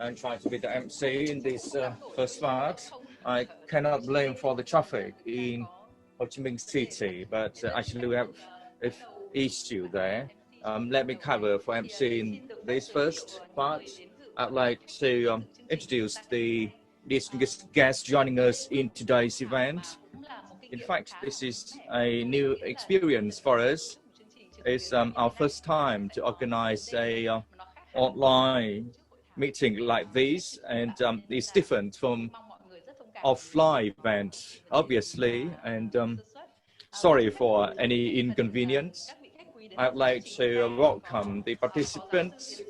and try to be the MC in this first part. I cannot blame for the traffic in Ho Chi Minh City, but actually we have an issue there. Let me cover for MC in this first part. I'd like to introduce the distinguished guest joining us in today's event. In fact, this is a new experience for us. It's our first time to organize a online meeting like this, and it's different from offline event, obviously, and sorry for any inconvenience. I'd like to welcome the participants,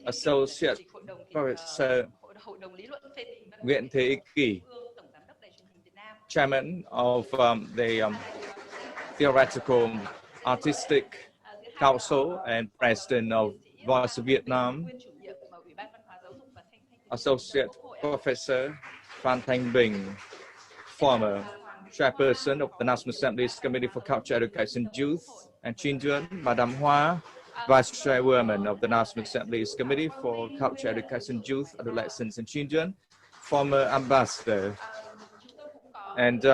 Associate Professor Nguyễn Thế Kỳ, Chairman of the Theoretical Artistic Council and President of Voice of Vietnam, Associate Professor Phan Thanh Bình, former Chairperson of the National Assembly's Committee for Culture, Education, Youth and Children, Madam Hoa, Vice Chairwoman of the National Assembly's Committee for Culture, Education, Youth, Adolescents and Children, former Ambassador, and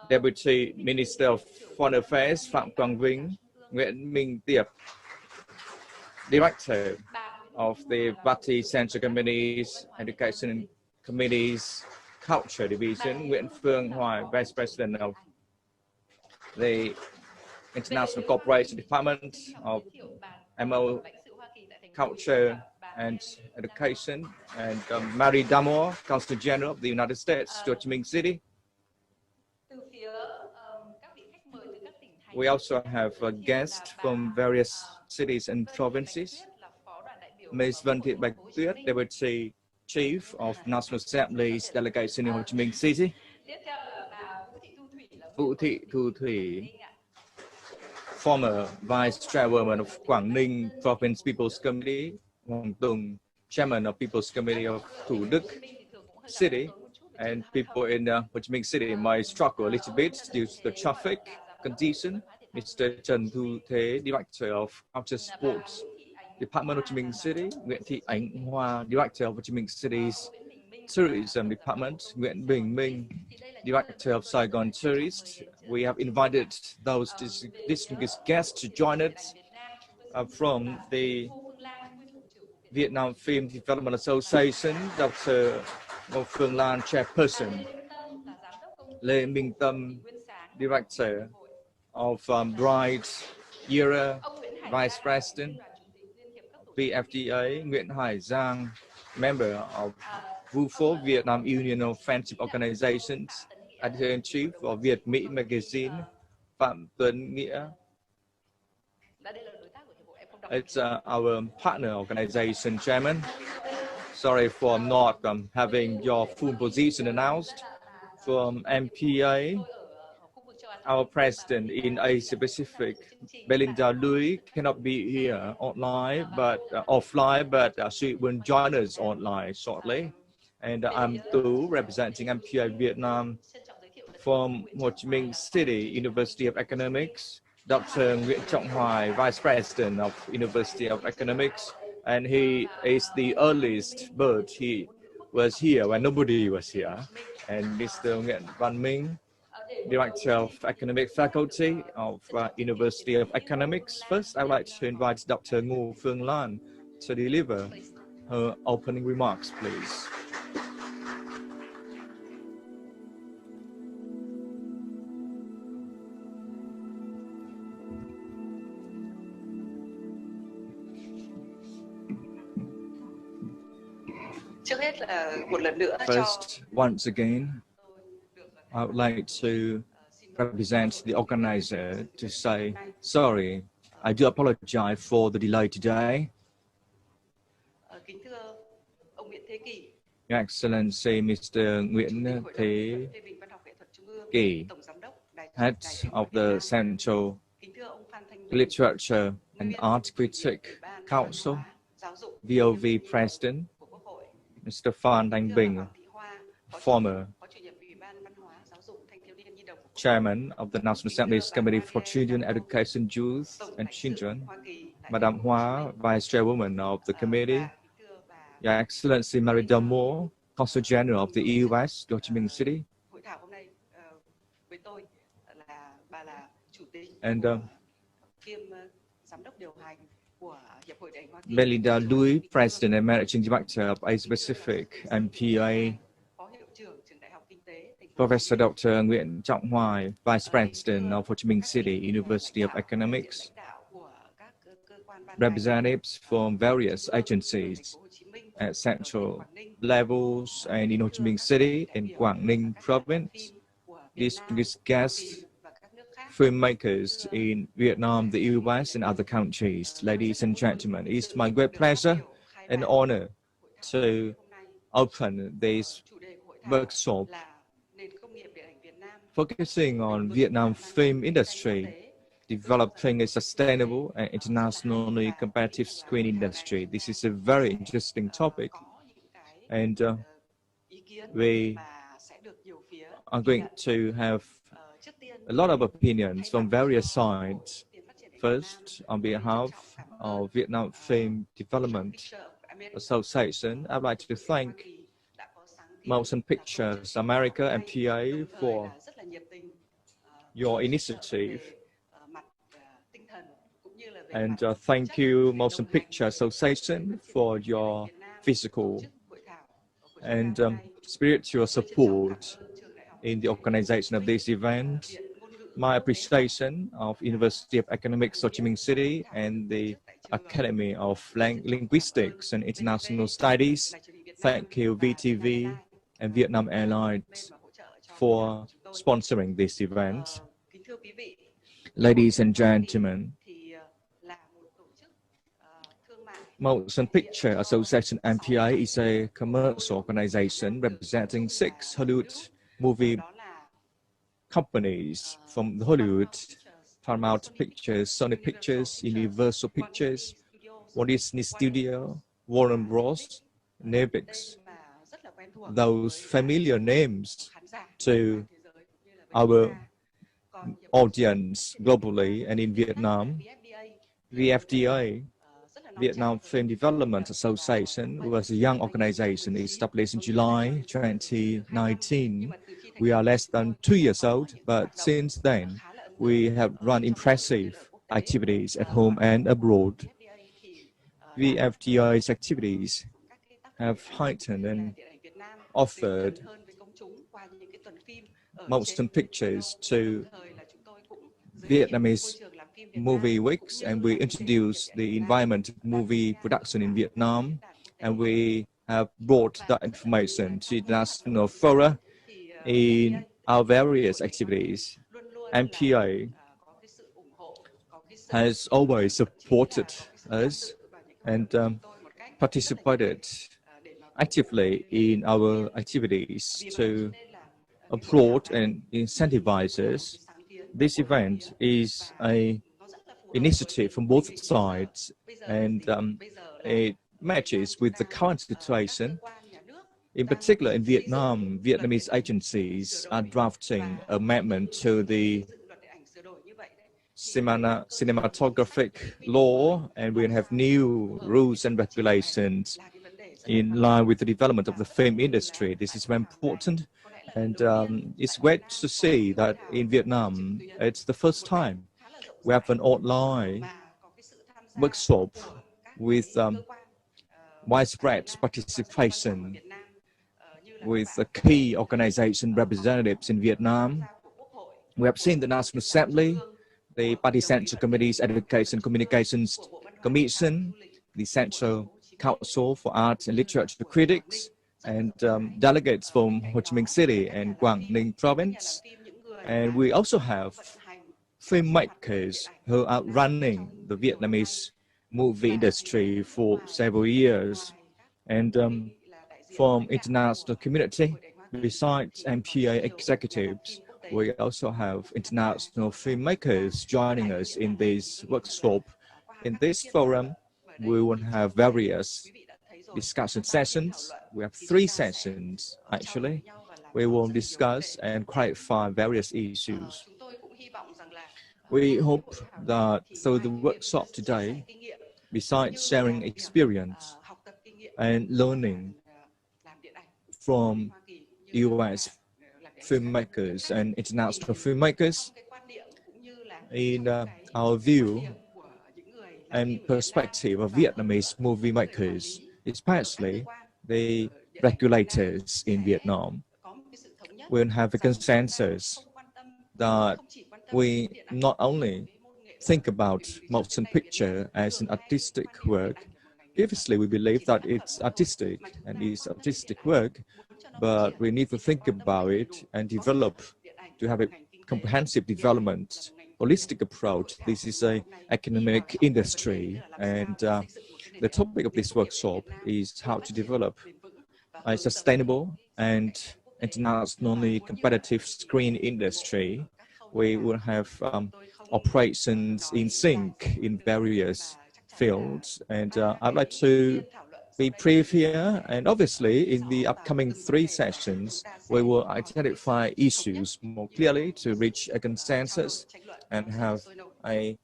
Deputy Minister of Foreign Affairs Phạm Quang Vinh, Nguyễn Minh Tiệp, Director of the Party Central Committees, Education Committees, Culture Division, Nguyễn Phương Hoài, Vice President of the International Cooperation Department of MO Culture and Education, and Marie Damore, Consul General of the United States to Ho Chi Minh City. We also have a guest from various cities and provinces. Ms. Vân Thị Bạch Tuyết, Deputy Chief of National Assembly's delegation in Ho Chi Minh City. Vũ Thị Thu Thủy, former Vice Chairwoman of Quảng Ninh Province People's Committee. Hoàng Tùng, Chairman of People's Committee of Thủ Đức City. And people in Ho Chi Minh City might struggle a little bit due to the traffic condition. Mr. Trần Thu Thế, Director of Culture Sports Department of Ho Chi Minh City. Nguyễn Thị Ánh Hoa, Director of Ho Chi Minh City's Tourism Department. Nguyễn Bình Minh, Director of Saigon Tourist. We have invited those distinguished guests to join us from the Vietnam Film Development Association, Dr. Ngô Phương Lan, Chairperson. Lê Minh Tâm, Director of Bright Era, Vice President. VFDA, Nguyễn Hải Giang, member of VUFO, Vietnam Union of Friendship Organizations, Editor-in-Chief of Việt Mỹ Magazine, Phạm Tuấn Nghĩa. It's our partner organization, Chairman. Sorry for not having your full position announced. From MPA, our president in Asia Pacific, Belinda Louis, cannot be here online, but offline, but she will join us online shortly. And I'm Tu, representing MPA Vietnam from Ho Chi Minh City University of Economics. Dr. Nguyễn Trọng Hoài, Vice President of University of Economics, and he is the earliest bird. He was here when nobody was here. And Mr. Nguyễn Văn Minh, Director of Economic Faculty of University of Economics. First, I would like to invite Dr. Ngô Phương Lan to deliver her opening remarks, please. First, once again, I would like to represent the organizer to say, sorry, I do apologize for the delay today. Your Excellency, Mr. Nguyễn Thế Kỳ, Head of the Central Literature and Art Critic Council, VOV President, Mr. Phan Thanh Bình, former Chairman of the National Assembly's Committee for Children, Education, Youth and Children, Madam Hoa, Vice Chairwoman of the Committee, Your Excellency Mary Delmore, Consul General of the U.S. to Ho Chi Minh City, and Belinda Louis, President and Managing Director of Asia Pacific MPA, Professor Dr. Nguyễn Trọng Hoài, Vice President of Ho Chi Minh City University of Economics, representatives from various agencies at central levels and in Ho Chi Minh City in Quảng Ninh Province, distinguished guests, filmmakers in Vietnam, the US, and other countries. Ladies and gentlemen, it's my great pleasure and honor to open this workshop focusing on Vietnam film industry, developing a sustainable and internationally competitive screen industry. This is a very interesting topic, and we are going to have a lot of opinions from various sides. First, on behalf of Vietnam Film Development Association, I'd like to thank Motion Pictures America MPA for your initiative. And thank you, Motion Picture Association, for your physical and spiritual support in the organization of this event. My appreciation of University of Economics Ho Chi Minh City and the Academy of Linguistics and International Studies. Thank you, VTV and Vietnam Airlines for sponsoring this event. Ladies and gentlemen, Motion Picture Association MPI is a commercial organization representing 6 Hollywood movie companies from Hollywood: Paramount Pictures, Sony Pictures, Universal Pictures, Walt Disney Studio, Warner Bros., Netflix. Those familiar names to our audience globally and in Vietnam. VFDA, Vietnam Film Development Association, was a young organization established in July 2019. We are less than 2 years old, but since then, we have run impressive activities at home and abroad. VFDA's activities have heightened and offered motion pictures to Vietnamese movie weeks, and we introduced the environment of movie production in Vietnam, and we have brought that information to international fora in our various activities. MPA has always supported us and participated actively in our activities to applaud and incentivize us. This event is an initiative from both sides, and it matches with the current situation. In particular, in Vietnam, Vietnamese agencies are drafting amendment to the cinematographic law, and we have new rules and regulations in line with the development of the film industry. This is very important, and it's great to see that in Vietnam, it's the first time we have an online workshop with widespread participation with the key organization representatives in Vietnam. We have seen the National Assembly, the Party Central Committee's Education Communications Commission, the Central Council for Arts and Literature Critics, and delegates from Ho Chi Minh City and Quảng Ninh Province. And we also have filmmakers who are running the Vietnamese movie industry for several years. And from international community, besides MPA executives, we also have international filmmakers joining us in this workshop. In this forum, we will have various discussion sessions. We have 3 sessions, actually. We will discuss and clarify various issues. We hope that through the workshop today, besides sharing experience, and learning from US filmmakers and international filmmakers. In our view and perspective of Vietnamese movie makers, especially the regulators in Vietnam, will have a consensus that we not only think about motion picture as an artistic work. Previously, we believe that it's artistic and is artistic work, but we need to think about it and develop to have a comprehensive development, holistic approach. This is an economic industry, and the topic of this workshop is how to develop a sustainable and internationally competitive screen industry. We will have operations in sync in various fields, and I'd like to be brief here. And obviously, in the upcoming 3 sessions, we will identify issues more clearly to reach a consensus and have a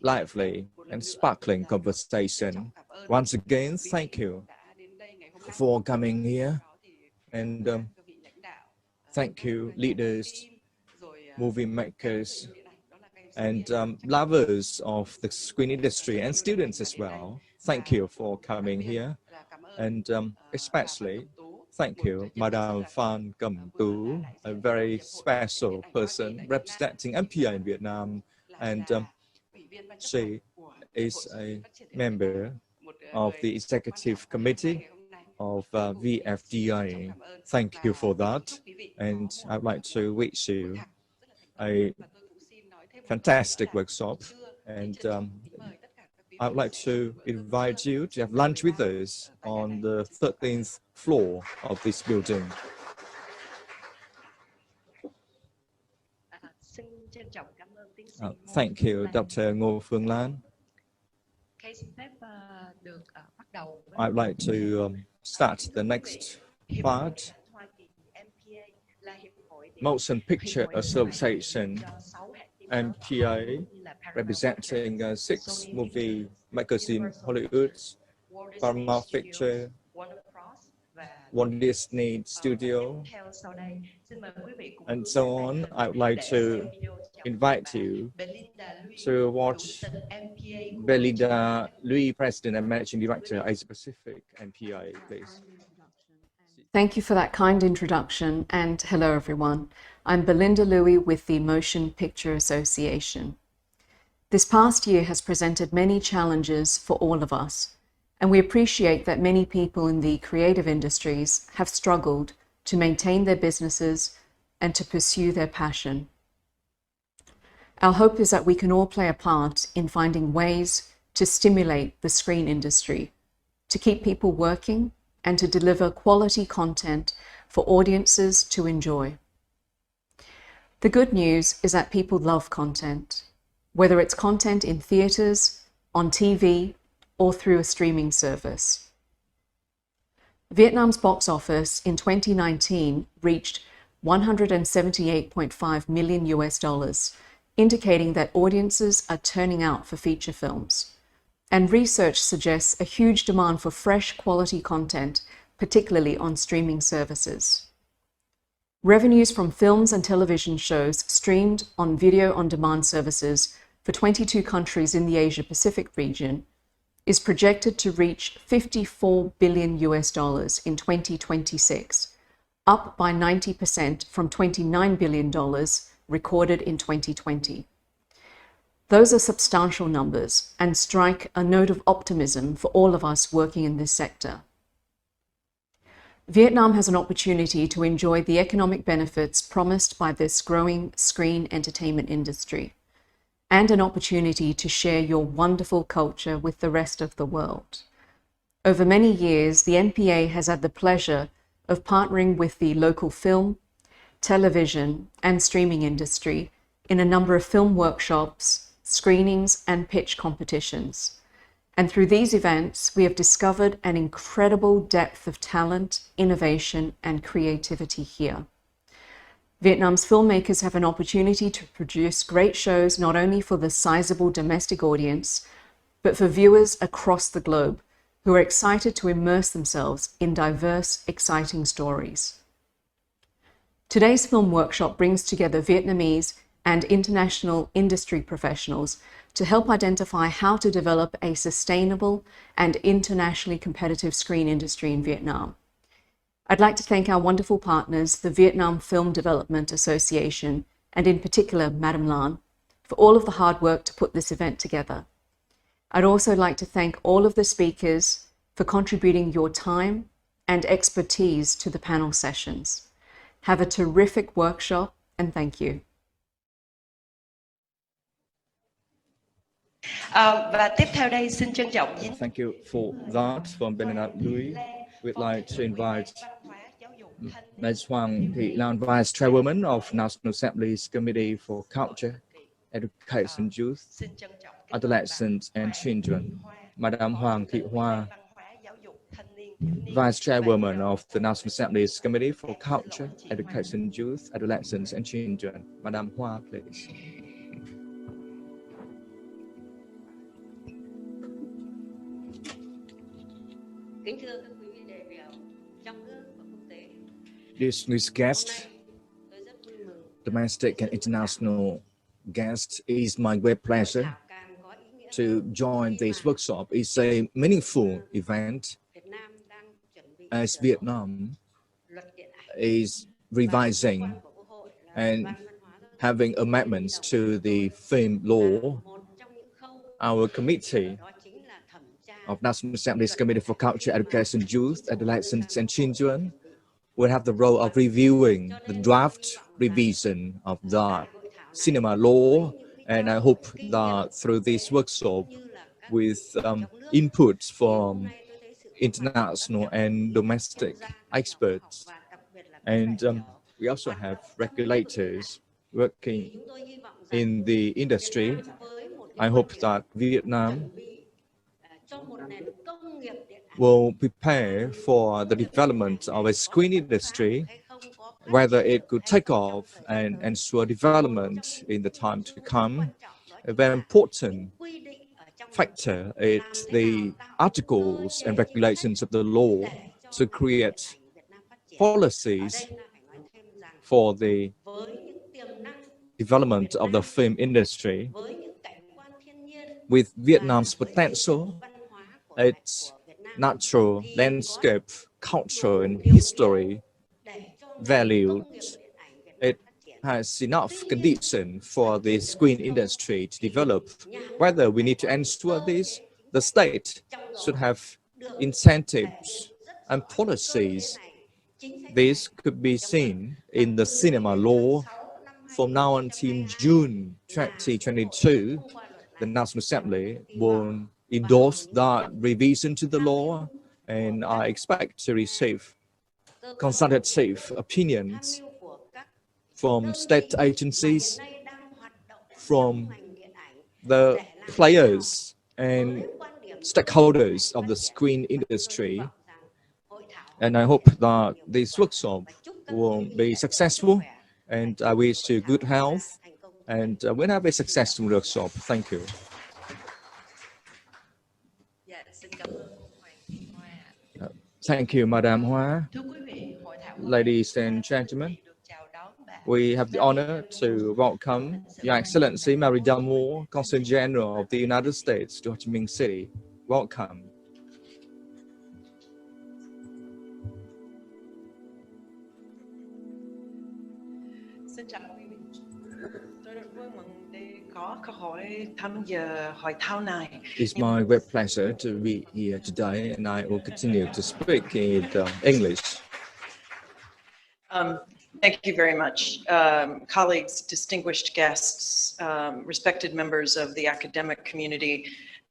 lively and sparkling conversation. Once again, thank you for coming here, and thank you, leaders, movie makers, and lovers of the screen industry, and students as well. Thank you for coming here, and especially thank you, Madame Phan Cẩm Tú, a very special person representing MPA in Vietnam, and she is a member of the executive committee of VFDA. Thank you for that, and I'd like to wish you a fantastic workshop, and I'd like to invite you to have lunch with us on the 13th floor of this building. Thank you, Dr. Ngô Phương Lan. I'd like to start the next part. Motion Picture Association, MPA, representing 6 movie makers in Hollywood, Paramount Picture, Walt Disney Studio, and so on. I would like to invite you to watch Belinda Louis, President and Managing Director, Asia Pacific MPA, please. Thank you for that kind introduction, and hello everyone. I'm Belinda Louis with the Motion Picture Association. This past year has presented many challenges for all of us, and we appreciate that many people in the creative industries have struggled to maintain their businesses and to pursue their passion. Our hope is that we can all play a part in finding ways to stimulate the screen industry, to keep people working, and to deliver quality content for audiences to enjoy. The good news is that people love content, whether it's content in theaters, on TV, or through a streaming service. Vietnam's box office in 2019 reached $178.5 million, indicating that audiences are turning out for feature films. And research suggests a huge demand for fresh quality content, particularly on streaming services. Revenues from films and television shows streamed on video-on-demand services for 22 countries in the Asia-Pacific region is projected to reach $54 billion in 2026, up by 90% from $29 billion recorded in 2020. Those are substantial numbers and strike a note of optimism for all of us working in this sector. Vietnam has an opportunity to enjoy the economic benefits promised by this growing screen entertainment industry, and an opportunity to share your wonderful culture with the rest of the world. Over many years, the MPA has had the pleasure of partnering with the local film, television, and streaming industry in a number of film workshops, screenings, and pitch competitions. And through these events, we have discovered an incredible depth of talent, innovation, and creativity here. Vietnam's filmmakers have an opportunity to produce great shows not only for the sizable domestic audience, but for viewers across the globe who are excited to immerse themselves in diverse, exciting stories. Today's film workshop brings together Vietnamese and international industry professionals to help identify how to develop a sustainable and internationally competitive screen industry in Vietnam. I'd like to thank our wonderful partners, the Vietnam Film Development Association, and in particular, Madam Lan, for all of the hard work to put this event together. I'd also like to thank all of the speakers for contributing your time and expertise to the panel sessions. Have a terrific workshop, and thank you. Và tiếp theo đây xin trân trọng Thank you for that from Belinda Louis. We'd like to invite Ms. Hoàng Thị Lan, Vice Chairwoman of National Assembly's Committee for Culture, Education, Youth, Adolescents and Children, Madam Hoàng Thị Hoa, Vice Chairwoman of the National Assembly's Committee for Culture, Education, Youth, Adolescents and Children. Madam Hoa, please. Distinguished guests, domestic and international guests, it's my great pleasure to join this workshop. It's a meaningful event as Vietnam is revising and having amendments to the film law. Our committee of National Assembly's Committee for Culture, Education, Youth, Adolescents and Children will have the role of reviewing the draft revision of the cinema law, and I hope that through this workshop with input from international and domestic experts, and we also have regulators working in the industry. I hope that Vietnam will prepare for the development of a screen industry, whether it could take off and ensure development in the time to come. A very important factor is the articles and regulations of the law to create policies for the development of the film industry. With Vietnam's potential, its natural landscape, culture, and history values, it has enough condition for the screen industry to develop. Whether we need to ensure this, the state should have incentives and policies. This could be seen in the cinema law. From now until June 2022, the National Assembly will endorse that revision to the law, and I expect to receive consultative opinions from state agencies, from the players and stakeholders of the screen industry. And I hope that this workshop will be successful, and I wish you good health, and we'll have a successful workshop. Thank you. Thank you, Madam Hoa. Ladies and gentlemen, we have the honor to welcome Your Excellency Mary Moore, Consul General of the United States to Ho Chi Minh City. Welcome. Xin chào quý vị. Tôi rất vui mừng để có cơ hội tham dự hội thảo này. It's my great pleasure to be here today, and I will continue to speak in English. Thank you very much, colleagues, distinguished guests, respected members of the academic community,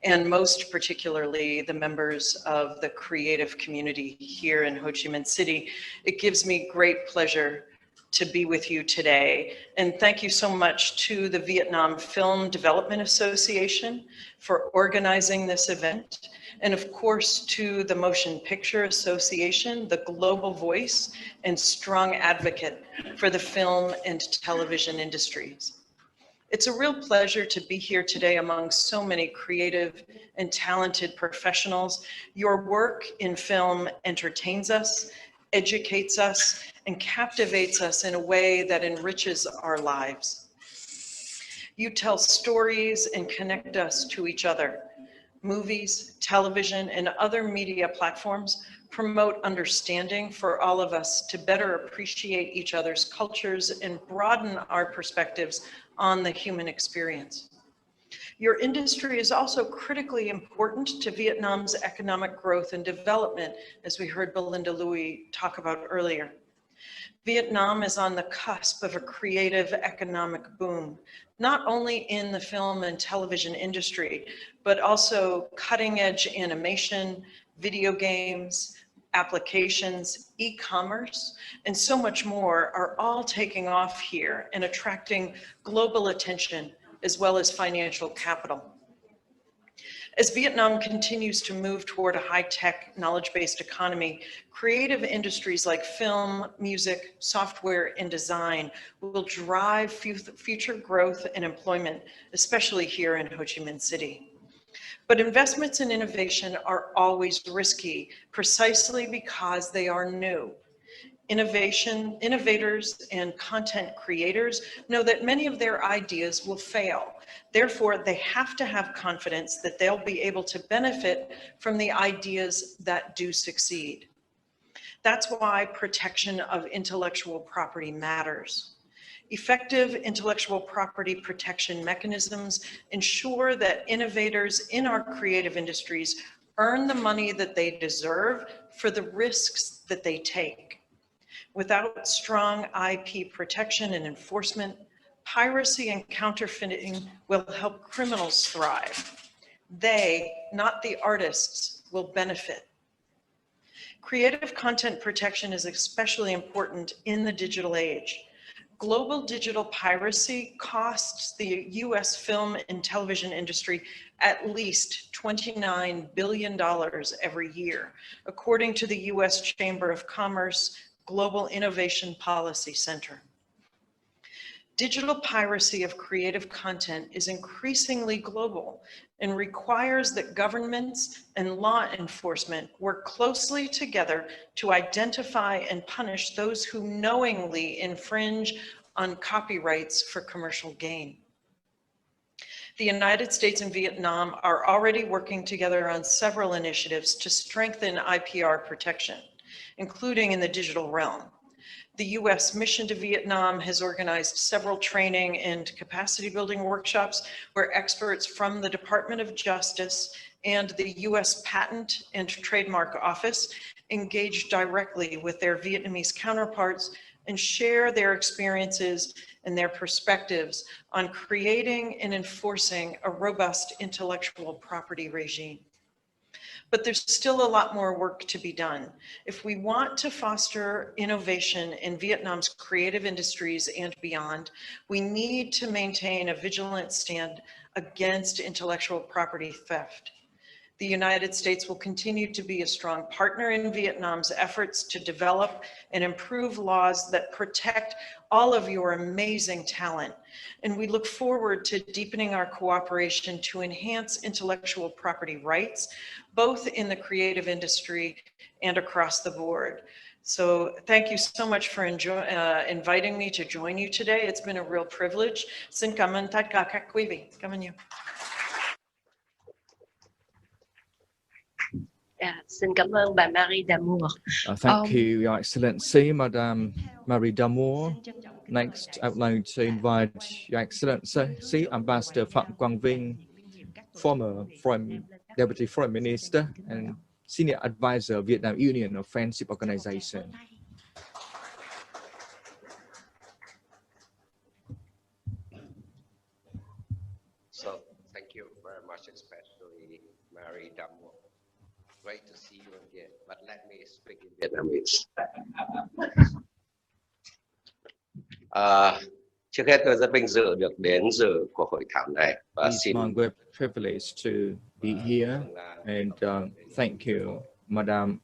and most particularly the members of the creative community here in Ho Chi Minh City. It gives me great pleasure to be with you today. And thank you so much to the Vietnam Film Development Association for organizing this event. And of course, to the Motion Picture Association, the global voice and strong advocate for the film and television industries. It's a real pleasure to be here today among so many creative and talented professionals. Your work in film entertains us, educates us, and captivates us in a way that enriches our lives. You tell stories and connect us to each other. Movies, television, and other media platforms promote understanding for all of us to better appreciate each other's cultures and broaden our perspectives on the human experience. Your industry is also critically important to Vietnam's economic growth and development, as we heard Belinda Louie talk about earlier. Vietnam is on the cusp of a creative economic boom, not only in the film and television industry, but also cutting edge animation, video games, applications, e-commerce, and so much more are all taking off here and attracting global attention as well as financial capital. As Vietnam continues to move toward a high-tech, knowledge-based economy, creative industries like film, music, software, and design will drive future growth and employment, especially here in Ho Chi Minh City. But investments in innovation are always risky, precisely because they are new. Innovators and content creators know that many of their ideas will fail. Therefore, they have to have confidence that they'll be able to benefit from the ideas that do succeed. That's why protection of intellectual property matters. Effective intellectual property protection mechanisms ensure that innovators in our creative industries earn the money that they deserve for the risks that they take. Without strong IP protection and enforcement, piracy and counterfeiting will help criminals thrive. They, not the artists, will benefit. Creative content protection is especially important in the digital age. Global digital piracy costs the US film and television industry at least $29 billion every year, according to the US Chamber of Commerce Global Innovation Policy Center. Digital piracy of creative content is increasingly global and requires that governments and law enforcement work closely together to identify and punish those who knowingly infringe on copyrights for commercial gain. The United States and Vietnam are already working together on several initiatives to strengthen IPR protection, including in the digital realm. The US mission to Vietnam has organized several training and capacity building workshops where experts from the Department of Justice and the US Patent and Trademark Office engage directly with their Vietnamese counterparts and share their experiences and their perspectives on creating and enforcing a robust intellectual property regime. But there's still a lot more work to be done. If we want to foster innovation in Vietnam's creative industries and beyond, we need to maintain a vigilant stand against intellectual property theft. The United States will continue to be a strong partner in Vietnam's efforts to develop and improve laws that protect all of your amazing talent. And we look forward to deepening our cooperation to enhance intellectual property rights, both in the creative industry and across the board. So thank you so much for inviting me to join you today. It's been a real privilege. Xin cảm ơn tất cả các quý vị. Cảm ơn nhiều. Xin cảm ơn bà Marie Damour. Thank you, Your Excellency, Madame Marie Damour. Next, I would like to invite Your Excellency, Ambassador Phạm Quang Vinh, former Deputy Foreign Minister and Senior Advisor of Vietnam Union of Friendship Organization. So, thank you very much, especially Marie Damour. Great to see you again, but let me speak in Vietnamese. Trước hết tôi rất vinh dự được đến dự cuộc hội thảo này và It's my great privilege to be here and thank you, Madame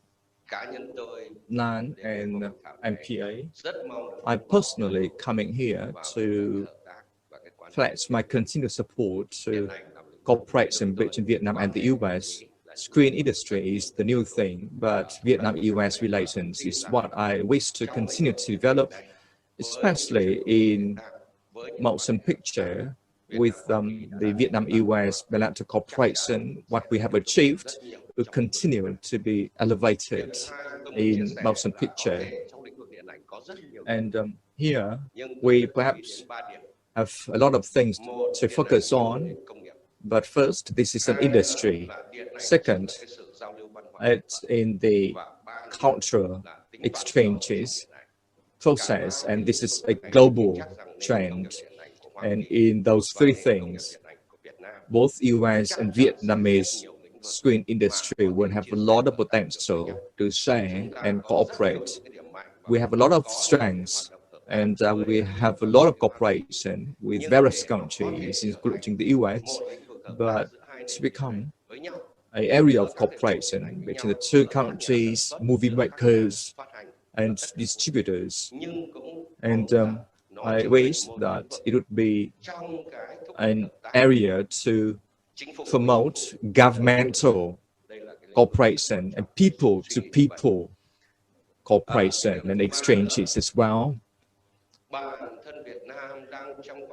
Nan and MPA. I personally coming here to pledge my continued support to cooperation between Vietnam and the US. Screen industry is the new thing, but Vietnam-US relations is what I wish to continue to develop, especially in motion picture with the Vietnam-US bilateral cooperation. What we have achieved will continue to be elevated in motion picture. And here we perhaps have a lot of things to focus on. But first, this is an industry. Second, it's in the cultural exchanges process, and this is a global trend. And in those three things, both US and Vietnamese screen industry will have a lot of potential to share and cooperate. We have a lot of strengths, and we have a lot of cooperation with various countries, including the US, but to become an area of cooperation between the two countries, movie makers and distributors. And I wish that it would be an area to promote governmental cooperation and people-to-people cooperation and exchanges as well.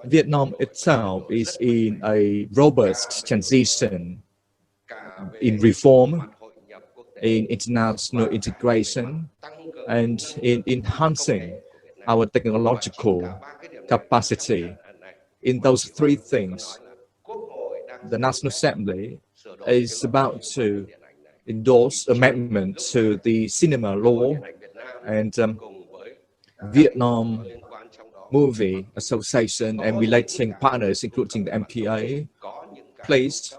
Vietnam itself is in a robust transition in reform, in international integration, and in enhancing our technological capacity. In those three things, the National Assembly is about to endorse amendment to the cinema law, and Vietnam Movie Association and relating partners, including the MPA, please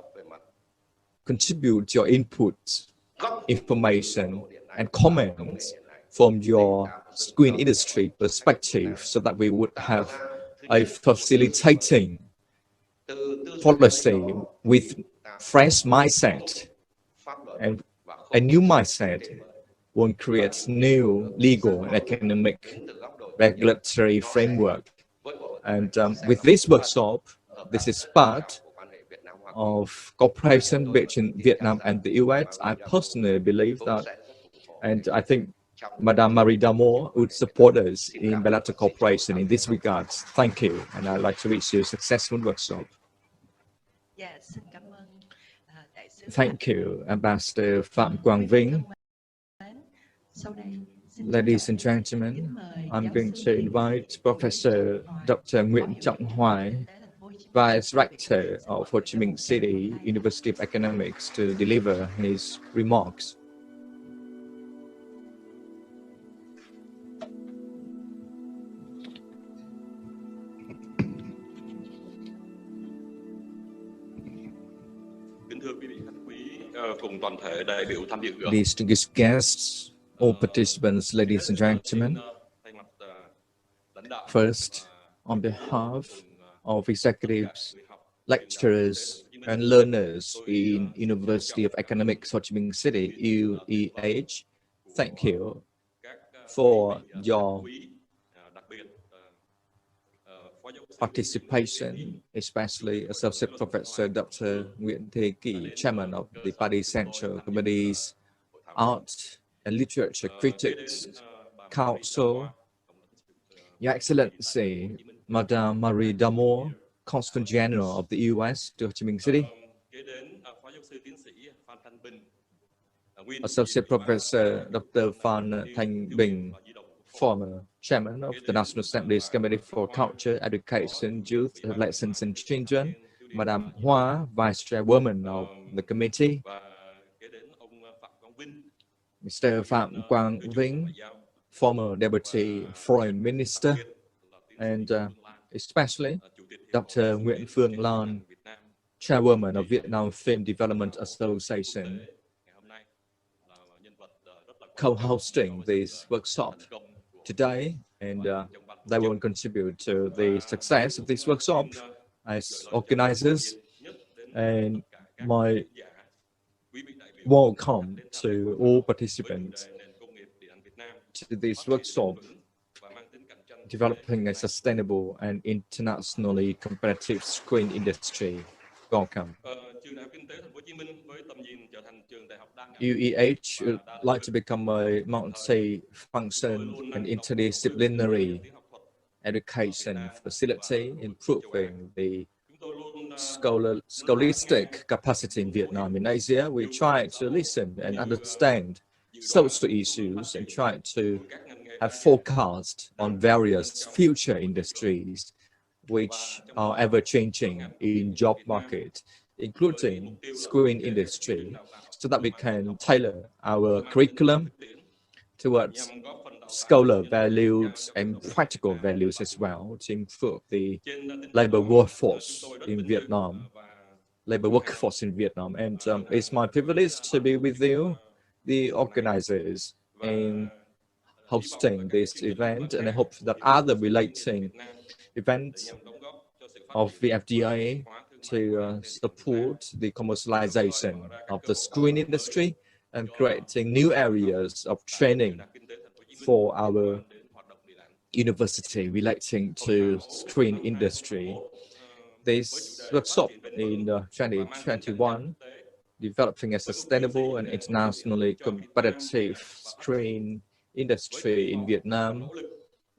contribute your input, information, and comments from your screen industry perspective so that we would have a facilitating policy with fresh mindset, and a new mindset will create new legal and economic regulatory framework. And with this workshop, this is part of cooperation between Vietnam and the US. I personally believe that, and I think Madame Marie Damour would support us in bilateral cooperation in this regard. Thank you, and I'd like to wish you a successful workshop. Thank you, Ambassador Phạm Quang Vinh. Ladies and gentlemen, I'm going to invite Professor Dr. Nguyễn Trọng Hoài, Vice Rector of Ho Chi Minh City University of Economics, to deliver his remarks. Distinguished guests, all participants, ladies and gentlemen, first, on behalf of executives, lecturers, and learners in University of Economics Ho Chi Minh City, UEH, thank you for your participation, especially Associate Professor Dr. Nguyễn Thế Kỷ, Chairman of the Party Central Committee's Art and Literature Critics Council, Your Excellency, Madame Marie Damour, Consul General of the US to Ho Chi Minh City, Associate Professor Dr. Phan Thanh Bình, former Chairman of the National Assembly's Committee for Culture, Education, Youth, Relations and Children, Madame Hoa, Vice Chairwoman of the committee, Mr. Phạm Quang Vinh, former Deputy Foreign Minister, and especially Dr. Nguyễn Phương Lan, Chairwoman of Vietnam Film Development Association, co-hosting this workshop today, and they will contribute to the success of this workshop as organizers. And my welcome to all participants to this workshop, developing a sustainable and internationally competitive screen industry. Welcome. UEH would like to become a multi-function and interdisciplinary education facility, improving the scholastic capacity in Vietnam. In Asia, we try to listen and understand social issues and try to have forecast on various future industries which are ever-changing in job market, including screen industry, so that we can tailor our curriculum towards scholar values and practical values as well to improve the labor workforce in Vietnam. And it's my privilege to be with you, the organizers, in hosting this event, and I hope that other relating events of VFDA to support the commercialization of the screen industry and creating new areas of training for our university relating to screen industry. This workshop in 2021, developing a sustainable and internationally competitive screen industry in Vietnam,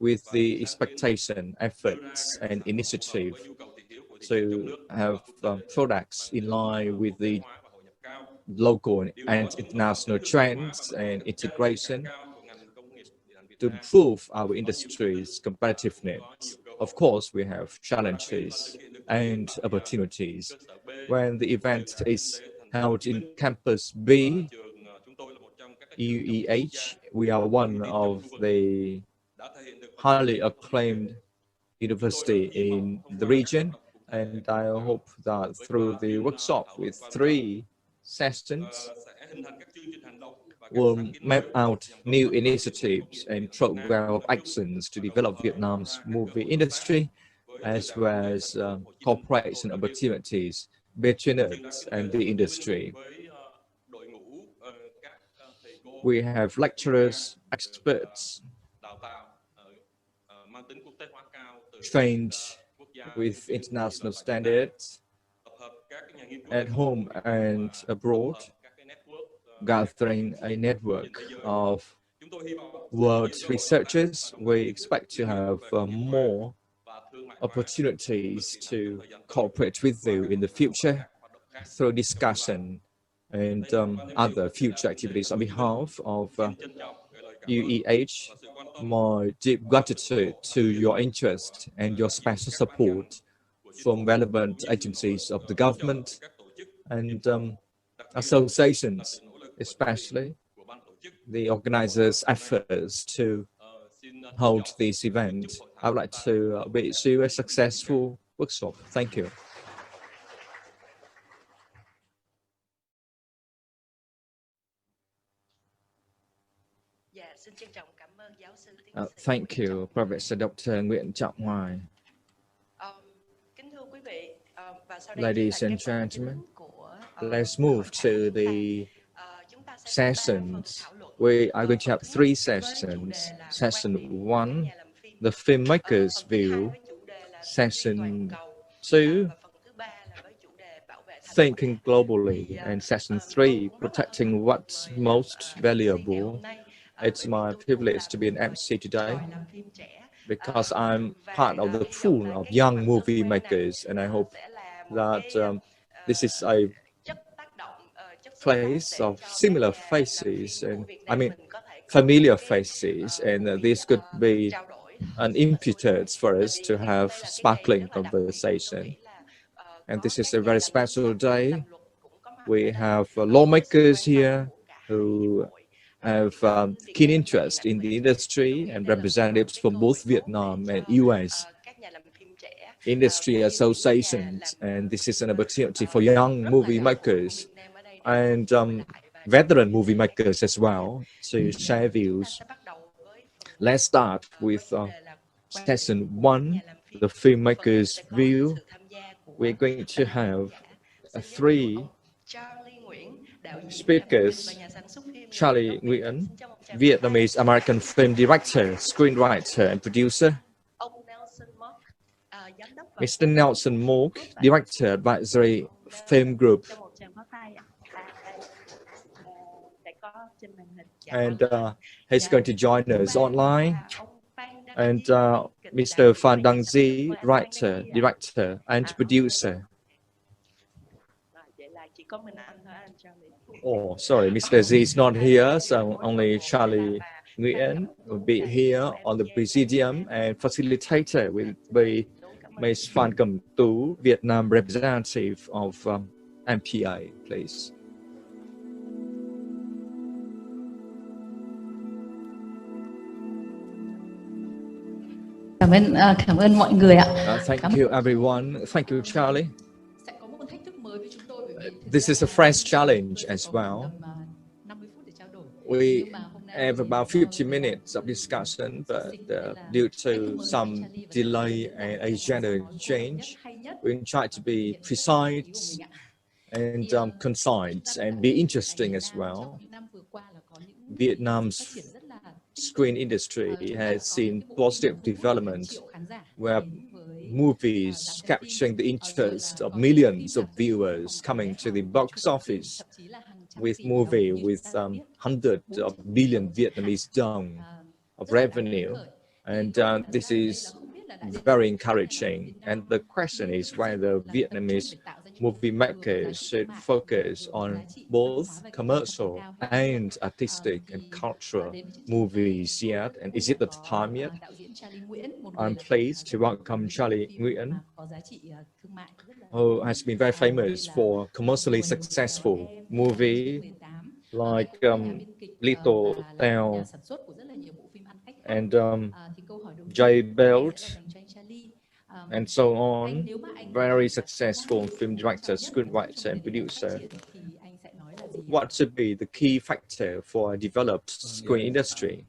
with the expectation, efforts, and initiative to have products in line with the local and international trends and integration to improve our industry's competitiveness. Of course, we have challenges and opportunities. When the event is held in Campus B, UEH, we are one of the highly acclaimed university in the region, and I hope that through the workshop with 3 sessions, will map out new initiatives and program of actions to develop Vietnam's movie industry, as well as cooperation opportunities between us and the industry. We have lecturers, experts, trained with international standards at home and abroad, gathering a network of world researchers. We expect to have more opportunities to cooperate with you in the future through discussion and other future activities. On behalf of UEH, my deep gratitude to your interest and your special support from relevant agencies of the government and associations, especially the organizers' efforts to hold this event. I would like to wish you a successful workshop. Thank you. Thank you, Professor Dr. Nguyễn Trọng Hoài. Ladies and gentlemen, let's move to the sessions. We are going to have 3 sessions. Session 1, the filmmaker's view. Session 2, thinking globally. And session 3, protecting what's most valuable. It's my privilege to be an MC today because I'm part of the pool of young movie makers, and I hope that this is a place of similar faces, and I mean familiar faces, and this could be an impetus for us to have sparkling conversation. And this is a very special day. We have lawmakers here who have keen interest in the industry and representatives from both Vietnam and US industry associations. And this is an opportunity for young movie makers and veteran movie makers as well to share views. Let's start with session 1, the filmmaker's view. We're going to have 3 speakers. Charlie Nguyen, Vietnamese American film director, screenwriter, and producer. Mr. Nelson Mook, Director, Advisory Film Group. And he's going to join us online. And Mr. Phan Đăng Di, Writer, Director, and Producer. Oh, sorry, Mr. Z is not here, so only Charlie Nguyen will be here on the Presidium, and facilitator will be Ms. Phan Cẩm Tú, Vietnam representative of MPA, please. Cảm ơn mọi người ạ. Thank you, everyone. Thank you, Charlie. This is a French challenge as well. We have about 50 minutes of discussion, but due to some delay and agenda change, we try to be precise and concise and be interesting as well. Vietnam's screen industry has seen positive development where movies capturing the interest of millions of viewers coming to the box office with movie with hundreds of billion Vietnamese dong of revenue. And this is very encouraging. And the question is whether Vietnamese movie makers should focus on both commercial and artistic and cultural movies yet. And is it the time yet? I'm pleased to welcome Charlie Nguyen, who has been very famous for commercially successful movie like Little Town and J Belt and so on. Very successful film director, screenwriter, and producer. What should be the key factor for a developed screen industry?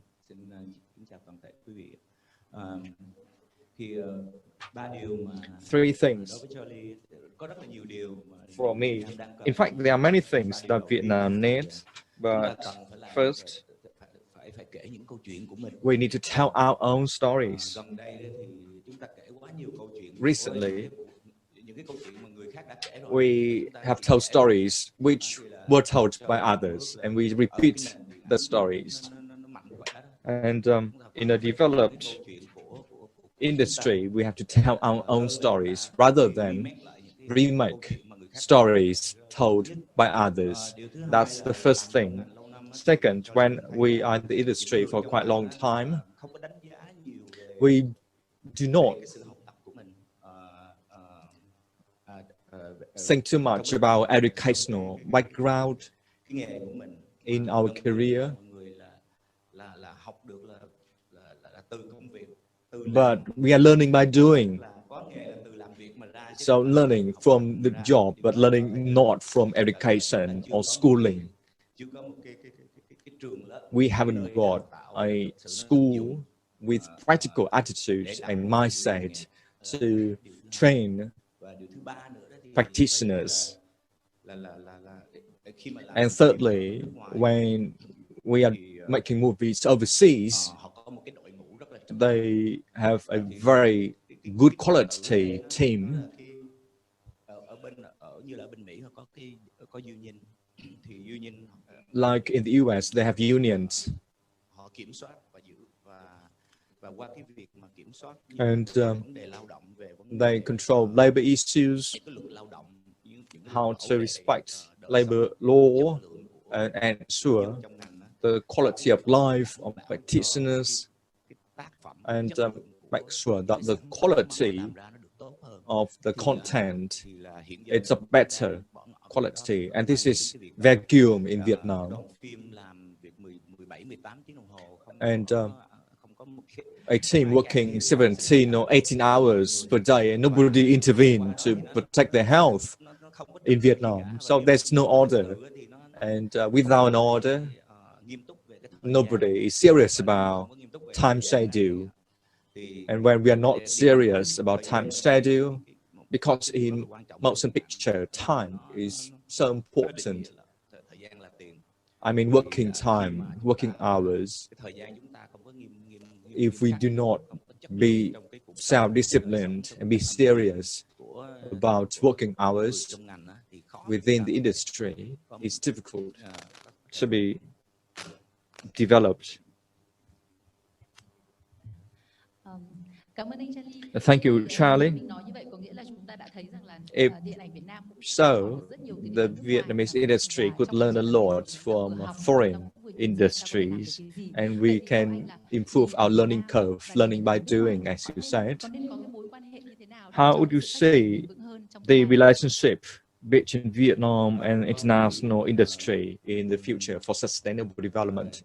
Three things for me. In fact, there are many things that Vietnam needs, but first, we need to tell our own stories. Recently, we have told stories which were told by others, and we repeat the stories. And in a developed industry, we have to tell our own stories rather than remake stories told by others. That's the first thing. Second, when we are in the industry for quite a long time, we do not think too much about educational background in our career. But we are learning by doing. So learning from the job, but learning not from education or schooling. We haven't got a school with practical attitudes and mindset to train practitioners. And thirdly, when we are making movies overseas, they have a very good quality team. Like in the US, they have unions. And they control labor issues, how to respect labor law, and ensure the quality of life of practitioners, and make sure that the quality of the content is a better quality. And this is vacuum in Vietnam. And a team working 17 or 18 hours per day, and nobody intervened to protect their health in Vietnam. So there's no order. And without an order, nobody is serious about time schedule. And when we are not serious about time schedule, because in motion picture, time is so important. I mean, working time, working hours. If we do not be self-disciplined and be serious about working hours within the industry is difficult to be developed. Thank you, Charlie. If so, the Vietnamese industry could learn a lot from foreign industries, and we can improve our learning curve, learning by doing, as you said. How would you say the relationship between Vietnam and international industry in the future for sustainable development?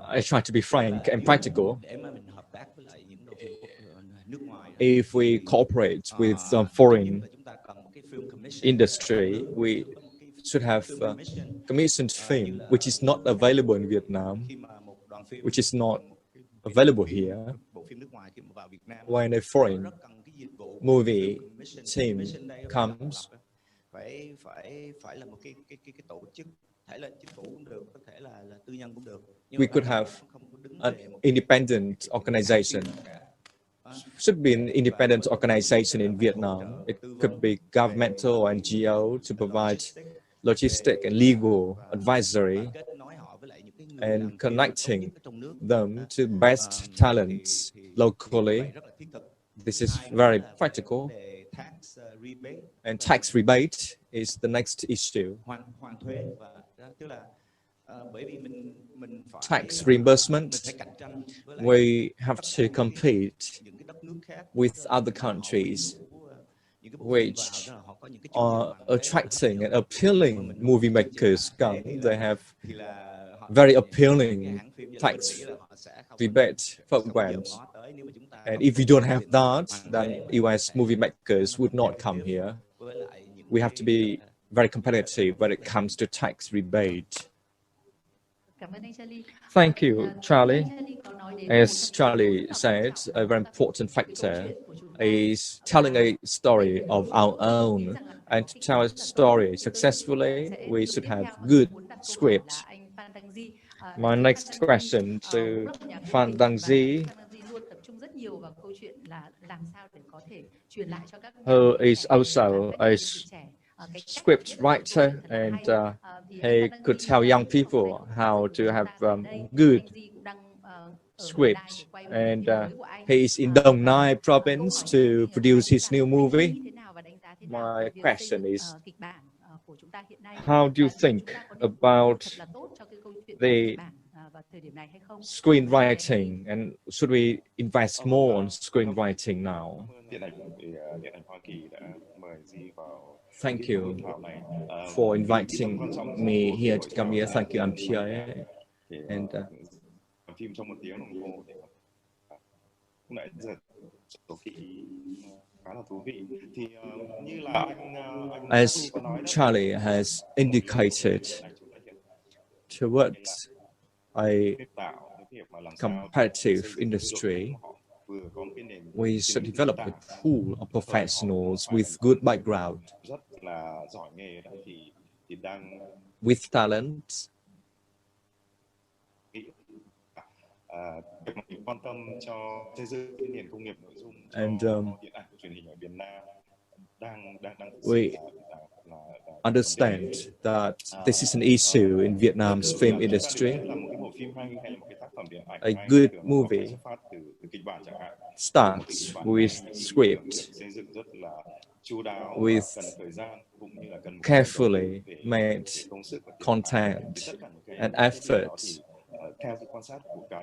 I try to be frank and practical. If we cooperate with some foreign industry, we should have commissioned film, which is not available in Vietnam, which is not available here. When a foreign movie team comes, we could have an independent organization. Should be an independent organization in Vietnam. It could be governmental or NGO to provide logistic and legal advisory and connecting them to best talents locally. This is very practical. And tax rebate is the next issue. Tax reimbursement, we have to compete with other countries which are attracting and appealing movie makers come. They have very appealing tax rebate programs. And if you don't have that, then US movie makers would not come here. We have to be very competitive when it comes to tax rebate. Thank you, Charlie. As Charlie said, a very important factor is telling a story of our own. And to tell a story successfully, we should have good script. My next question to Phan Đăng Di, who is also a script writer, and he could tell young people how to have good script. And he is in Dong Nai province to produce his new movie. My question is, how do you think about the screenwriting, and should we invest more on screenwriting now? Thank you for inviting me here to come here. Thank you, MPA. And as Charlie has indicated, towards a competitive industry, we should develop a pool of professionals with good background, with talent. And we understand that this is an issue in Vietnam's film industry. A good movie starts with script, with carefully made content and effort.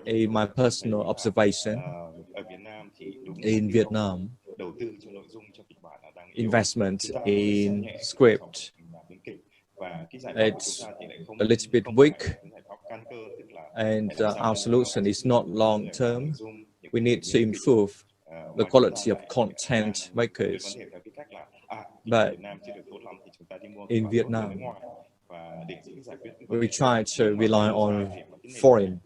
In my personal observation, in Vietnam, investment in script, it's a little bit weak, and our solution is not long-term. We need to improve the quality of content makers. But in Vietnam, we try to rely on foreign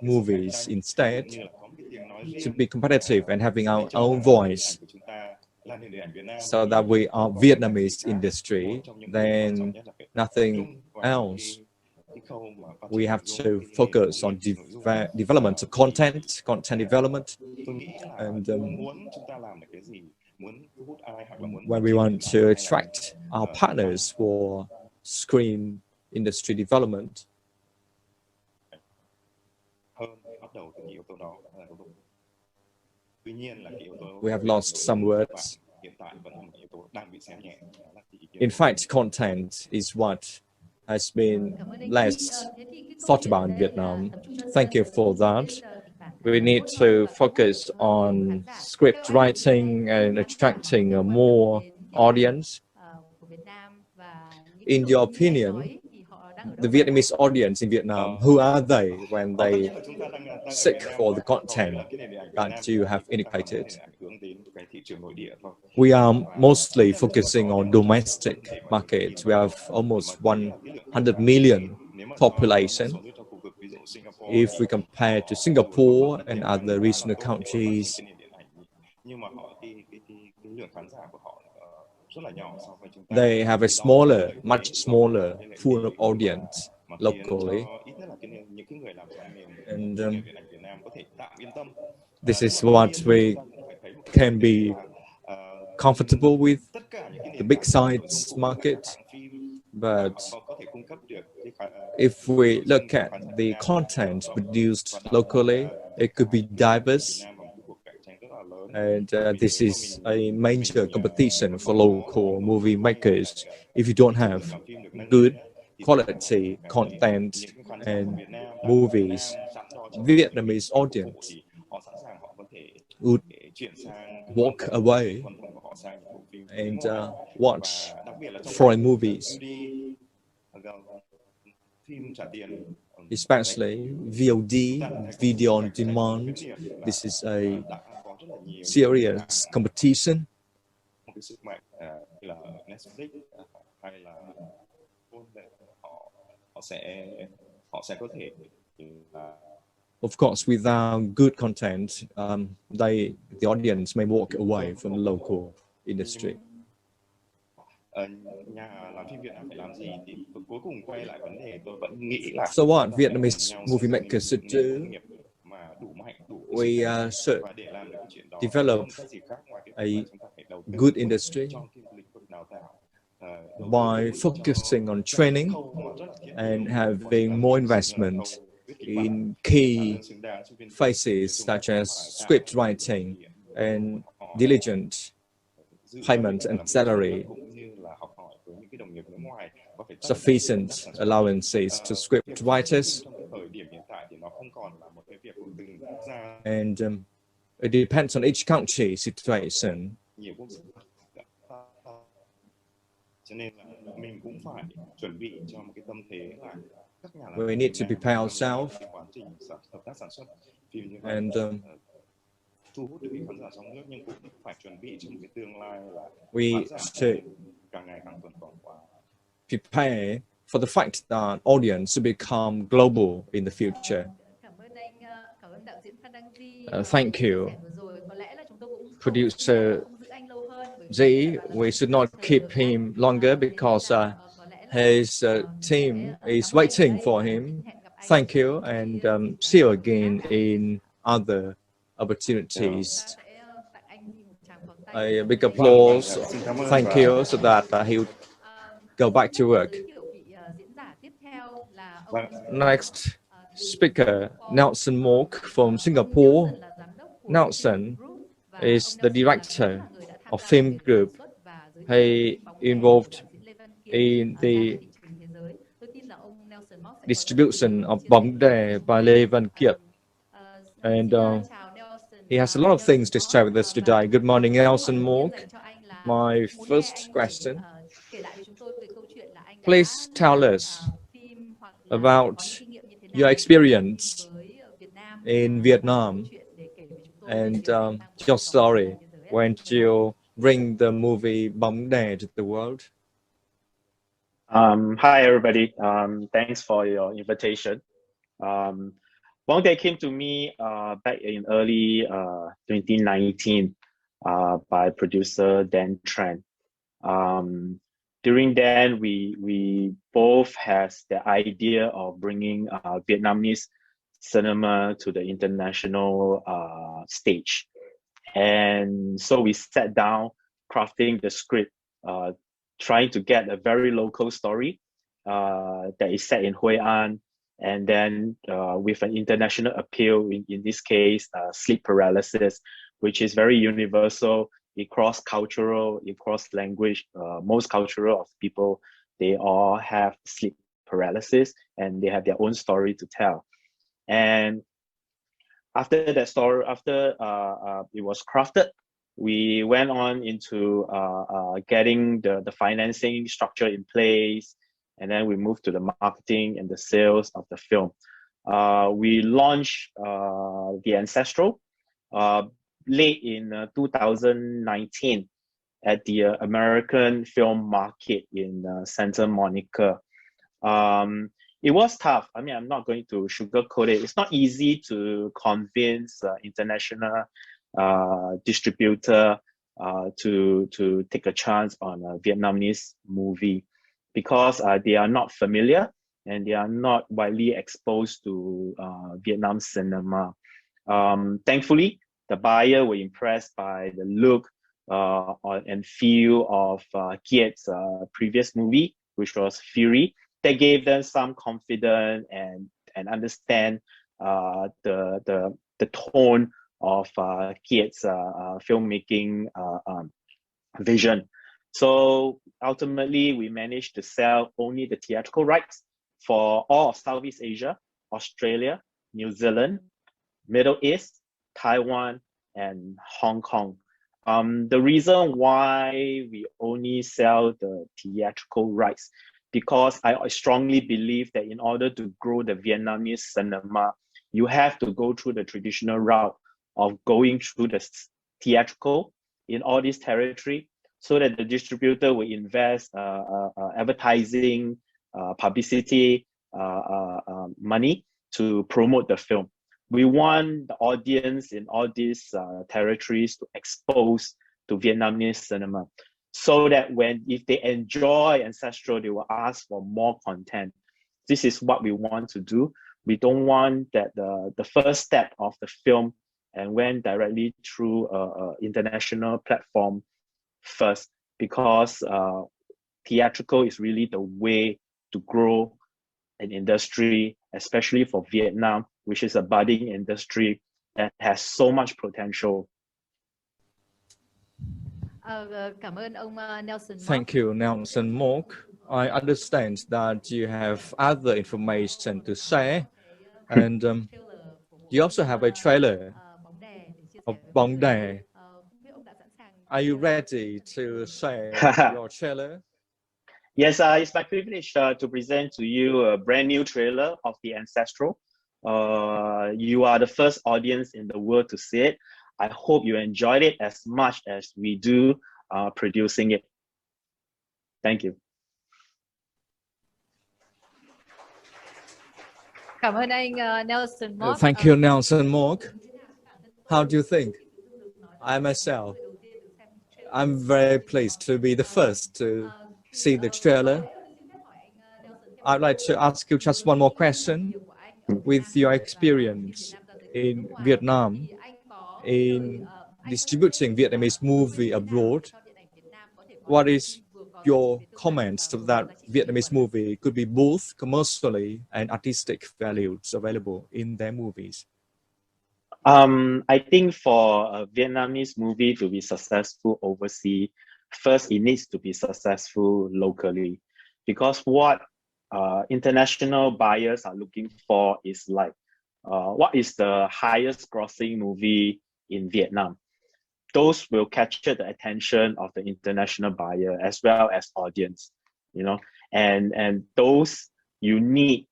movies instead to be competitive and having our own voice, so that we are Vietnamese industry, then nothing else we have to focus on development of content development, and when we want to attract our partners for screen industry development, we have lost some words. In fact, content is what has been less thought about in Vietnam. Thank you for that. We need to focus on script writing and attracting more audience. In your opinion, the Vietnamese audience in Vietnam, who are they when they seek for the content that you have indicated? We are mostly focusing on domestic market. We have almost 100 million population. If we compare to Singapore and other regional countries, they have a much smaller pool of audience locally. And this is what we can be comfortable with, the big size market. But if we look at the content produced locally, it could be diverse. And this is a major competition for local movie makers. If you don't have good quality content and movies, Vietnamese audience would walk away and watch foreign movies, especially VOD, video on demand. This is a serious competition. Of course, without good content, the audience may walk away from the local industry. So what Vietnamese movie makers should do? We should develop a good industry by focusing on training and having more investment in key phases such as script writing and diligent payment and salary, sufficient allowances to script writers, and it depends on each country situation. We need to prepare ourselves, and we should prepare for the fact that audience will become global in the future. Thank you, producer Z. We should not keep him longer because his team is waiting for him. Thank you, and see you again in other opportunities. A big applause. Thank you, so that he'll go back to work. Next speaker, Nelson Mork from Singapore. Nelson is the director of film group. He involved in the distribution of Bóng Đè by Lê Văn Kiệt, and he has a lot of things to share with us today. Good morning, Nelson Mork. My first question, please tell us about your experience in Vietnam and your story when you bring the movie Bóng Đè to the world. Hi, everybody. Thanks for your invitation. Bóng Đè came to me back in early 2019 by producer Dan Tran. During then, we both has the idea of bringing Vietnamese cinema to the international stage. And so we sat down crafting the script, trying to get a very local story that is set in Hue An, and then with an international appeal, in this case, sleep paralysis, which is very universal, it cross-cultural, it cross-language. Most cultural of people, they all have sleep paralysis and they have their own story to tell. And after that story, after it was crafted, we went on into getting the financing structure in place, and then we moved to the marketing and the sales of the film. We launched The Ancestral late in 2019 at the American film market in Santa Monica. It was tough. I mean, I'm not going to sugarcoat it. It's not easy to convince international distributor to take a chance on a Vietnamese movie, because they are not familiar and they are not widely exposed to Vietnam cinema. Thankfully, the buyer were impressed by the look and feel of Kiet's previous movie, which was Fury. That gave them some confidence and understand the tone of Kiet's filmmaking vision. So ultimately, we managed to sell only the theatrical rights for all of Southeast Asia, Australia, New Zealand, Middle East, Taiwan, and Hong Kong. The reason why we only sell the theatrical rights, because I strongly believe that in order to grow the Vietnamese cinema, you have to go through the traditional route of going through the theatrical in all this territory, so that the distributor will invest advertising, publicity, money to promote the film. We want the audience in all these territories to expose to Vietnamese cinema, so that if they enjoy Ancestral, they will ask for more content. This is what we want to do. We don't want that the first step of the film and went directly through an international platform first, because theatrical is really the way to grow an industry, especially for Vietnam, which is a budding industry that has so much potential. Thank you, Nelson Mock. I understand that you have other information to share, and you also have a trailer of Bóng Đè. Are you ready to share your trailer? Yes, it's my privilege to present to you a brand new trailer of The Ancestral. You are the first audience in the world to see it. I hope you enjoyed it as much as we do producing it. Thank you. Thank you, Nelson Mock. How do you think? I myself, I'm very pleased to be the first to see the trailer. I'd like to ask you just one more question. With your experience in Vietnam, in distributing Vietnamese movie abroad, what is your comments of that Vietnamese movie could be both commercially and artistic values available in their movies? I think for a Vietnamese movie to be successful overseas, first it needs to be successful locally, because what international buyers are looking for is like, what is the highest grossing movie in Vietnam? Those will capture the attention of the international buyer as well as audience, you know, and those you need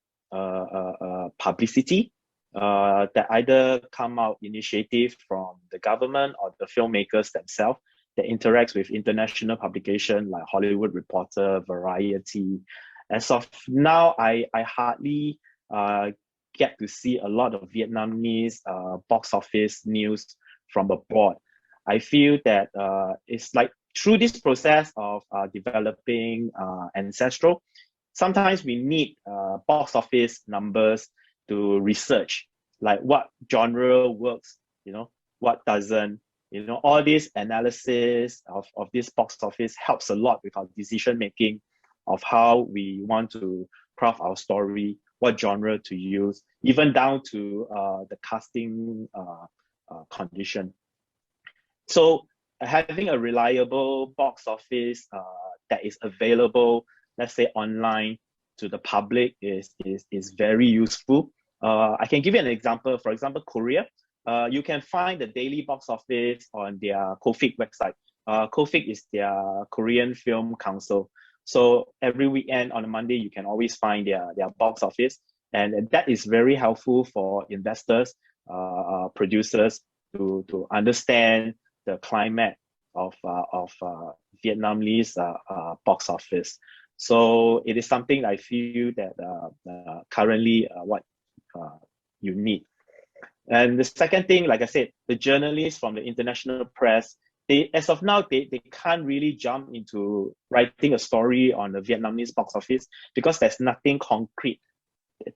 publicity that either come out initiative from the government or the filmmakers themselves that interacts with international publication like Hollywood Reporter, Variety. As of now, I hardly get to see a lot of Vietnamese box office news from abroad. I feel that it's like through this process of developing Ancestral, sometimes we need box office numbers to research, like what genre works, what doesn't. All this analysis of this box office helps a lot with our decision making of how we want to craft our story, what genre to use, even down to the casting condition. So having a reliable box office that is available, let's say online, to the public is very useful. I can give you an example. For example, Korea. You can find the daily box office on their KOFIC website. KOFIC is their Korean Film Council. So every weekend on a Monday, you can always find their box office. And that is very helpful for investors, producers to understand the climate of Vietnamese box office. So it is something I feel that currently what you need. And the second thing, like I said, the journalists from the international press, as of now, they can't really jump into writing a story on the Vietnamese box office because there's nothing concrete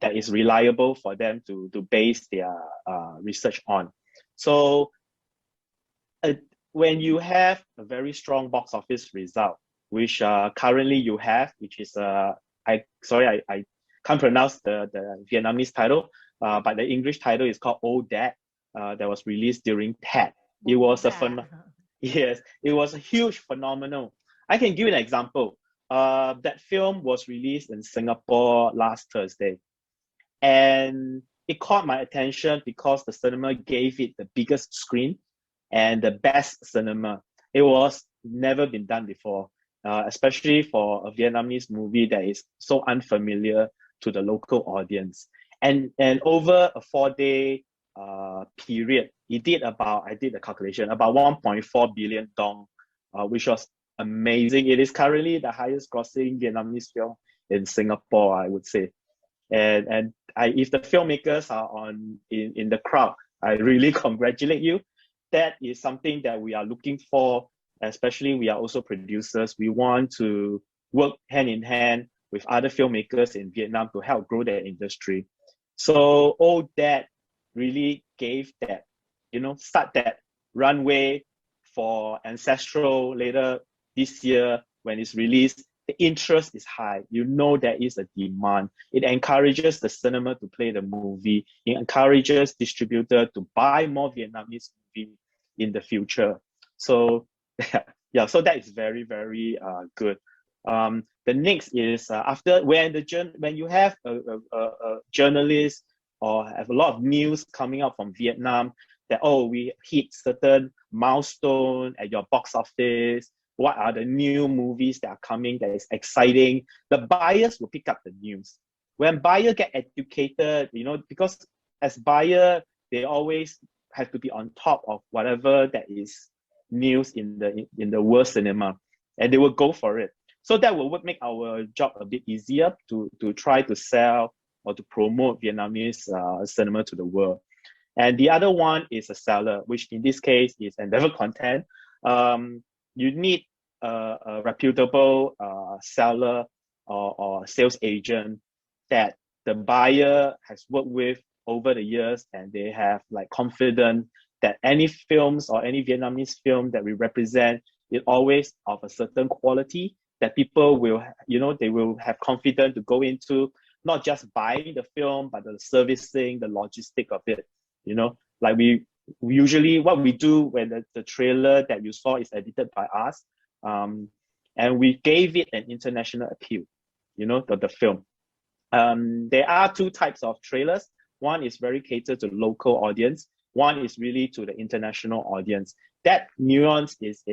that is reliable for them to base their research on. So when you have a very strong box office result, which currently you have, which is, I can't pronounce the Vietnamese title, but the English title is called Old Dad, that was released during TED. It was it was a huge phenomenon. I can give you an example. That film was released in Singapore last Thursday, and it caught my attention because the cinema gave it the biggest screen and the best cinema. It was never been done before, especially for a Vietnamese movie that is so unfamiliar to the local audience. And over a 4-day period, it did about, I did the calculation, about 1.4 billion dong, which was amazing. It is currently the highest grossing Vietnamese film in Singapore, I would say. And if the filmmakers are in the crowd, I really congratulate you. That is something that we are looking for, especially we are also producers. We want to work hand in hand with other filmmakers in Vietnam to help grow their industry. So all that really gave that, start that runway for Ancestral later this year when it's released. The interest is high. There is a demand. It encourages the cinema to play the movie. It encourages distributor to buy more Vietnamese movie in the future. So yeah, so that is very, very good. The next is after when you have a journalist or have a lot of news coming out from Vietnam that, oh, we hit certain milestone at your box office. What are the new movies that are coming that is exciting? The buyers will pick up the news. When buyers get educated, because as buyer, they always have to be on top of whatever that is news in the world cinema, and they will go for it. So that will make our job a bit easier to try to sell or to promote Vietnamese cinema to the world. And the other one is a seller, which in this case is Endeavor Content. You need a reputable seller or sales agent that the buyer has worked with over the years, and they have confidence that any films or any Vietnamese film that we represent is always of a certain quality that people will, they will have confidence to go into, not just buying the film, but the servicing, the logistic of it. We usually, what we do when the trailer that you saw is edited by us, and we gave it an international appeal, the film. There are two types of trailers. One is very catered to the local audience. One is really to the international audience. That nuance is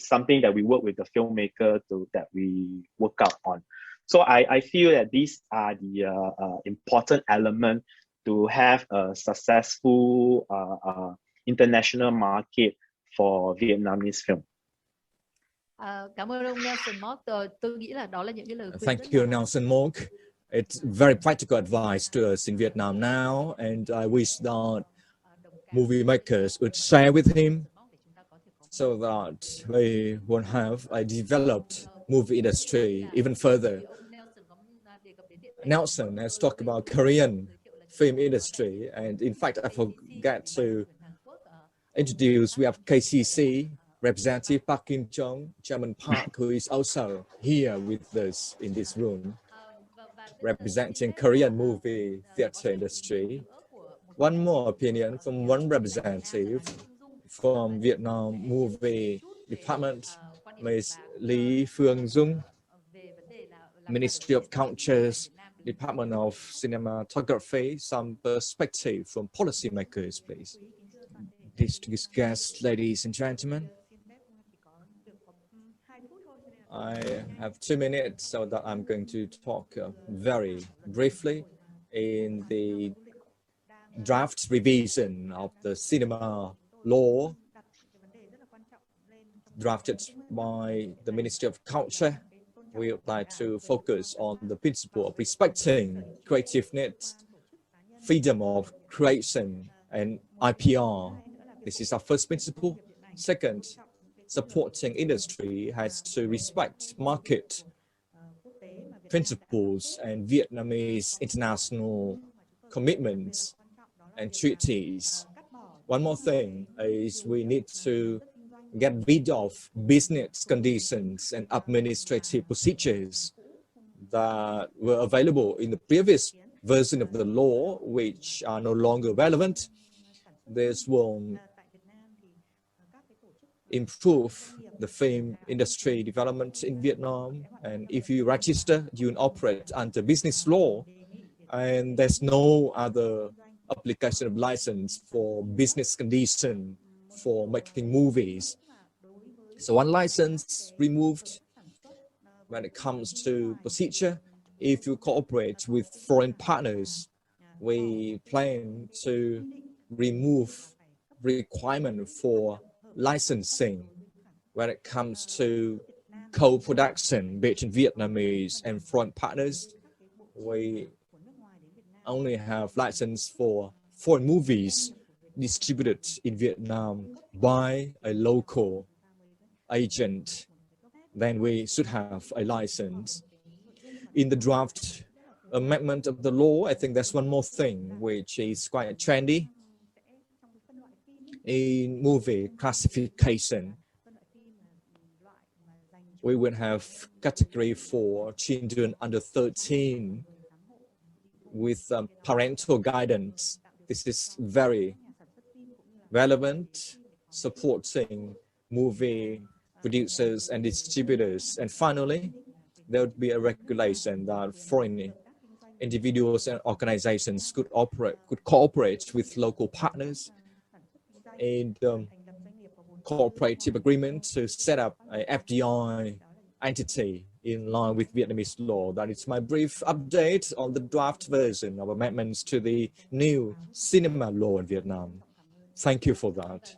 something that we work with the filmmaker that we work out on. So I feel that these are the important element to have a successful international market for Vietnamese film. Cảm ơn ông Nelson Mock. Tôi nghĩ là đó là những cái lời khuyên. Thank you, Nelson Mock. It's very practical advice to us in Vietnam now, and I wish that movie makers would share with him so that we will have a developed movie industry even further. Nelson has talked about Korean film industry, and in fact, I forgot to introduce, we have KCC representative Park Kim Jong, Chairman Park, who is also here with us in this room, representing Korean movie theater industry. One more opinion from one representative from Vietnam Movie Department, Ms. Lý Phương Dung, Ministry of Cultures, Department of Cinematography. Some perspective from policymakers, please. Distinguished guests, ladies and gentlemen, I have 2 minutes, so that I'm going to talk very briefly in the draft revision of the cinema law drafted by the Ministry of Culture. We would like to focus on the principle of respecting creativeness, freedom of creation, and IPR. This is our first principle. Second, supporting industry has to respect market principles and Vietnamese international commitments and treaties. One more thing is we need to get rid of business conditions and administrative procedures that were available in the previous version of the law, which are no longer relevant. This will improve the film industry development in Vietnam. And if you register, you operate under business law, and there's no other application of license for business condition for making movies. So one license removed. When it comes to procedure, if you cooperate with foreign partners, we plan to remove requirement for licensing when it comes to co-production between Vietnamese and foreign partners. We only have license for foreign movies distributed in Vietnam by a local agent. Then we should have a license. In the draft amendment of the law, I think there's one more thing which is quite trendy. In movie classification, we will have category for children under 13 with parental guidance. This is very relevant, supporting movie producers and distributors. And finally, there would be a regulation that foreign individuals and organizations could cooperate with local partners in cooperative agreement to set up a FDI entity in line with Vietnamese law. That is my brief update on the draft version of amendments to the new cinema law in Vietnam. Thank you for that.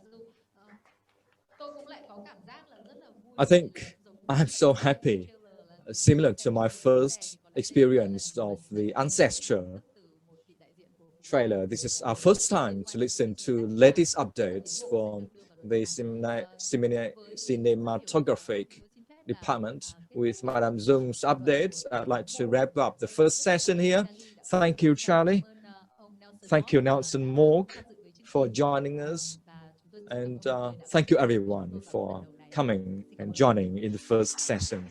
I think I'm so happy, similar to my first experience of the Ancestor trailer. This is our first time to listen to latest updates from the cinematographic department. With Madam Zung's updates, I'd like to wrap up the first session here. Thank you, Charlie. Thank you, Nelson Morg, for joining us. And thank you, everyone, for coming and joining in the first session.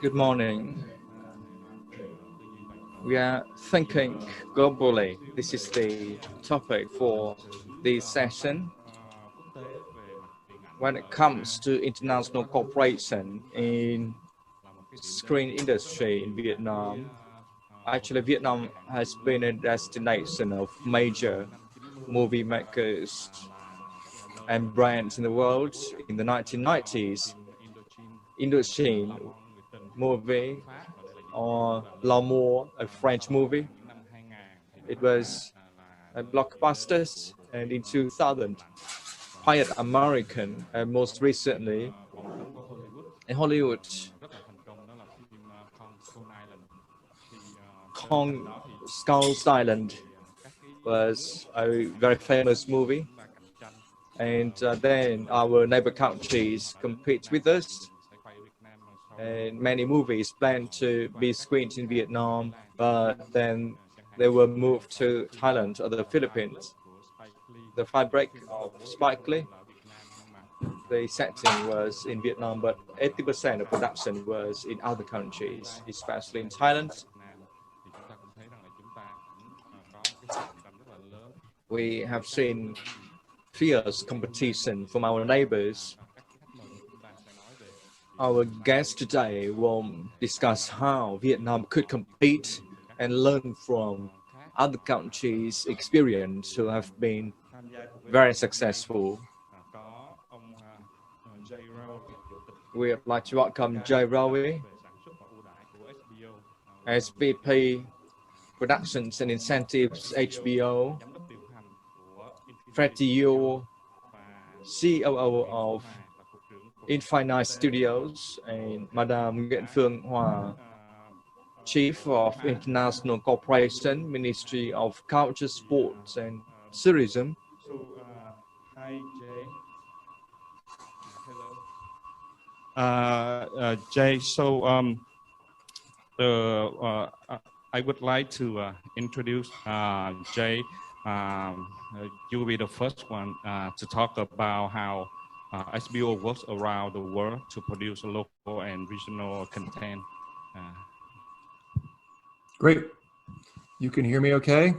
Good morning. We are thinking globally. This is the topic for this session. When it comes to international cooperation in screen industry in Vietnam, actually Vietnam has been a destination of major movie makers and brands in the world. In the 1990s, Indochine movie or L'amour, a French movie, it was a blockbuster, and in 2000, Quiet American, and most recently in Hollywood, Kong Skull's Island was a very famous movie. And then our neighbor countries compete with us. And many movies planned to be screened in Vietnam, but then they were moved to Thailand or the Philippines. The fight break of Spike Lee, the setting was in Vietnam, but 80% of production was in other countries, especially in Thailand. We have seen fierce competition from our neighbors. Our guest today will discuss how Vietnam could compete and learn from other countries' experience who have been very successful. We'd like to welcome Jay Rowie, SVP Productions and Incentives HBO, Freddie Yu, COO of Infinite Studios, and Madame Nguyễn Phương Hoa, Chief of International Cooperation, Ministry of Culture, Sports and Tourism. Hi, Jay. Hello. Jay, I would like to introduce Jay. You will be the first one to talk about how HBO works around the world to produce local and regional content. Great. You can hear me okay?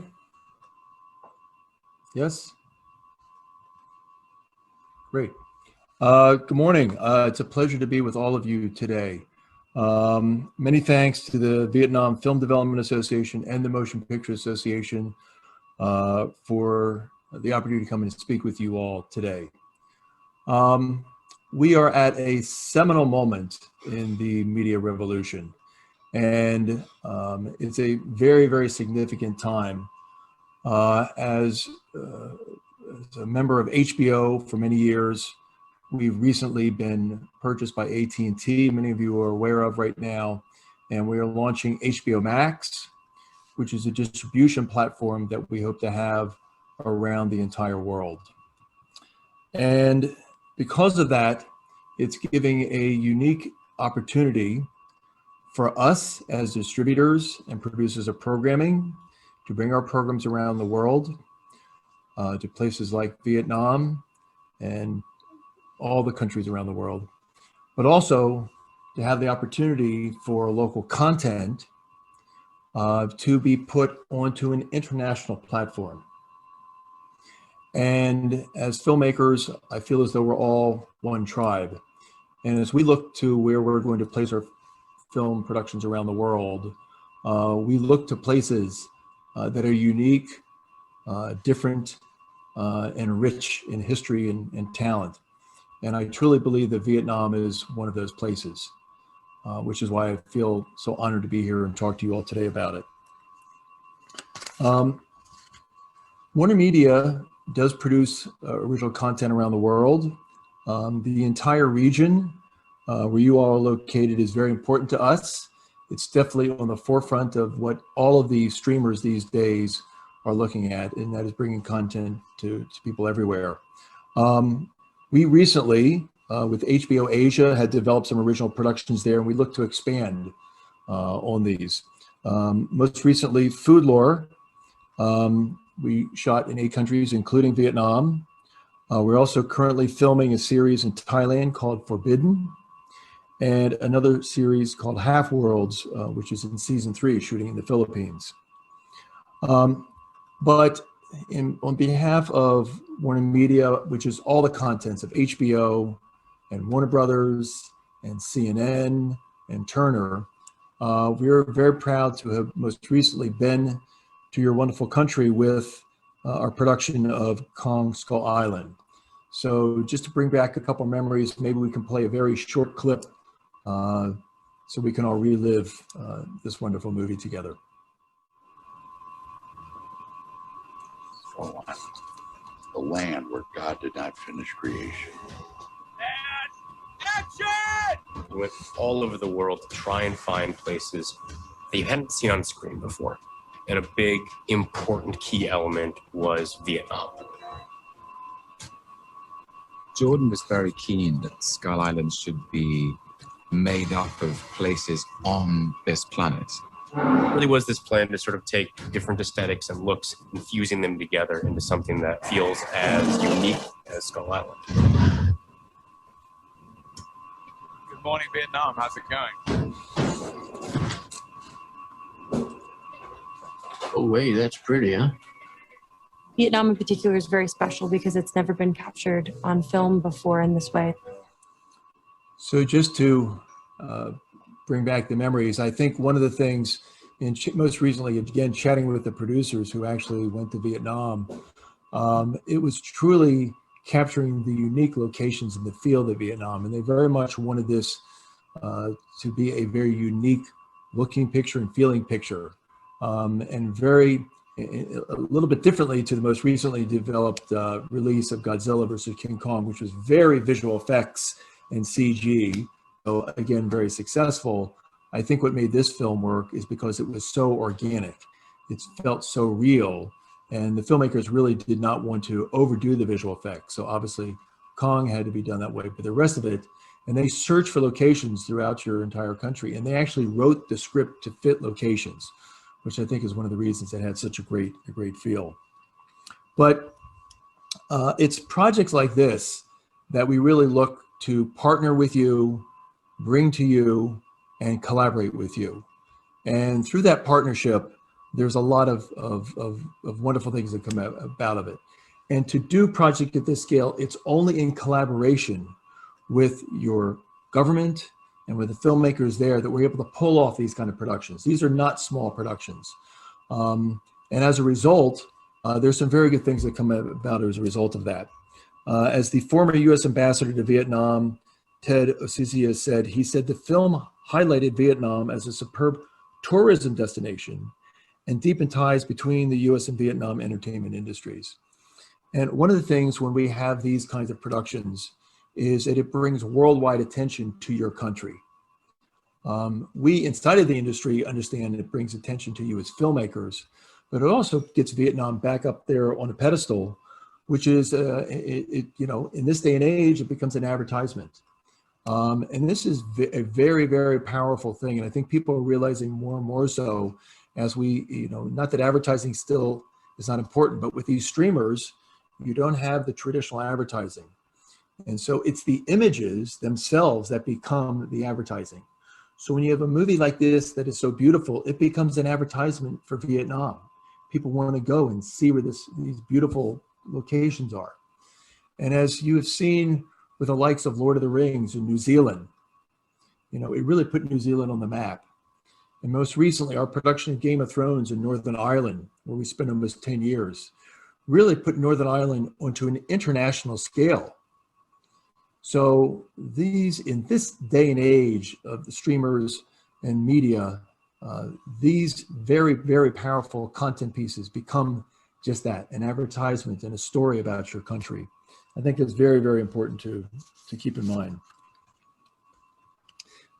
Yes? Great. Good morning. It's a pleasure to be with all of you today. Many thanks to the Vietnam Film Development Association and the Motion Picture Association for the opportunity to come and speak with you all today. We are at a seminal moment in the media revolution, and it's a very, very significant time. As a member of HBO for many years, we've recently been purchased by AT&T, many of you are aware of right now, and we are launching HBO Max, which is a distribution platform that we hope to have around the entire world. And because of that, it's giving a unique opportunity for us as distributors and producers of programming to bring our programs around the world to places like Vietnam and all the countries around the world, but also to have the opportunity for local content to be put onto an international platform. And as filmmakers, I feel as though we're all one tribe. And as we look to where we're going to place our film productions around the world, we look to places that are unique, different, and rich in history and talent. And I truly believe that Vietnam is one of those places, which is why I feel so honored to be here and talk to you all today about it. Warner Media does produce original content around the world. The entire region where you all are located is very important to us. It's definitely on the forefront of what all of the streamers these days are looking at, and that is bringing content to people everywhere. We recently, with HBO Asia, had developed some original productions there, and we look to expand on these. Most recently, Food Lore, we shot in 8 countries, including Vietnam. We're also currently filming a series in Thailand called Forbidden, and another series called Half Worlds, which is in season 3, shooting in the Philippines. But on behalf of Warner Media, which is all the contents of HBO and Warner Brothers and CNN and Turner, we're very proud to have most recently been to your wonderful country with our production of Kong Skull Island. So just to bring back a couple memories, maybe we can play a very short clip so we can all relive this wonderful movie together. The land where God did not finish creation. Went all over the world to try and find places that you hadn't seen on screen before. And a big, important key element was Vietnam. Jordan was very keen that Skull Island should be made up of places on this planet. It really was this plan to sort of take different aesthetics and looks and fusing them together into something that feels as unique as Skull Island. Good morning, Vietnam. How's it going? Oh, wait, that's pretty, huh? Vietnam in particular is very special because it's never been captured on film before in this way. So just to bring back the memories, I think one of the things, most recently, again, chatting with the producers who actually went to Vietnam, it was truly capturing the unique locations in the field of Vietnam. And they very much wanted this to be a very unique looking picture and feeling picture. And a little bit differently to the most recently developed release of Godzilla versus King Kong, which was very visual effects and CG. So again, very successful. I think what made this film work is because it was so organic. It felt so real. And the filmmakers really did not want to overdo the visual effects. So obviously Kong had to be done that way, but the rest of it, and they searched for locations throughout your entire country. And they actually wrote the script to fit locations, which I think is one of the reasons it had such a great feel. But it's projects like this that we really look to partner with you, bring to you, and collaborate with you. And through that partnership, there's a lot of wonderful things that come out of it. And to do project at this scale, it's only in collaboration with your government and with the filmmakers there that we're able to pull off these kind of productions. These are not small productions. And as a result, there's some very good things that come about as a result of that. As the former US ambassador to Vietnam, Ted Osisia said, he said the film highlighted Vietnam as a superb tourism destination and deepened ties between the US and Vietnam entertainment industries. And one of the things when we have these kinds of productions is that it brings worldwide attention to your country. We inside of the industry understand it brings attention to you as filmmakers, but it also gets Vietnam back up there on a pedestal, which is, you know, in this day and age, it becomes an advertisement. And this is a very, very powerful thing. And I think people are realizing more and more so as we, you know, not that advertising still is not important, but with these streamers, you don't have the traditional advertising. And so it's the images themselves that become the advertising. So when you have a movie like this that is so beautiful, it becomes an advertisement for Vietnam. People want to go and see where these beautiful locations are. And as you have seen with the likes of Lord of the Rings in New Zealand, you know, it really put New Zealand on the map. And most recently, our production of Game of Thrones in Northern Ireland, where we spent almost 10 years, really put Northern Ireland onto an international scale. So these, in this day and age of the streamers and media, these very, very powerful content pieces become just that, an advertisement and a story about your country. I think it's very, very important to keep in mind.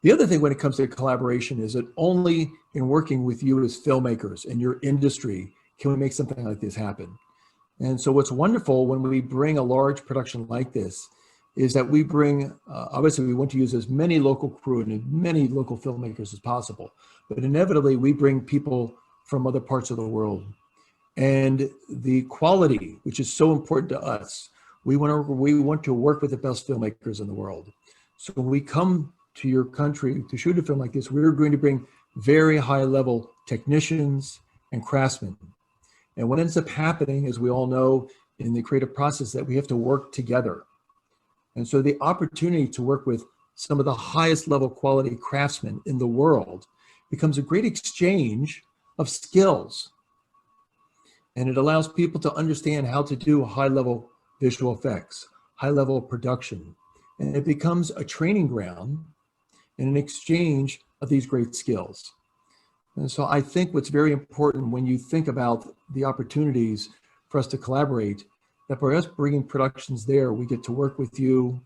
The other thing when it comes to collaboration is that only in working with you as filmmakers and your industry can we make something like this happen. And so what's wonderful when we bring a large production like this is that we bring, obviously we want to use as many local crew and as many local filmmakers as possible, but inevitably we bring people from other parts of the world. And the quality, which is so important to us, we want to work with the best filmmakers in the world. So when we come to your country to shoot a film like this, we're going to bring very high level technicians and craftsmen. And what ends up happening, as we all know in the creative process, that we have to work together. And so the opportunity to work with some of the highest level quality craftsmen in the world becomes a great exchange of skills. And it allows people to understand how to do high level visual effects, high level production. And it becomes a training ground and an exchange of these great skills. And so I think what's very important when you think about the opportunities for us to collaborate, that by us bringing productions there, we get to work with you,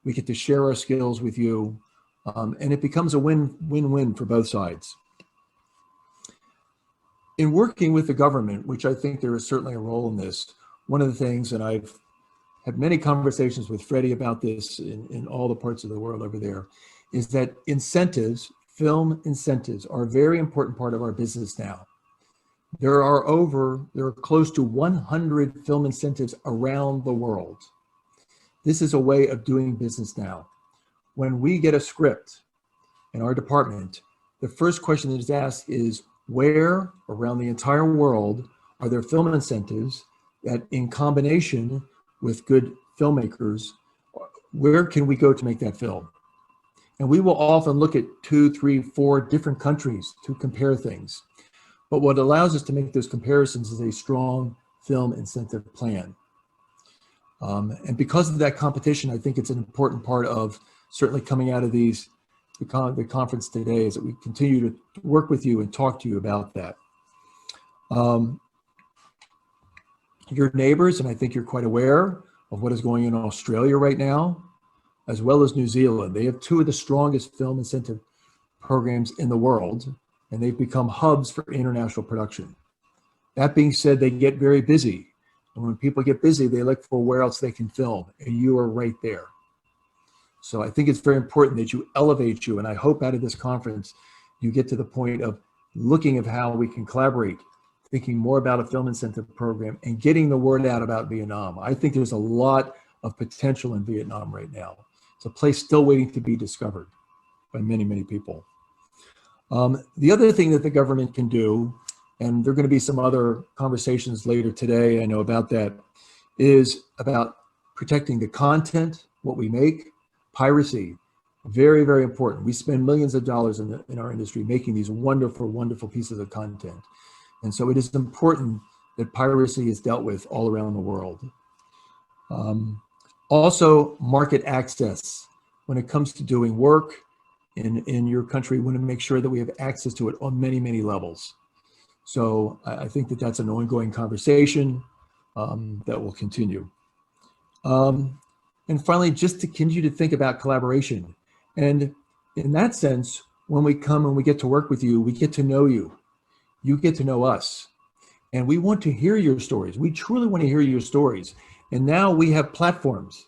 we get to share our skills with you, and it becomes a win-win-win for both sides. in working with the government, which I think there is certainly a role in this, one of the things, and I've had many conversations with Freddie about this in all the parts of the world over there, is that incentives, film incentives, are a very important part of our business now. There are close to 100 film incentives around the world. This is a way of doing business now. When we get a script in our department, the first question that is asked is, where around the entire world are there film incentives that, in combination with good filmmakers, where can we go to make that film? And we will often look at 2, 3, 4 different countries to compare things. But what allows us to make those comparisons is a strong film incentive plan. And because of that competition, I think it's an important part of certainly coming out of the conference today, is that we continue to work with you and talk to you about that. Your neighbors, and I think you're quite aware of what is going on in Australia right now, as well as New Zealand. They have 2 of the strongest film incentive programs in the world, and they've become hubs for international production. That being said, they get very busy. And when people get busy, they look for where else they can film, and you are right there. So I think it's very important that you elevate you, and I hope out of this conference, you get to the point of looking at how we can collaborate, thinking more about a film incentive program, and getting the word out about Vietnam. I think there's a lot of potential in Vietnam right now. It's a place still waiting to be discovered by many, many people. The other thing that the government can do, and there are going to be some other conversations later today, I know about that, is about protecting the content, what we make. Piracy, very, very important. We spend millions of dollars in our industry making these wonderful, wonderful pieces of content. And so it is important that piracy is dealt with all around the world. Also, market access. When it comes to doing work in your country, we want to make sure that we have access to it on many, many levels. So I think that that's an ongoing conversation that will continue. And finally, just to continue to think about collaboration. And in that sense, when we come and we get to work with you, we get to know you. You get to know us. And we want to hear your stories. We truly want to hear your stories. And now we have platforms,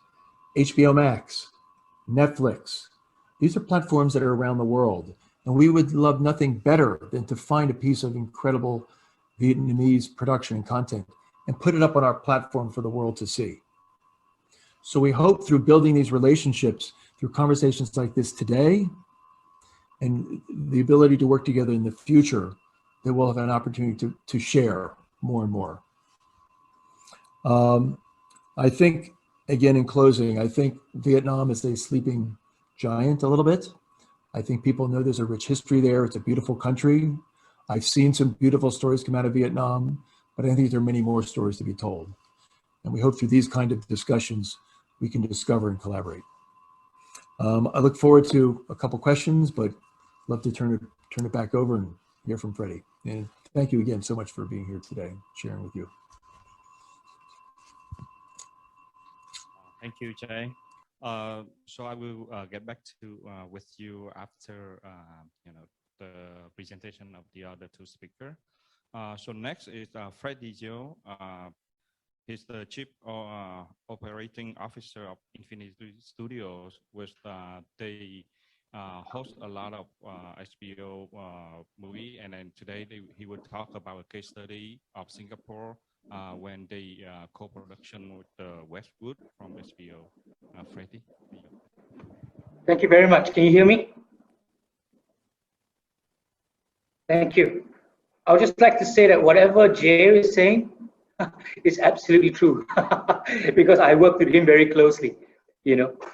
HBO Max, Netflix. These are platforms that are around the world. And we would love nothing better than to find a piece of incredible Vietnamese production and content and put it up on our platform for the world to see. So we hope through building these relationships, through conversations like this today, and the ability to work together in the future, that we'll have an opportunity to share more and more. I think, again, in closing, I think Vietnam is a sleeping giant a little bit. I think people know there's a rich history there. It's a beautiful country. I've seen some beautiful stories come out of Vietnam, but I think there are many more stories to be told. And we hope through these kind of discussions, we can discover and collaborate. I look forward to a couple questions, but love to turn it back over and hear from Freddie. And thank you again so much for being here today, sharing with you. Thank you, Jay. So I will get back to with you after the presentation of the other 2 speakers. So next is Freddie Joe. He's the Chief Operating Officer of Infinity Studios, which they host a lot of HBO movie, and then today he will talk about a case study of Singapore when they co-production with Westwood from HBO. Freddie. Thank you very much. Can you hear me? Thank you. I would just like to say that whatever Jay is saying is absolutely true because I work with him very closely.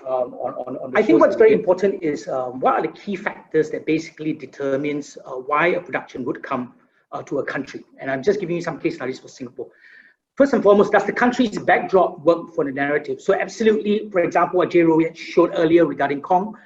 On I think what's very important is what are the key factors that basically determines why a production would come to a country. And I'm just giving you some case studies for Singapore. First and foremost, does the country's backdrop work for the narrative? So absolutely, for example, what Jay Roy showed earlier regarding Kong,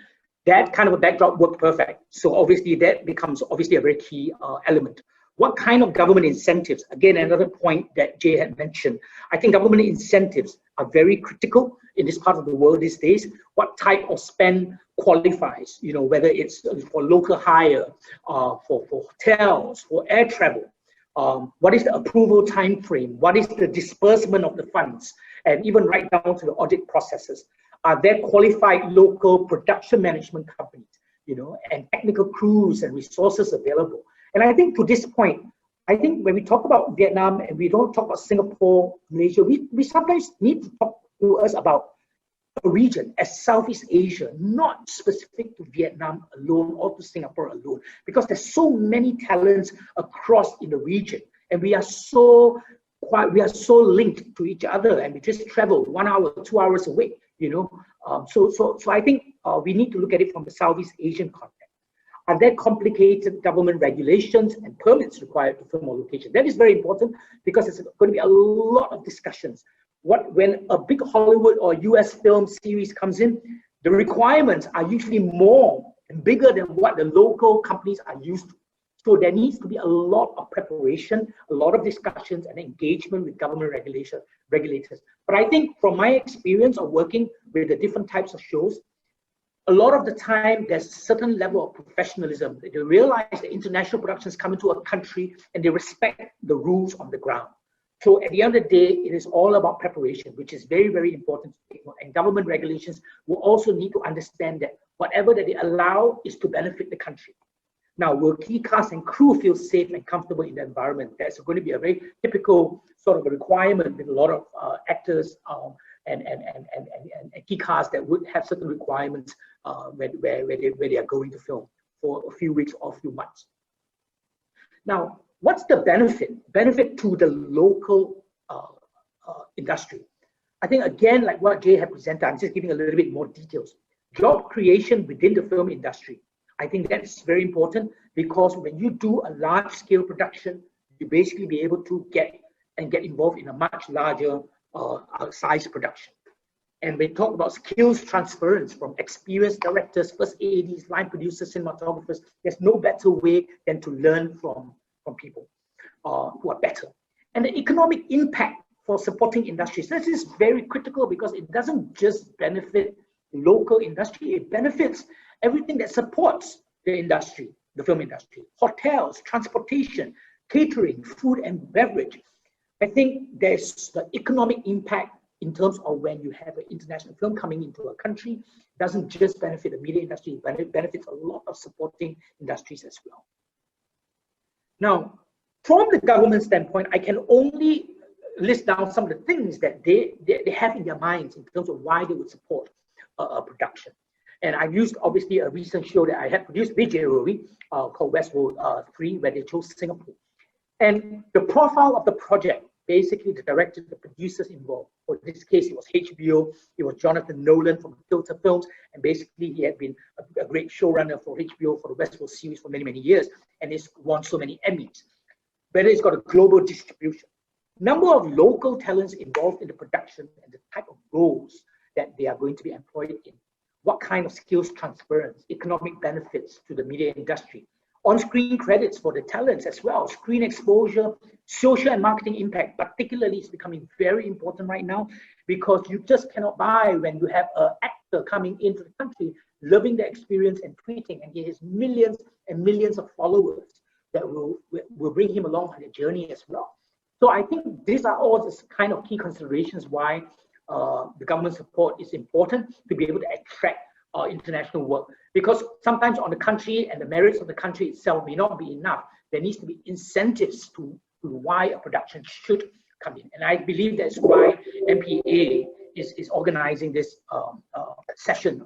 that kind of a backdrop worked perfect. So obviously that becomes obviously a very key element. What kind of government incentives? Again, another point that Jay had mentioned. I think government incentives are very critical in this part of the world these days. What type of spend qualifies? Whether it's for local hire, for hotels, for air travel. What is the approval time frame? What is the disbursement of the funds? And even right down to the audit processes. Are there qualified local production management companies, and technical crews and resources available? And I think to this point, I think when we talk about Vietnam and we don't talk about Singapore, Malaysia, we sometimes need to talk to us about a region as Southeast Asia, not specific to Vietnam alone or to Singapore alone, because there's so many talents across in the region, and we are so linked to each other, and we just travel 1 hour, 2 hours away. So I think we need to look at it from the Southeast Asian context. Are there complicated government regulations and permits required to film on location? That is very important because there's going to be a lot of discussions. When a big Hollywood or US film series comes in, the requirements are usually more and bigger than what the local companies are used to. So there needs to be a lot of preparation, a lot of discussions and engagement with government regulators. But I think from my experience of working with the different types of shows, a lot of the time there's a certain level of professionalism. They realize that international productions come into a country and they respect the rules on the ground. So at the end of the day, it is all about preparation, which is very, very important. And government regulations will also need to understand that whatever that they allow is to benefit the country. Now, will key cast and crew feel safe and comfortable in the environment? That's going to be a very typical sort of a requirement with a lot of actors and key cast that would have certain requirements where they are going to film for a few weeks or a few months. Now, what's the benefit to the local industry? I think, again, like what Jay had presented, I'm just giving a little bit more details. Job creation within the film industry. I think that's very important because when you do a large-scale production, you basically be able to get involved in a much larger size production. And we talk about skills transference from experienced directors, first ADs, line producers, cinematographers. There's no better way than to learn from people who are better. And the economic impact for supporting industries. This is very critical because it doesn't just benefit local industry, it benefits everything that supports the industry, the film industry, hotels, transportation, catering, food and beverage. I think there's the economic impact in terms of when you have an international film coming into a country, it doesn't just benefit the media industry, but it benefits a lot of supporting industries as well. Now, from the government standpoint, I can only list down some of the things that they have in their minds in terms of why they would support a production. And I used, obviously, a recent show that I had produced with Jay Rowie called Westworld 3, where they chose Singapore. And the profile of the project, basically the director, the producers involved. For this case, it was HBO, it was Jonathan Nolan from Filter Films, and basically he had been a great showrunner for HBO for the Westworld series for many, many years, and he's won so many Emmys. But it's got a global distribution. Number of local talents involved in the production and the type of roles that they are going to be employed in. What kind of skills transference, economic benefits to the media industry, on-screen credits for the talents as well, screen exposure, social and marketing impact, particularly is becoming very important right now because you just cannot buy when you have an actor coming into the country, loving the experience and tweeting, and he has millions and millions of followers that will bring him along on the journey as well. So I think these are all the kind of key considerations why the government support is important to be able to attract international work, because sometimes on the country and the merits of the country itself may not be enough. There needs to be incentives to why a production should come in. And I believe that's why MPA is organizing this session,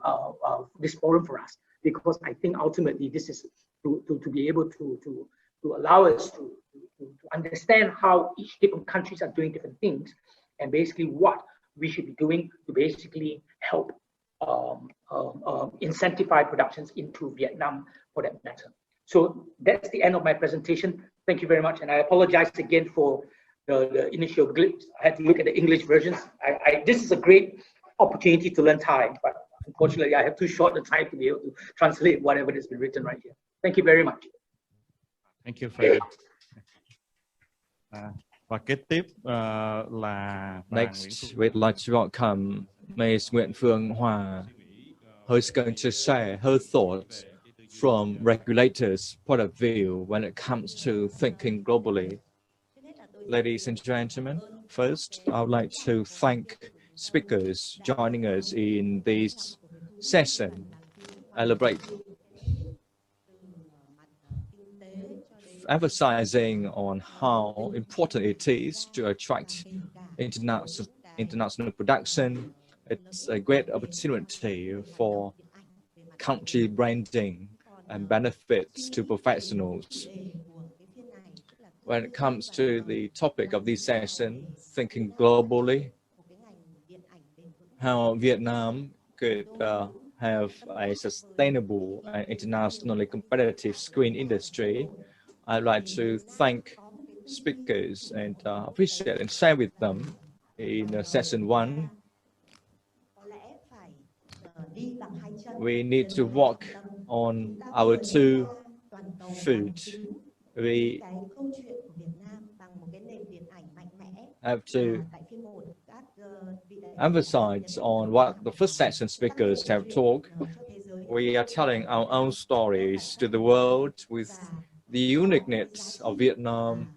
this forum for us, because I think ultimately this is to be able to allow us to understand how each different countries are doing different things, and basically what we should be doing to basically help incentivize productions into Vietnam for that matter. So that's the end of my presentation. Thank you very much. And I apologize again for the initial glitch. I had to look at the English versions. This is a great opportunity to learn Thai, but unfortunately I have too short a time to be able to translate whatever has been written right here. Thank you very much. Thank you, Fred. Và kế tiếp là Next, we'd like to welcome Ms. Nguyễn Phương Hoa, who's going to share her thoughts from regulators' point of view when it comes to thinking globally Ladies and gentlemen, first, I would like to thank speakers joining us in this session. Elaborate, emphasizing on how important it is to attract international production. It's a great opportunity for country branding and benefits to professionals. When it comes to the topic of this session, thinking globally, how Vietnam could have a sustainable and internationally competitive screen industry, I'd like to thank speakers and appreciate and share with them in session 1. We need to work on our 2 feet. We have to emphasize on what the first session speakers have talked. We are telling our own stories to the world with the uniqueness of Vietnam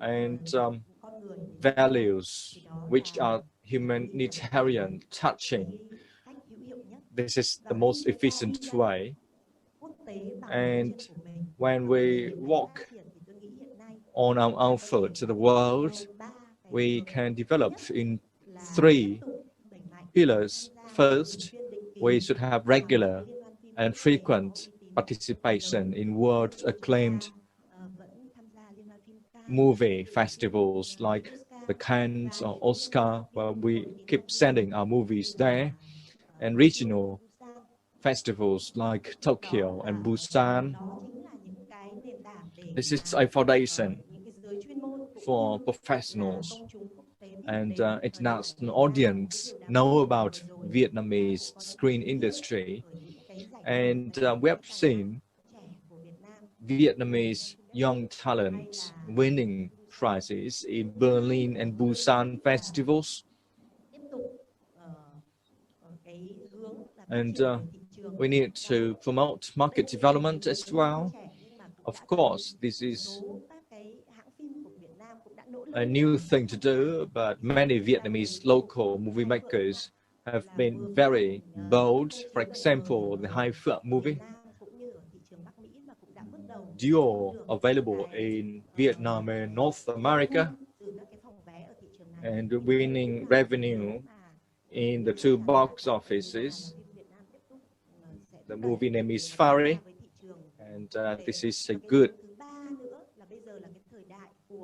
and values which are humanitarian, touching. This is the most efficient way. And when we walk on our own foot to the world, we can develop in 3 pillars. First, we should have regular and frequent participation in world-acclaimed movie festivals like the Cannes or Oscar, where we keep sending our movies there, and regional festivals like Tokyo and Busan. This is a foundation for professionals and international audience know about Vietnamese screen industry. And we have seen Vietnamese young talent winning prizes in Berlin and Busan festivals. And we need to promote market development as well. Of course, this is a new thing to do, but many Vietnamese local movie makers have been very bold. For example, the Hai Phượng movie, duo available in Vietnam and North America, and winning revenue in the 2 box offices. The movie name is Fari, and this is a good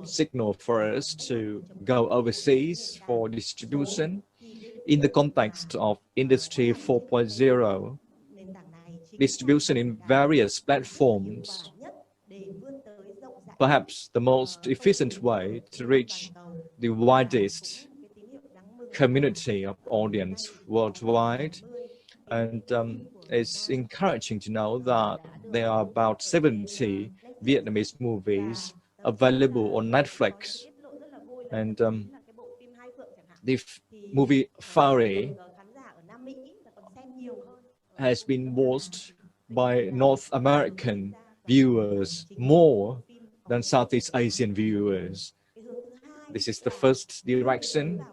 signal for us to go overseas for distribution. In the context of Industry 4.0, distribution in various platforms, perhaps the most efficient way to reach the widest community of audience worldwide. And it's encouraging to know that there are about 70 Vietnamese movies available on Netflix. And the movie Fari has been watched by North American viewers more than Southeast Asian viewers. This is the first direction.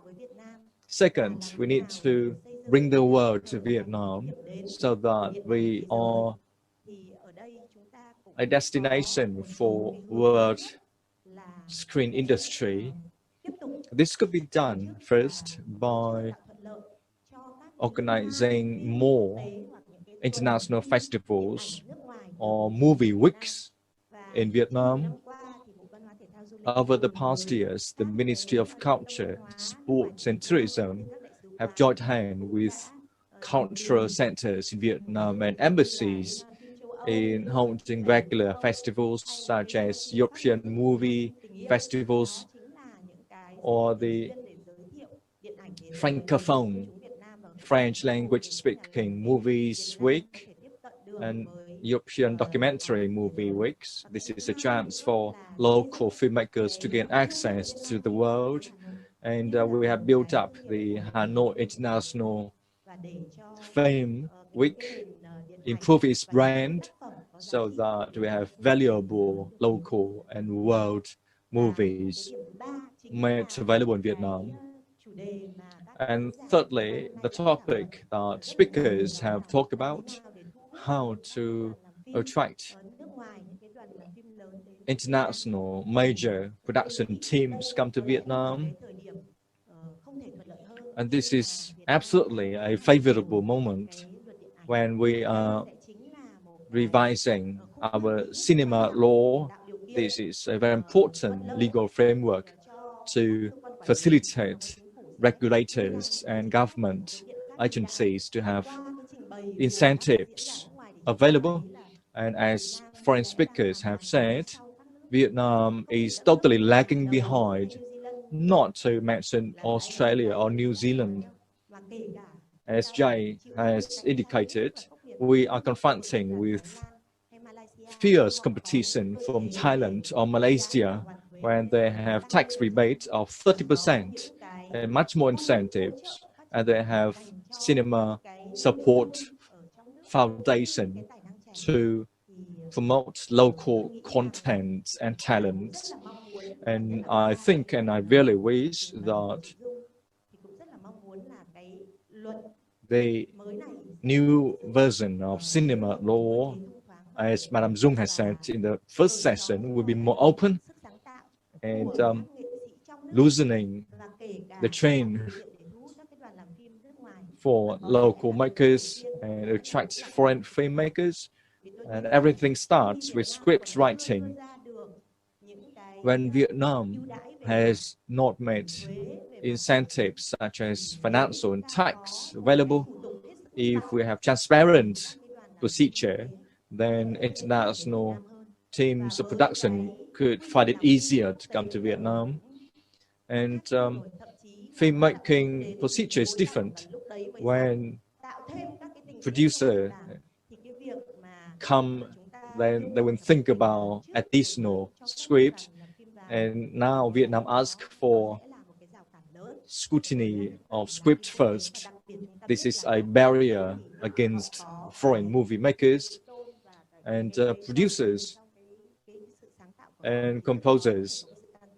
Second, we need to bring the world to Vietnam so that we are a destination for world screen industry. This could be done first by organizing more international festivals or movie weeks in Vietnam. Over the past years, the Ministry of Culture, Sports and Tourism have joined hands with cultural centers in Vietnam and embassies in holding regular festivals such as European movie festivals or the Francophone, French language speaking movies week and European documentary movie weeks. This is a chance for local filmmakers to gain access to the world. And we have built up the Hanoi International Film Week, improve its brand so that we have valuable local and world movies made available in Vietnam. And thirdly, the topic that speakers have talked about, how to attract international major production teams come to Vietnam. And this is absolutely a favorable moment when we are revising our cinema law. This is a very important legal framework to facilitate regulators and government agencies to have incentives available. And as foreign speakers have said, Vietnam is totally lagging behind, not to mention Australia or New Zealand. As Jay has indicated, we are confronting with fierce competition from Thailand or Malaysia, when they have tax rebate of 30% and much more incentives, and they have cinema support foundation to promote local content and talents. And I think, and I really wish that the new version of cinema law, as Madam Dung has said in the first session, will be more open and loosening the chain for local makers and attract foreign filmmakers. And everything starts with script writing. When Vietnam has not made incentives such as financial and tax available, if we have transparent procedure, then international teams of production could find it easier to come to Vietnam. And filmmaking procedure is different. When producer come, then they will think about additional script. And now Vietnam asks for scrutiny of script first. This is a barrier against foreign movie makers, and producers and composers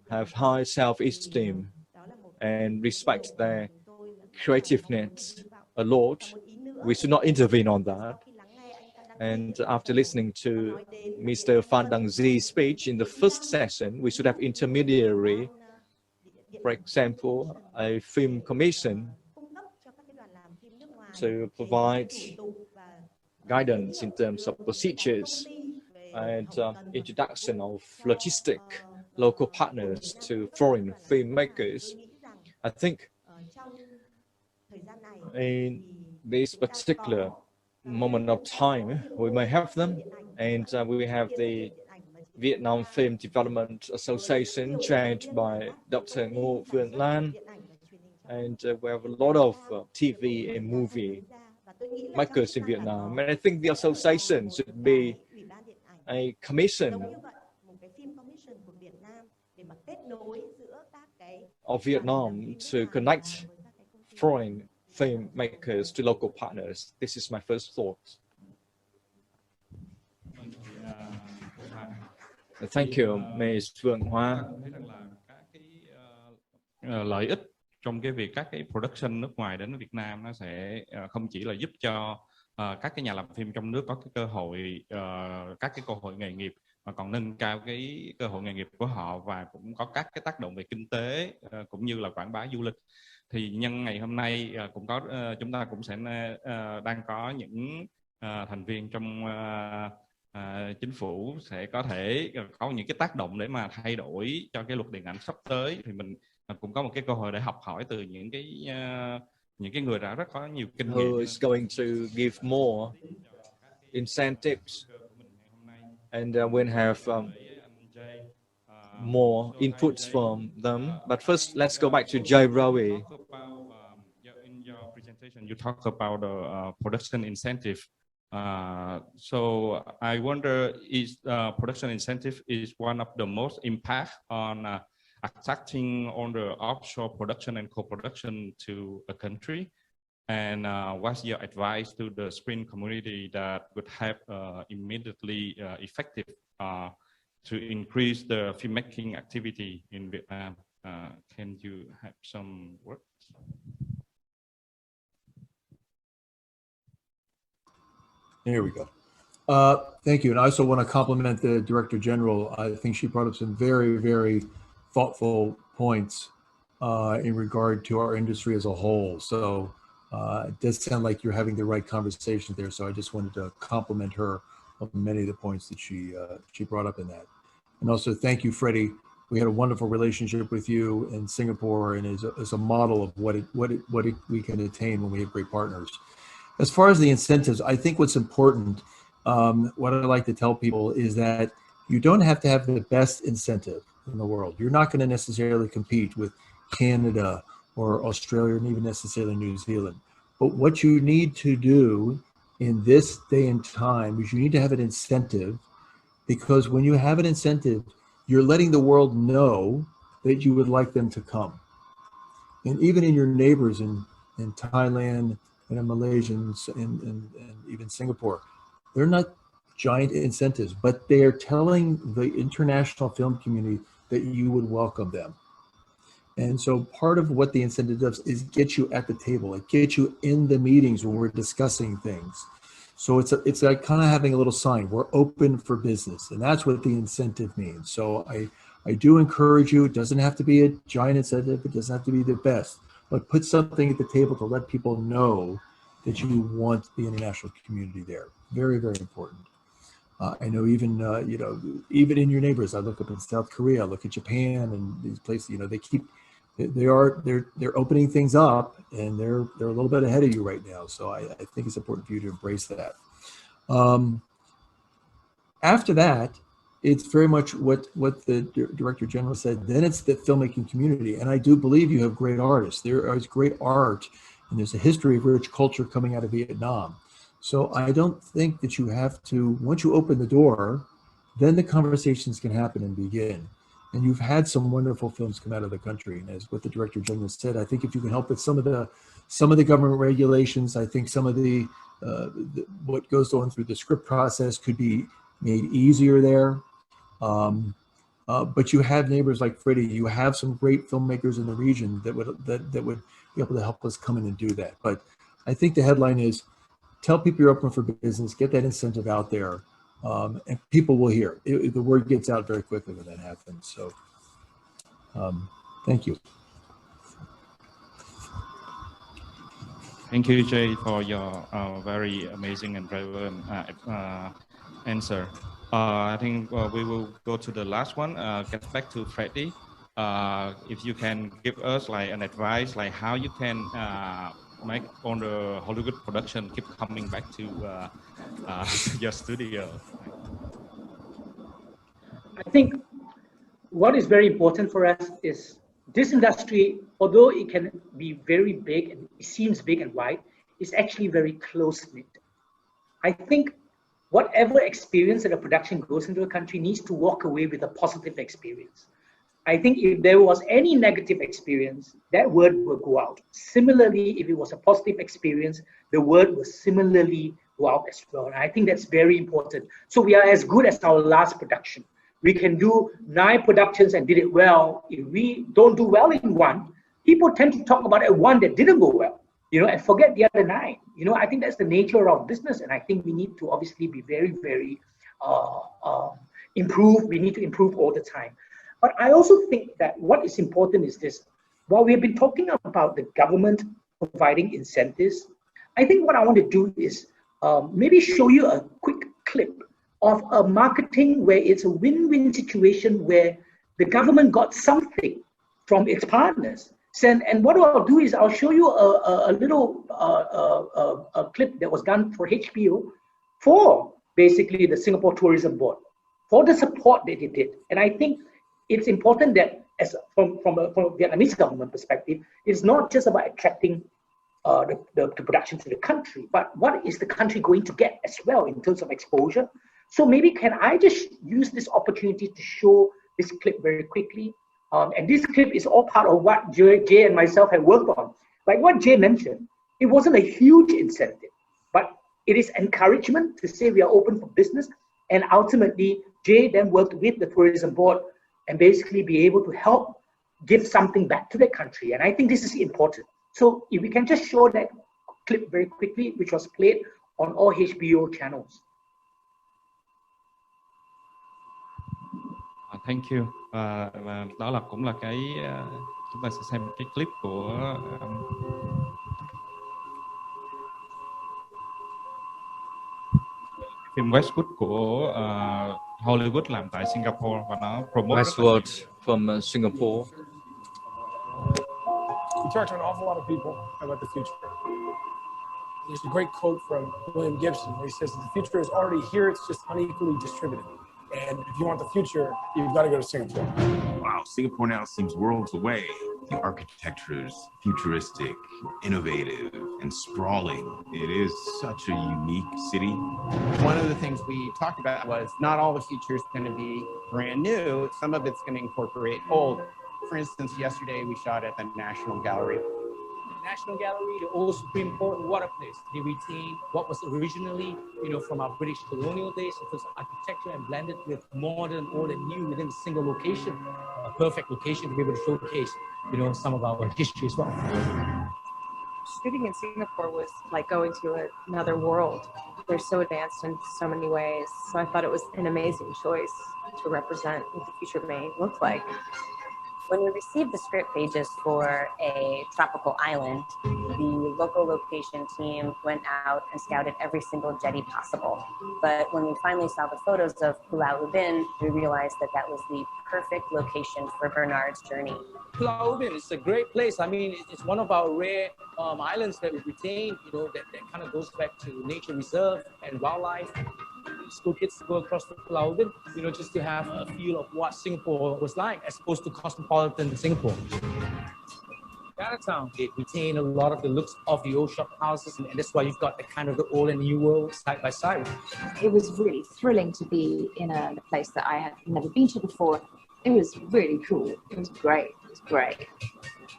have high self-esteem and respect their creativeness a lot. We should not intervene on that. And after listening to Mr. Phan Đăng Di's speech in the first session, we should have intermediary, for example, a film commission to provide guidance in terms of procedures and introduction of logistic local partners to foreign filmmakers. I think in this particular moment of time, we may have them, and we have the Vietnam Film Development Association chaired by Dr. Ngô Phương Lan, and we have a lot of TV and movie makers in Vietnam. And I think the association should be a commission of Vietnam to connect foreign filmmakers to local partners. This is my first thought. Thank you, Ms. Vượng Hoa. Lợi ích trong cái việc các cái production nước ngoài đến Việt Nam nó sẽ không chỉ là giúp cho các cái nhà làm phim trong nước có cái cơ hội, các cái cơ hội nghề nghiệp, mà còn nâng cao cái cơ hội nghề nghiệp của họ, và cũng có các cái tác động về kinh tế cũng như là quảng bá du lịch. Thì nhân ngày hôm nay cũng có chúng ta cũng sẽ đang có những thành viên trong chính phủ sẽ có thể có những cái tác động để mà thay đổi cho cái luật điện ảnh sắp tới. Thì mình cũng có một cái cơ hội để học hỏi từ những cái người đã rất có nhiều kinh nghiệm. Who is going to give more incentives, and we'll have more inputs from them. But first, let's go back to Jay Rowie. In your presentation, you talked about the production incentive. So I wonder, is production incentive is one of the most impact on attracting on the offshore production and co-production to a country? And what's your advice to the screen community that would have immediately effective to increase the filmmaking activity in Vietnam. Can you have some words? There we go. Thank you. And I also want to compliment the Director General. I think she brought up some very, very thoughtful points in regard to our industry as a whole. So it does sound like you're having the right conversation there. So I just wanted to compliment her on many of the points that she brought up in that. And also thank you, Freddie. We had a wonderful relationship with you in Singapore, and is a model of what we can attain when we have great partners. As far as the incentives, I think what's important, what I like to tell people is that you don't have to have the best incentive in the world. You're not going to necessarily compete with Canada or Australia, and even necessarily New Zealand. But what you need to do in this day and time is you need to have an incentive, because when you have an incentive, you're letting the world know that you would like them to come. And even in your neighbors in Thailand and in Malaysians and even Singapore, they're not giant incentives, but they are telling the international film community that you would welcome them. And so part of what the incentive does is get you at the table, it gets you in the meetings when we're discussing things. So it's like kind of having a little sign, we're open for business, and that's what the incentive means. So I do encourage you, it doesn't have to be a giant incentive, it doesn't have to be the best, but put something at the table to let people know that you want the international community there. Very, very important. I know even, even in your neighbors, I look up in South Korea, I look at Japan and these places, they're opening things up, and they're a little bit ahead of you right now. So I think it's important for you to embrace that. After that, it's very much what the Director General said. Then it's the filmmaking community, and I do believe you have great artists. There is great art, and there's a history of rich culture coming out of Vietnam. So I don't think that you have to, once you open the door, then the conversations can happen and begin. And you've had some wonderful films come out of the country. And as what the Director General said, I think if you can help with some of the government regulations, I think some of the what goes on through the script process could be made easier there. But you have neighbors like Freddie. You have some great filmmakers in the region that would be able to help us come in and do that. But I think the headline is, tell people you're open for business, get that incentive out there, and people will hear. The word gets out very quickly when that happens. So thank you. Thank you, Jay, for your very amazing and relevant answer. I think we will go to the last one. Get back to Freddie. If you can give us like an advice, like how you can make all the Hollywood production keep coming back to your studio. I think what is very important for us is this industry, although it can be very big and it seems big and wide, is actually very close-knit. I think whatever experience that a production goes into a country needs to walk away with a positive experience. I think if there was any negative experience, that word will go out. Similarly, if it was a positive experience, the word will similarly go out as well. And I think that's very important. So we are as good as our last production. We can do 9 productions and did it well. If we don't do well in one, people tend to talk about a one that didn't go well, and forget the other 9. I think that's the nature of business. And I think we need to obviously be very, very improve. We need to improve all the time. But I also think that what is important is this. While we've been talking about the government providing incentives, I think what I want to do is maybe show you a quick clip of a marketing where it's a win-win situation where the government got something from its partners. And what I'll do is I'll show you a little a clip that was done for HBO for basically the Singapore Tourism Board, for the support that they did. And I think it's important that from a Vietnamese government perspective, it's not just about attracting the production to the country, but what is the country going to get as well in terms of exposure. So maybe can I just use this opportunity to show this clip very quickly? And this clip is all part of what Jay and myself have worked on. Like what Jay mentioned, it wasn't a huge incentive, but it is encouragement to say we are open for business and ultimately Jay then worked with the tourism board and basically be able to help give something back to the country. And I think this is important. So if we can just show that clip very quickly, which was played on all HBO channels. Thank you. Và đó là cũng là cái chúng ta sẽ xem cái clip của phim Westwood của Hollywood làm tại Singapore và nó promote Westwood from Singapore. We talked to an awful lot of people about the future. There's a great quote from William Gibson where he says, the future is already here, it's just unequally distributed. And if you want the future, you've got to go to Singapore. Wow, Singapore now seems worlds away. The architecture is futuristic, innovative, and sprawling. It is such a unique city. One of the things we talked about was not all the future is going to be brand new. Some of it's going to incorporate old. For instance, yesterday we shot at the National Gallery. National Gallery, the old Supreme Court, what a place. They retain what was originally, from our British colonial days in terms of architecture and blended with modern, old and new within a single location. A perfect location to be able to showcase, some of our history as well. Shooting in Singapore was like going to another world. They're so advanced in so many ways. So I thought it was an amazing choice to represent what the future may look like. When we received the script pages for a tropical island, the local location team went out and scouted every single jetty possible. But when we finally saw the photos of Pulau Ubin, we realized that that was the perfect location for Bernard's journey. Pulau Ubin is a great place. I mean, it's one of our rare islands that we retain, that kind of goes back to nature reserve and wildlife. School kids to go across to Pulau Ubin, just to have a feel of what Singapore was like as opposed to cosmopolitan Singapore. Chinatown, it retained a lot of the looks of the old shop houses, and that's why you've got the kind of the old and new world side by side. It was really thrilling to be in a place that I had never been to before. It was really cool. It was great. It was great.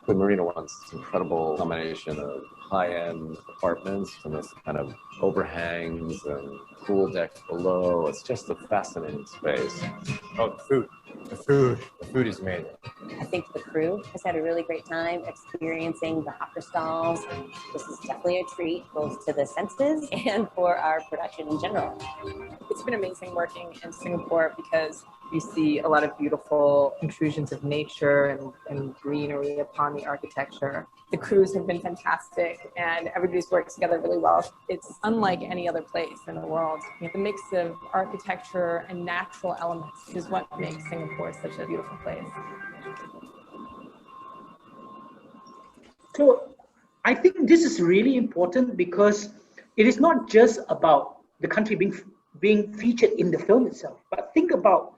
The Marina wants this incredible combination of high-end apartments and this kind of overhangs and pool decks below. It's just a fascinating space. Oh, the food. The food is amazing. I think the crew has had a really great time experiencing the hopper stalls. This is definitely a treat both to the senses and for our production in general. It's been amazing working in Singapore because you see a lot of beautiful intrusions of nature and greenery upon the architecture. The crews have been fantastic and everybody's worked together really well. It's unlike any other place in the world. The mix of architecture and natural elements is what makes Singapore such a beautiful place. So I think this is really important because it is not just about the country being featured in the film itself, but think about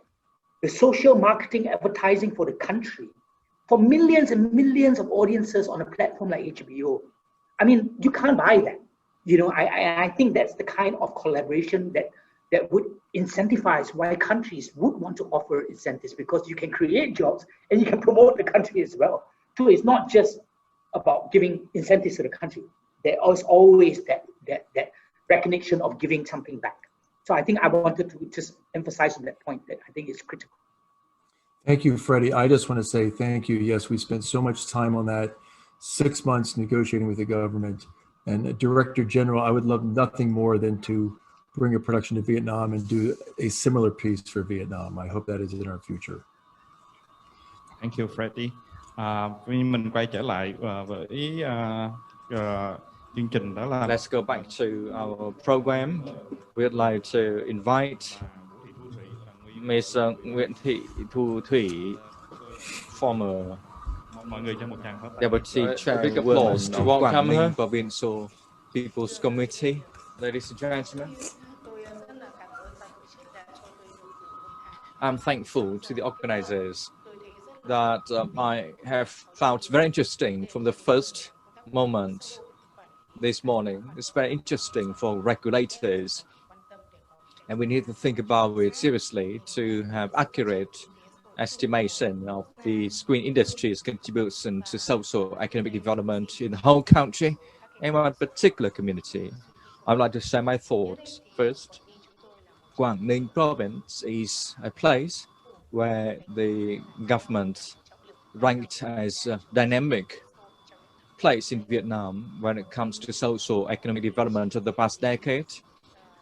the social marketing advertising for the country, for millions and millions of audiences on a platform like HBO. I mean, you can't buy that. I think that's the kind of collaboration that would incentivize why countries would want to offer incentives, because you can create jobs and you can promote the country as well. So it's not just about giving incentives to the country. There is always that recognition of giving something back. So I think I wanted to just emphasize on that point that I think is critical. Thank you, Freddie. I just want to say thank you. Yes, we spent so much time on that, 6 months negotiating with the government. And Director General, I would love nothing more than to bring a production to Vietnam and do a similar piece for Vietnam. I hope that is in our future. Thank you, Freddie. Mình quay trở lại với chương trình đó là. Let's go back to our program. We'd like to invite Ms. Nguyễn Thị Thu Thủy, former Deputy Chairwoman of Quảng Ninh Provincial People's Committee. Ladies and gentlemen, I'm thankful to the organizers that I have found very interesting from the first moment this morning. It's very interesting for regulators, and we need to think about it seriously to have accurate estimation of the screen industry's contribution to social economic development in the whole country and one particular community. I'd like to share my thoughts first. Quảng Ninh province is a place where the government ranked as a dynamic place in Vietnam when it comes to social economic development of the past decade.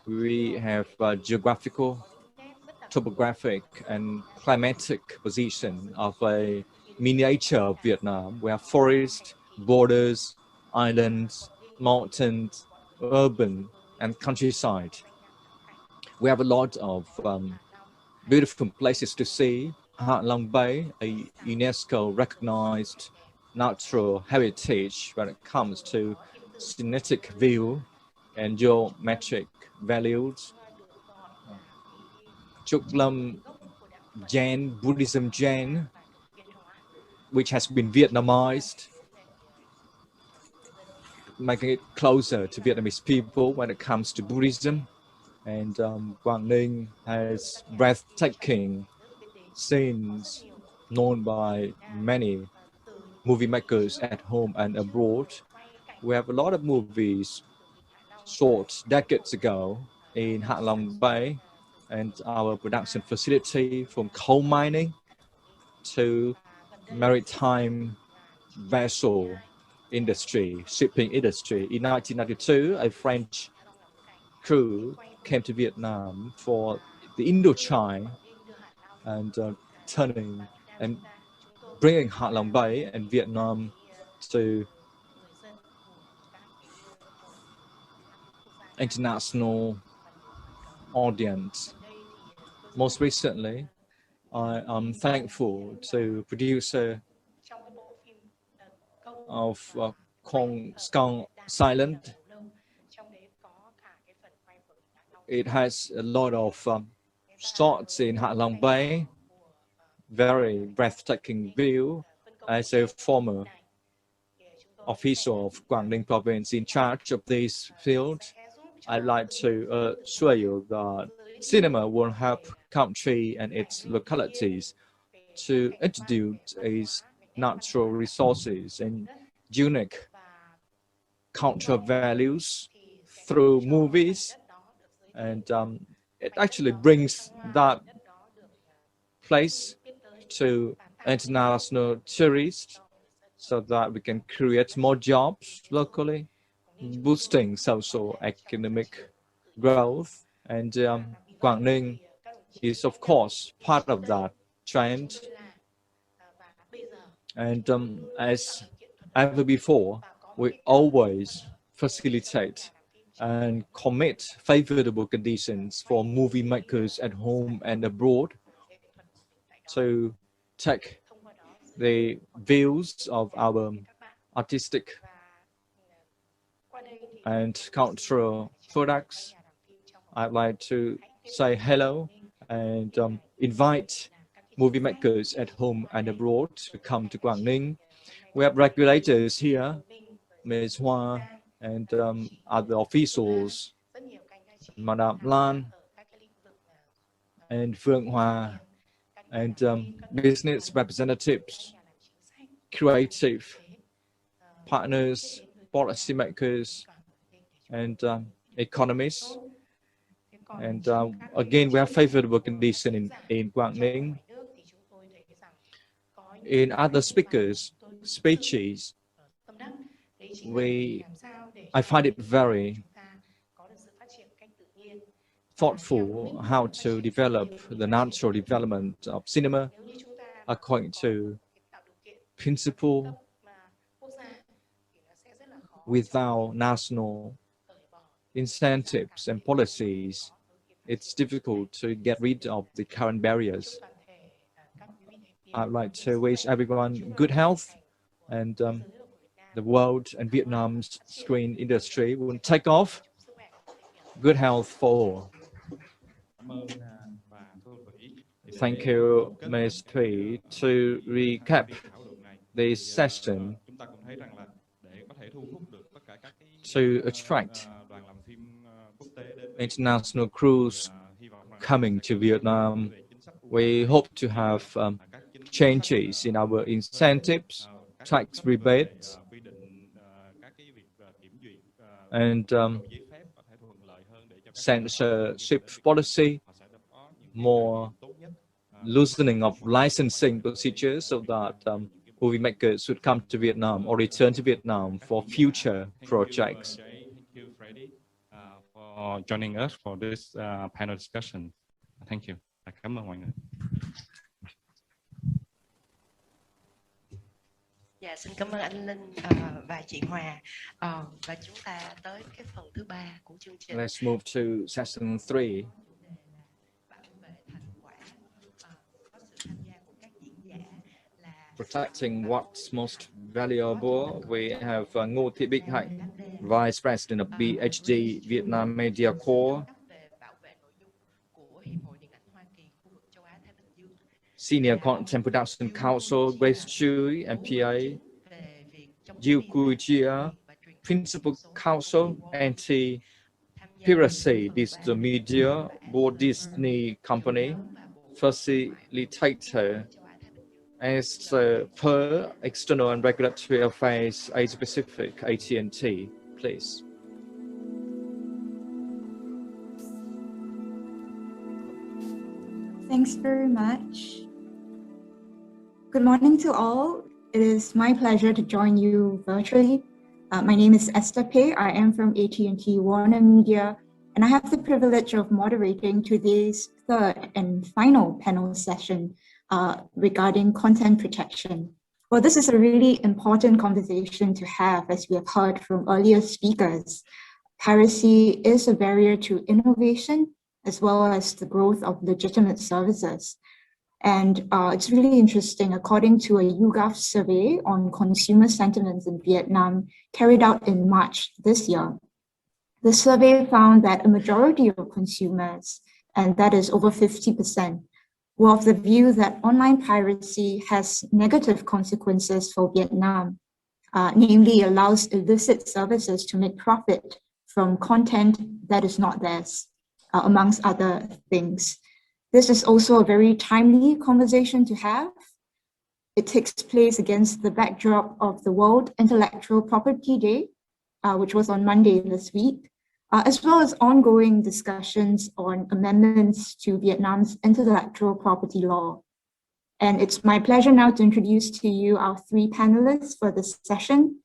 We have geographical, topographic, and climatic position of a miniature of Vietnam. We have forests, borders, islands, mountains, urban, and countryside. We have a lot of beautiful places to see. Hạ Long Bay, a UNESCO recognized natural heritage when it comes to scenic view and geometric values. Trúc Lâm Jain, Buddhism Jain, which has been Vietnamized, making it closer to Vietnamese people when it comes to Buddhism. And Quảng Ninh has breathtaking scenes known by many movie makers at home and abroad. We have a lot of movies shot decades ago in Hạ Long Bay, and our production facility from coal mining to maritime vessel industry, shipping industry. In 1992, a French crew came to Vietnam for the Indochina and turning and bringing Hạ Long Bay and Vietnam to international audience. Most recently, I am thankful to producer of Kong Skong Silent. It has a lot of shots in Hạ Long Bay, very breathtaking view. As a former official of Quảng Ninh province in charge of this field, I'd like to assure you that cinema will help country and its localities to introduce its natural resources and unique cultural values through movies, and it actually brings that place to international tourists so that we can create more jobs locally, boosting social economic growth. And Quảng Ninh is of course part of that trend. And as ever before, we always facilitate and commit favorable conditions for movie makers at home and abroad to take the views of our artistic and cultural products. I'd like to say hello and invite movie makers at home and abroad to come to Quảng Ninh. We have regulators here, Ms. Hoa, and other officials, Madam Lan and Phương Hoa, and business representatives, creative partners, policymakers, and economists. And again, we have favorable conditions in Quảng Ninh. In other speakers' speeches, I find it very thoughtful how to develop the natural development of cinema according to principle without national incentives and policies. It's difficult to get rid of the current barriers. I'd like to wish everyone good health, and the world and Vietnam's screen industry will take off. Good health for all. Thank you, Ms. Thủy. To recap this session, to attract international crews coming to Vietnam, we hope to have changes in our incentives, tax rebates, and censorship policy more loosening of licensing procedures so that movie makers should come to Vietnam or return to Vietnam for future projects. Thank you, Freddie, for joining us for this panel discussion. Thank you. Cảm ơn mọi người. Dạ, xin cảm ơn anh Linh và chị Hòa. Và chúng ta tới cái phần thứ 3 của chương trình. Let's move to session 3. Protecting what's most valuable. We have Ngô Thị Bích Hạnh, Vice President of VFDA Vietnam Media Corps. Senior Content Production Council, Grace Chui, MPA. Yu Kui Jia, Principal Counsel, Anti-Piracy Digital Media, Walt Disney Company, Facilitator. As per External and Regulatory Affairs, Asia Pacific, AT&T, please. Thanks very much. Good morning to all. It is my pleasure to join you virtually. My name is Esther Pei. I am from AT&T Warner Media, and I have the privilege of moderating today's third and final panel session regarding content protection. Well, this is a really important conversation to have, as we have heard from earlier speakers. Piracy is a barrier to innovation, as well as the growth of legitimate services. And it's really interesting, according to a YouGov survey on consumer sentiments in Vietnam carried out in March this year, the survey found that a majority of consumers, and that is over 50%, were of the view that online piracy has negative consequences for Vietnam, namely allows illicit services to make profit from content that is not theirs, amongst other things. This is also a very timely conversation to have. It takes place against the backdrop of the World Intellectual Property Day, which was on Monday this week, as well as ongoing discussions on amendments to Vietnam's intellectual property law. And it's my pleasure now to introduce to you our three panelists for this session.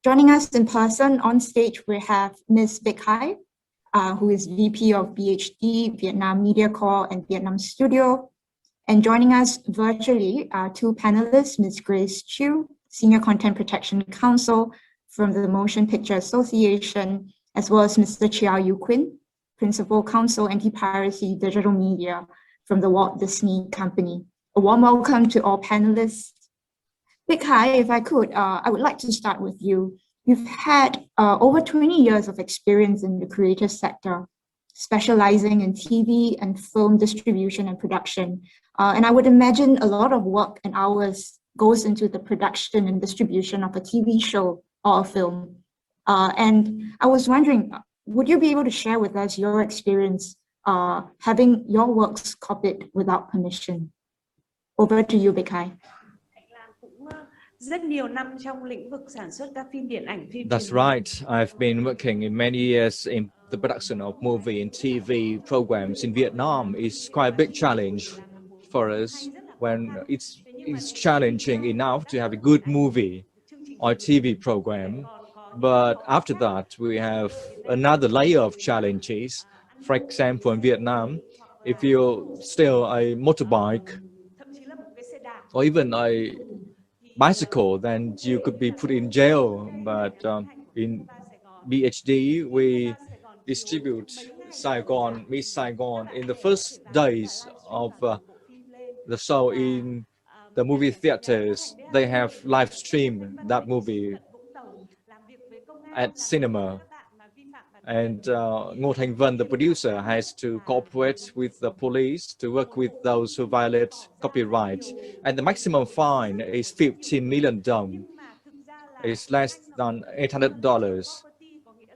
Joining us in person on stage, we have Ms. Bích Hai, who is VP of VHD, Vietnam Media Corps and Vietnam Studio. And joining us virtually are two panelists, Ms. Grace Chu, Senior Content Protection Counsel from the Motion Picture Association, as well as Mr. Chia Yu Quinn, Principal Counsel Anti-Piracy Digital Media from the Walt Disney Company. A warm welcome to all panelists. Bích Hai, if I could, I would like to start with you. You've had over 20 years of experience in the creative sector, specializing in TV and film distribution and production. And I would imagine a lot of work and hours goes into the production and distribution of a TV show or a film. And I was wondering, would you be able to share with us your experience having your works copied without permission? Over to you, Bích Hai. That's right. I've been working in many years in the production of movie and TV programs in Vietnam. It's quite a big challenge for us when it's challenging enough to have a good movie or TV program. But after that, we have another layer of challenges. For example, in Vietnam, if you steal a motorbike or even a bicycle, then you could be put in jail. But in VHD, we distribute Saigon, Miss Saigon in the first days of the show in the movie theaters. They have live streamed that movie at cinema. And Ngô Thành Vân, the producer, has to cooperate with the police to work with those who violate copyright. And the maximum fine is 15 million dong. It's less than $800.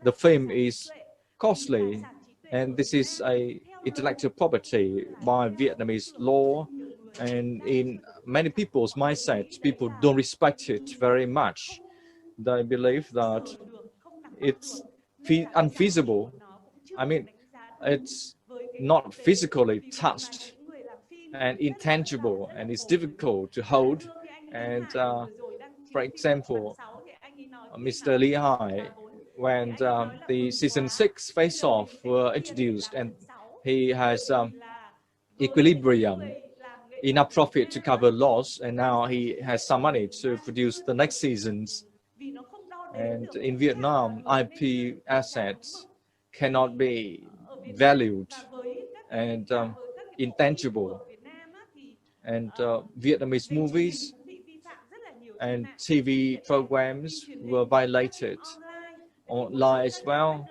The film is costly, and this is a intellectual property by Vietnamese law. And in many people's mindset, people don't respect it very much. They believe that it's unfeasible. I mean, it's not physically touched and intangible, and it's difficult to hold. And for example, Mr. Lee Hai, when the season 6 face-off were introduced, and he has equilibrium, enough profit to cover loss, and now he has some money to produce the next seasons. And in Vietnam, IP assets cannot be valued and intangible. And Vietnamese movies and TV programs were violated online as well.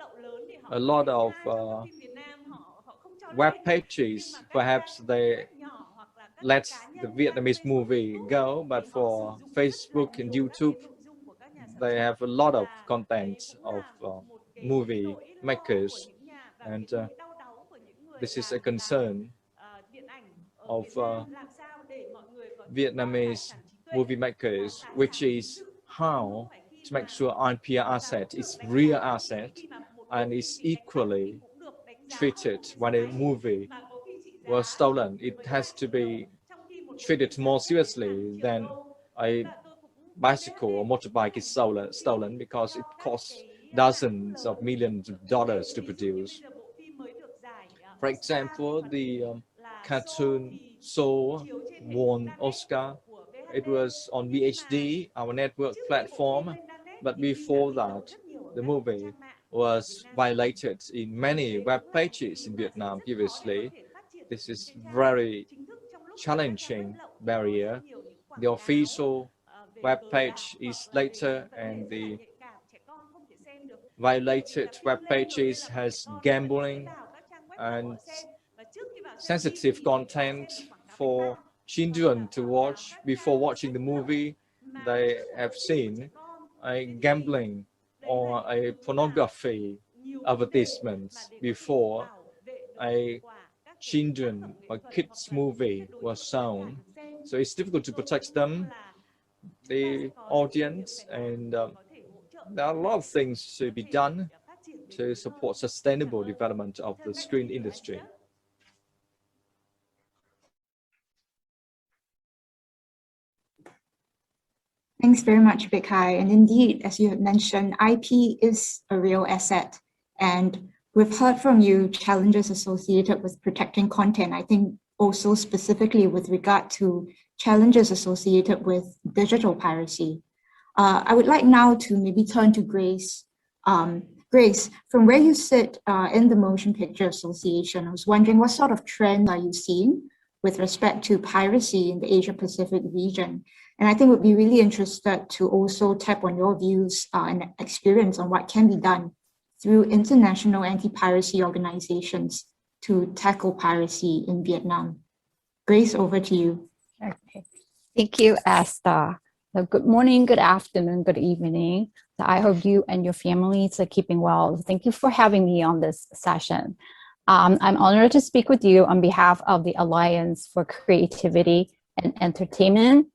A lot of web pages, perhaps they let the Vietnamese movie go, but for Facebook and YouTube, they have a lot of content of movie makers, and this is a concern of Vietnamese movie makers, which is how to make sure IP asset is real asset and is equally treated. When a movie was stolen, it has to be treated more seriously than a bicycle or motorbike is stolen, because it costs dozens of millions of dollars to produce. For example, the cartoon Soul won Oscar. It was on VFDA, our network platform, but before that, the movie was violated in many web pages in Vietnam previously. This is very challenging barrier. The official web page is later, and the violated web pages has gambling and sensitive content for children to watch. Before watching the movie, they have seen a gambling or a pornography advertisement before a children or kids movie was shown. So it's difficult to protect them, the audience, and there are a lot of things to be done to support sustainable development of the screen industry. Thanks very much, Big Hai. And indeed, as you had mentioned, IP is a real asset. And we've heard from you challenges associated with protecting content. I think also specifically with regard to challenges associated with digital piracy. I would like now to maybe turn to Grace. Grace, from where you sit in the Motion Picture Association, I was wondering what sort of trend are you seeing with respect to piracy in the Asia Pacific region? And I think we'd be really interested to also tap on your views and experience on what can be done through international anti-piracy organizations to tackle piracy in Vietnam. Grace, over to you. Okay. Thank you, Esther. So good morning, good afternoon, good evening. So I hope you and your families are keeping well. Thank you for having me on this session. I'm honored to speak with you on behalf of the Alliance for Creativity and Entertainment,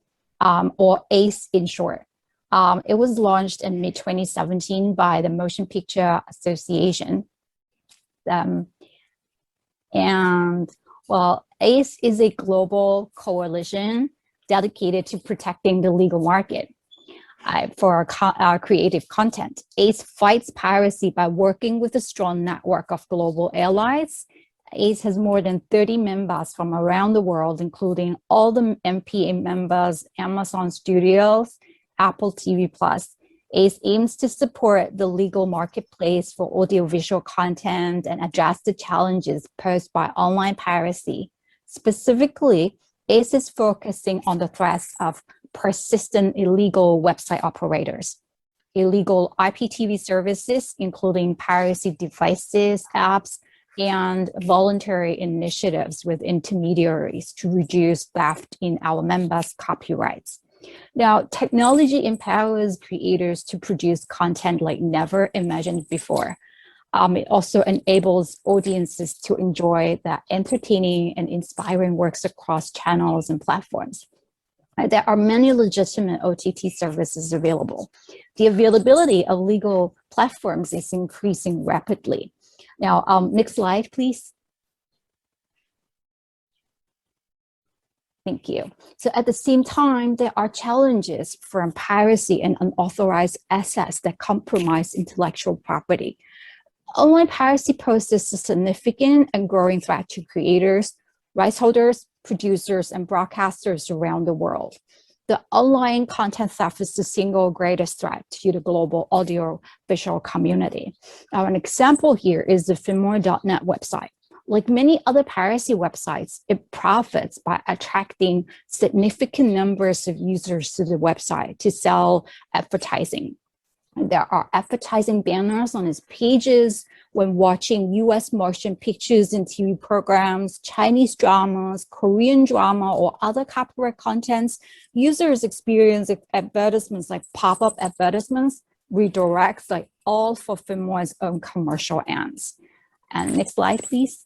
or ACE in short. It was launched in mid-2017 by the Motion Picture Association. Well, ACE is a global coalition dedicated to protecting the legal market for our creative content. ACE fights piracy by working with a strong network of global allies. ACE has more than 30 members from around the world, including all the MPA members, Amazon Studios, Apple TV+. ACE aims to support the legal marketplace for audiovisual content and address the challenges posed by online piracy. Specifically, ACE is focusing on the threats of persistent illegal website operators, illegal IPTV services, including piracy devices, apps, and voluntary initiatives with intermediaries to reduce theft in our members' copyrights. Now, technology empowers creators to produce content like never imagined before. It also enables audiences to enjoy the entertaining and inspiring works across channels and platforms. There are many legitimate OTT services available. The availability of legal platforms is increasing rapidly. Now, next slide, please. Thank you. So at the same time, there are challenges from piracy and unauthorized access that compromise intellectual property. Online piracy poses a significant and growing threat to creators, rights holders, producers, and broadcasters around the world. The online content theft is the single greatest threat to the global audiovisual community. Now, an example here is the Filmora.net website. Like many other piracy websites, it profits by attracting significant numbers of users to the website to sell advertising. There are advertising banners on its pages when watching US motion pictures and TV programs, Chinese dramas, Korean drama, or other copyright contents. Users experience advertisements like pop-up advertisements, redirects, like all for Filmora's own commercial ends. And next slide, please.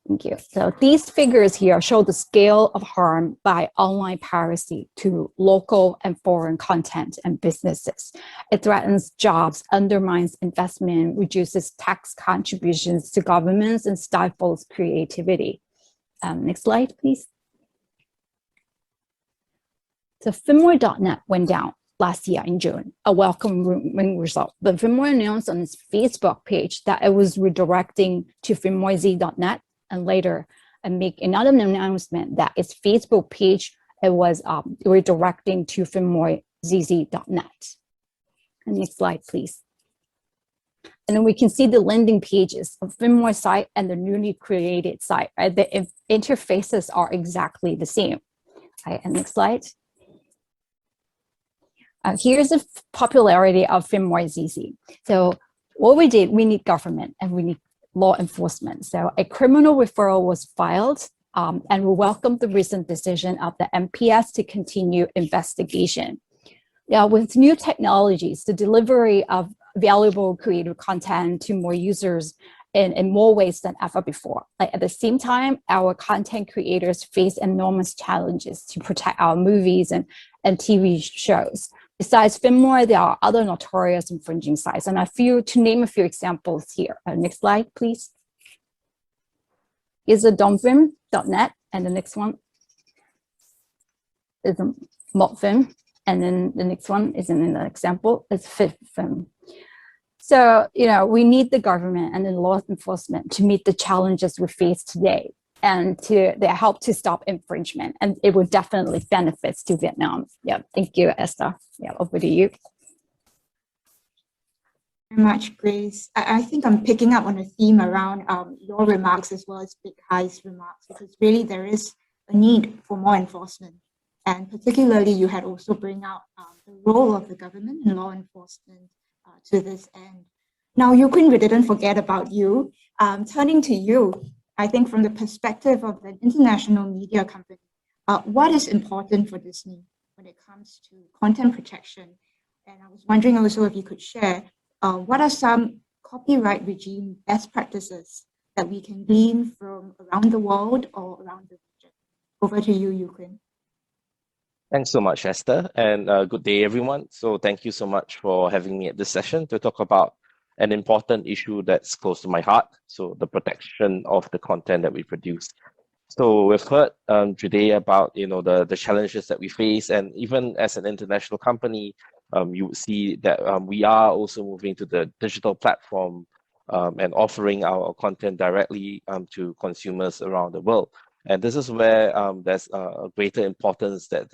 Thank you. So these figures here show the scale of harm by online piracy to local and foreign content and businesses. It threatens jobs, undermines investment, reduces tax contributions to governments, and stifles creativity. Next slide, please. So Filmora.net went down last year in June, a welcome result. But Filmora announced on its Facebook page that it was redirecting to filmoraz.net, and later make another announcement that its Facebook page, it was redirecting to filmoraz.net. And next slide, please. And then we can see the landing pages of Filmora site and the newly created site, right? The interfaces are exactly the same. Right, and next slide. Here's the popularity of Filmora.cc. So what we did, we need government and we need law enforcement. So a criminal referral was filed, and we welcome the recent decision of the MPS to continue investigation. Now, with new technologies, the delivery of valuable creative content to more users in more ways than ever before. Like at the same time, our content creators face enormous challenges to protect our movies and TV shows. Besides Filmora, there are other notorious infringing sites, and to name a few examples here. Next slide, please. Here's the domfilm.net, and the next one is a modfilm, and then the next one is an example, it's FifFilm. So, we need the government and the law enforcement to meet the challenges we face today and to help to stop infringement. And it would definitely benefit to Vietnam. Yeah, thank you, Esther. Yeah, over to you. Very much, Grace. I think I'm picking up on a theme around your remarks as well as Big Hi's remarks, because really there is a need for more enforcement. And particularly, you had also bring out the role of the government and law enforcement to this end. Now, Ukraine, we didn't forget about you. Turning to you, I think from the perspective of an international media company, what is important for Disney when it comes to content protection? And I was wondering also if you could share what are some copyright regime best practices that we can glean from around the world or around the region? Over to you, Ukraine. Thanks so much, Esther, and good day, everyone. So thank you so much for having me at this session to talk about an important issue that's close to my heart, so the protection of the content that we produce. So we've heard today about the challenges that we face, and even as an international company, you would see that we are also moving to the digital platform and offering our content directly to consumers around the world. And this is where there's a greater importance that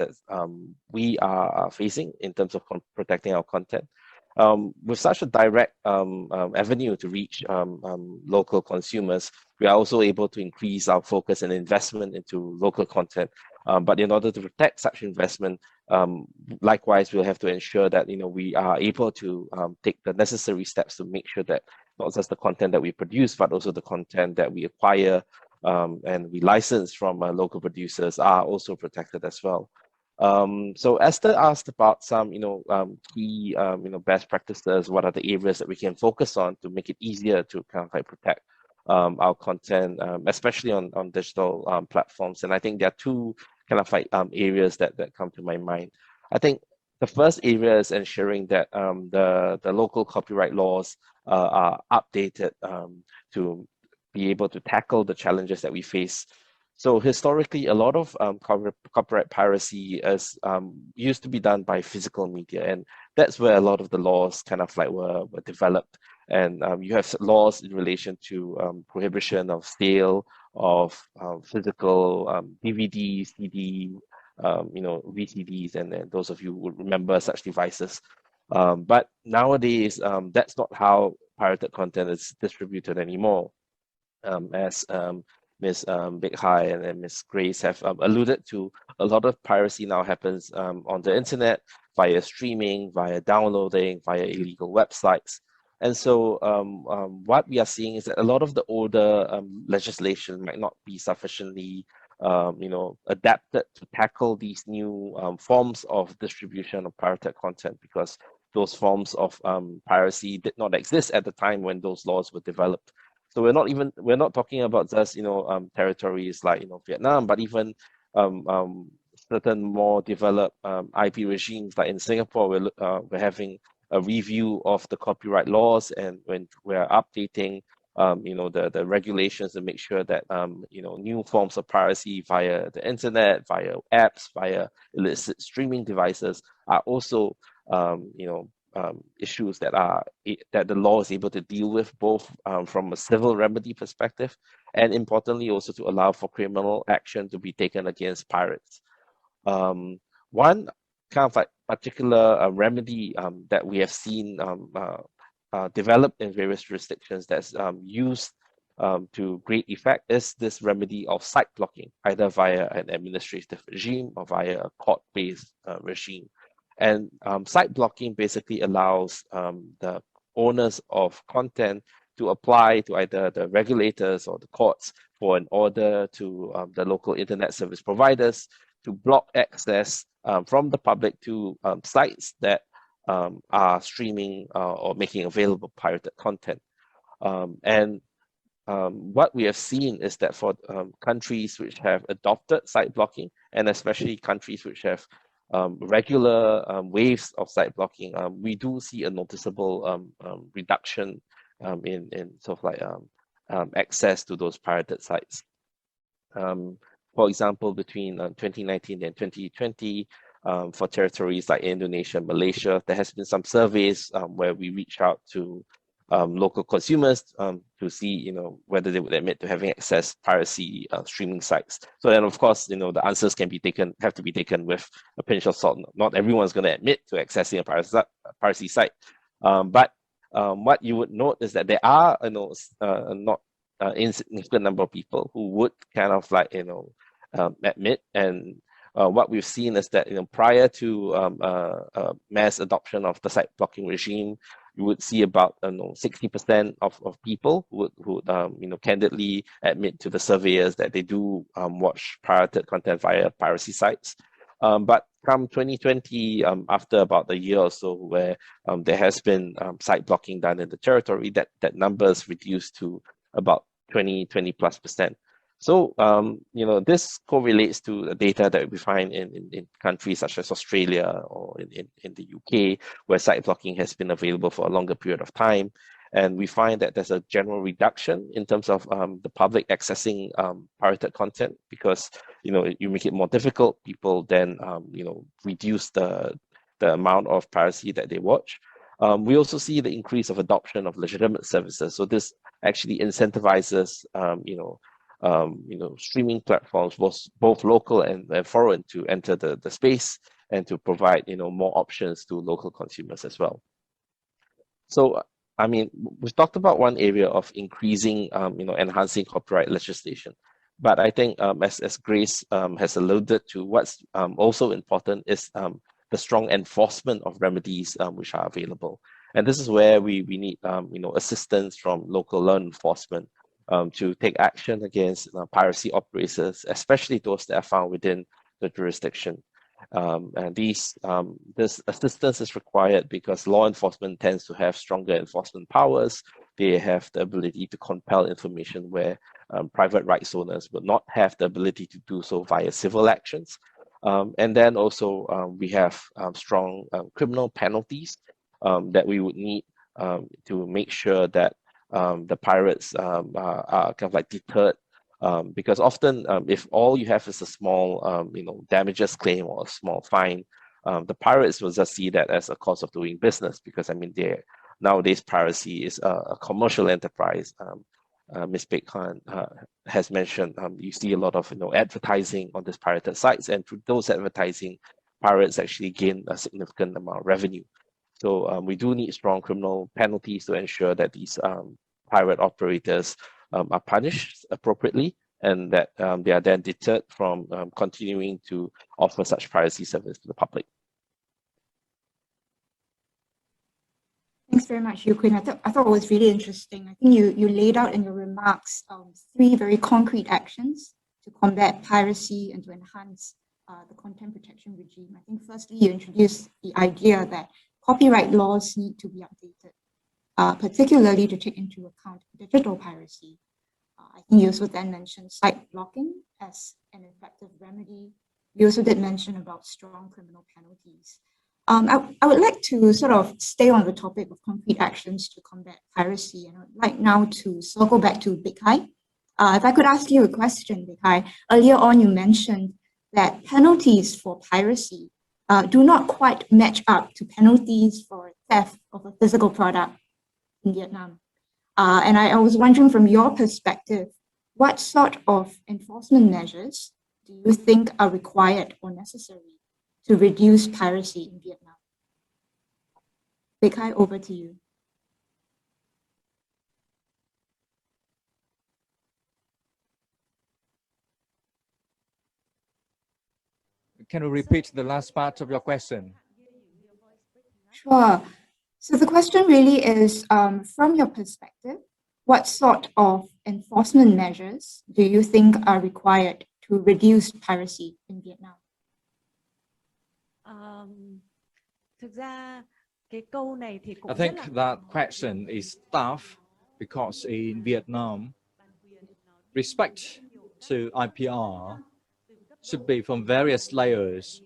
we are facing in terms of protecting our content. With such a direct avenue to reach local consumers, we are also able to increase our focus and investment into local content. But in order to protect such investment, likewise, we'll have to ensure that we are able to take the necessary steps to make sure that not just the content that we produce, but also the content that we acquire and we license from local producers are also protected as well. So Esther asked about some, key, best practices. What are the areas that we can focus on to make it easier to kind of like protect our content, especially on digital platforms? And I think there are two kind of like areas that come to my mind. I think the first area is ensuring that the local copyright laws are updated to be able to tackle the challenges that we face. So historically, a lot of copyright piracy is used to be done by physical media, and that's where a lot of the laws kind of like were developed. And you have laws in relation to prohibition of sale of physical DVD, CD, VCDs, and those of you who would remember such devices. But nowadays, that's not how pirated content is distributed anymore. As Ms. Big Hai and then Ms. Grace have alluded to, a lot of piracy now happens on the internet via streaming, via downloading, via illegal websites. And so what we are seeing is that a lot of the older legislation might not be sufficiently adapted to tackle these new forms of distribution of pirated content, because those forms of piracy did not exist at the time when those laws were developed. So we're not talking about just territories like Vietnam, but even certain more developed IP regimes like in Singapore. We're having a review of the copyright laws, and when we're updating the regulations to make sure that new forms of piracy via the internet, via apps, via illicit streaming devices are also issues that the law is able to deal with, both from a civil remedy perspective, and importantly also to allow for criminal action to be taken against pirates. One kind of like particular remedy that we have seen developed in various jurisdictions that's used to great effect is this remedy of site blocking, either via an administrative regime or via a court-based regime. And site blocking basically allows the owners of content to apply to either the regulators or the courts for an order to the local internet service providers to block access from the public to sites that are streaming or making available pirated content. What we have seen is that for countries which have adopted site blocking, and especially countries which have regular waves of site blocking, we do see a noticeable reduction in sort of like access to those pirated sites. For example, between 2019 and 2020, for territories like Indonesia and Malaysia, there has been some surveys where we reach out to local consumers to see, whether they would admit to having access piracy streaming sites. So then, of course, the answers have to be taken with a pinch of salt. Not everyone's going to admit to accessing a piracy site, but what you would note is that there are, not insignificant number of people who would kind of like, admit. And what we've seen is that, prior to mass adoption of the site blocking regime, you would see about 60% of people who would candidly admit to the surveyors that they do watch pirated content via piracy sites. But come 2020, after about a year or so, where there has been site blocking done in the territory, that number is reduced to about 20+%. So, this correlates to the data that we find in countries such as Australia or in the UK, where site blocking has been available for a longer period of time. And we find that there's a general reduction in terms of the public accessing pirated content, because, you make it more difficult. People then, reduce the amount of piracy that they watch. We also see the increase of adoption of legitimate services. So this actually incentivizes, streaming platforms, both local and foreign, to enter the space and to provide, more options to local consumers as well. So, I mean, we've talked about one area of increasing, enhancing copyright legislation. But I think, as Grace has alluded to, what's also important is the strong enforcement of remedies which are available. And this is where we need, assistance from local law enforcement to take action against piracy operators, especially those that are found within the jurisdiction. And this assistance is required because law enforcement tends to have stronger enforcement powers. They have the ability to compel information where private rights owners would not have the ability to do so via civil actions. And then also we have strong criminal penalties that we would need to make sure that the pirates are kind of like deterred Because often, if all you have is a small, damages claim or a small fine, the pirates will just see that as a cost of doing business. Because I mean, nowadays piracy is a commercial enterprise. Ms. Baek Khan has mentioned, you see a lot of advertising on these pirated sites, and through those advertising, pirates actually gain a significant amount of revenue. So we do need strong criminal penalties to ensure that these pirate operators are punished appropriately, and that they are then deterred from continuing to offer such piracy service to the public. Thanks very much, Yuquin. I thought it was really interesting. I think you laid out in your remarks 3 very concrete actions to combat piracy and to enhance the content protection regime. I think firstly, you introduced the idea that copyright laws need to be updated, particularly to take into account digital piracy. I think you also then mentioned site blocking as an effective remedy. You also did mention about strong criminal penalties. I would like to sort of stay on the topic of concrete actions to combat piracy, and I would like now to circle back to Baek Hai. If I could ask you a question, Baek Hai. Earlier on, you mentioned that penalties for piracy do not quite match up to penalties for theft of a physical product in Vietnam. And I was wondering, from your perspective, what sort of enforcement measures do you think are required or necessary to reduce piracy in Vietnam? Baek Hai, over to you. Can you repeat the last part of your question? Sure. So the question really is, from your perspective, what sort of enforcement measures do you think are required to reduce piracy in Vietnam? I think that question is tough because in Vietnam, respect to IPR should be from various layers.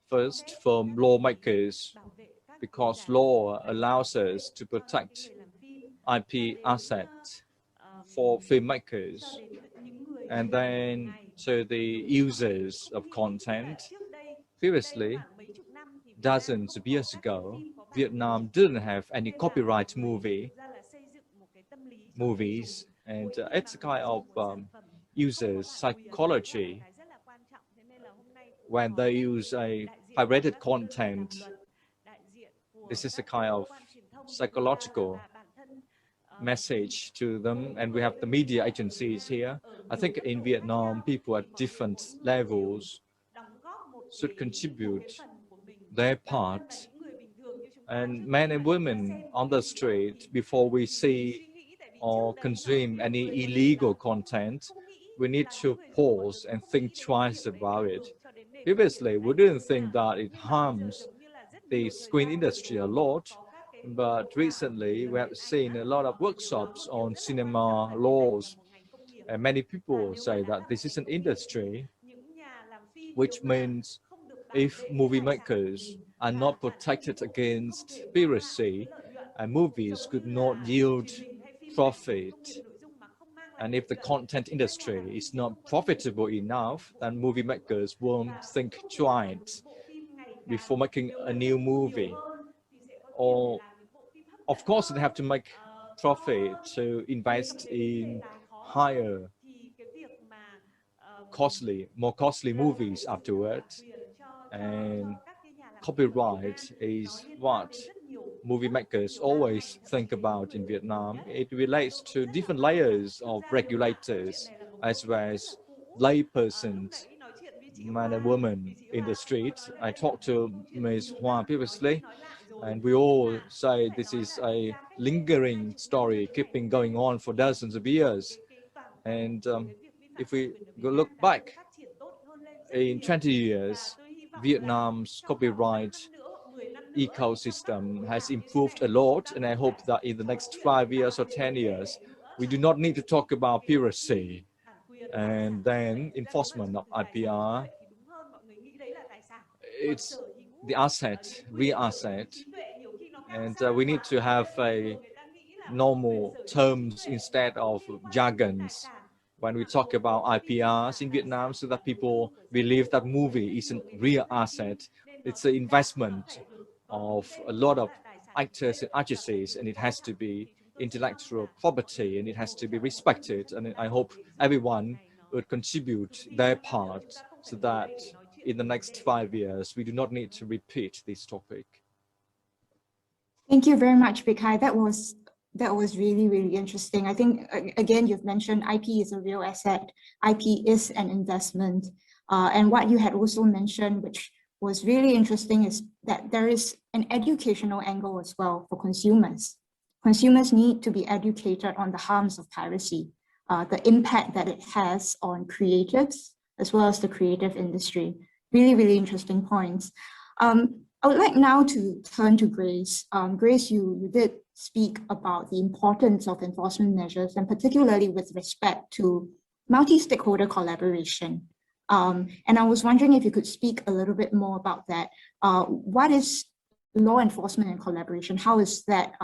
First, from lawmakers, because law allows us to protect IP assets for filmmakers, and then to the users of content. Previously, dozens of years ago, Vietnam didn't have any copyright movies, and it's a kind of user psychology. When they use a pirated content, this is a kind of psychological message to them, and we have the media agencies here. I think in Vietnam, people at different levels should contribute their part, and men and women on the street, before we see or consume any illegal content, we need to pause and think twice about it. Previously, we didn't think that it harms the screen industry a lot, but recently we have seen a lot of workshops on cinema laws, and many people say that this is an industry, which means if movie makers are not protected against piracy, and movies could not yield profit, and if the content industry is not profitable enough, then movie makers won't think twice before making a new movie. Or, of course, they have to make profit to invest in higher more costly movies afterwards. And copyright is what movie makers always think about in Vietnam. It relates to different layers of regulators as well as laypersons, man and woman in the street. I talked to Ms. Hoa previously, and we all say this is a lingering story, keeping going on for dozens of years. And if we look back, in 20 years, Vietnam's copyright ecosystem has improved a lot, and I hope that in the next 5 years or 10 years, we do not need to talk about piracy. And then enforcement of IPR, it's the asset, real asset, and we need to have a normal terms instead of jargons. when we talk about IPRs in Vietnam, so that people believe that movie is a real asset. It's an investment of a lot of actors and actresses, and it has to be intellectual property, and it has to be respected. And I hope everyone would contribute their part so that in the next 5 years, we do not need to repeat this topic. Thank you very much, Big-Hai. That was really, really interesting. I think, again, you've mentioned IP is a real asset. IP is an investment. And what you had also mentioned, which was really interesting, is that there is an educational angle as well for consumers. Consumers need to be educated on the harms of piracy, the impact that it has on creatives, as well as the creative industry. Really, really interesting points. I would like now to turn to Grace. Grace, you did speak about the importance of enforcement measures, and particularly with respect to multi-stakeholder collaboration. And I was wondering if you could speak a little bit more about that. What is law enforcement and collaboration? How is that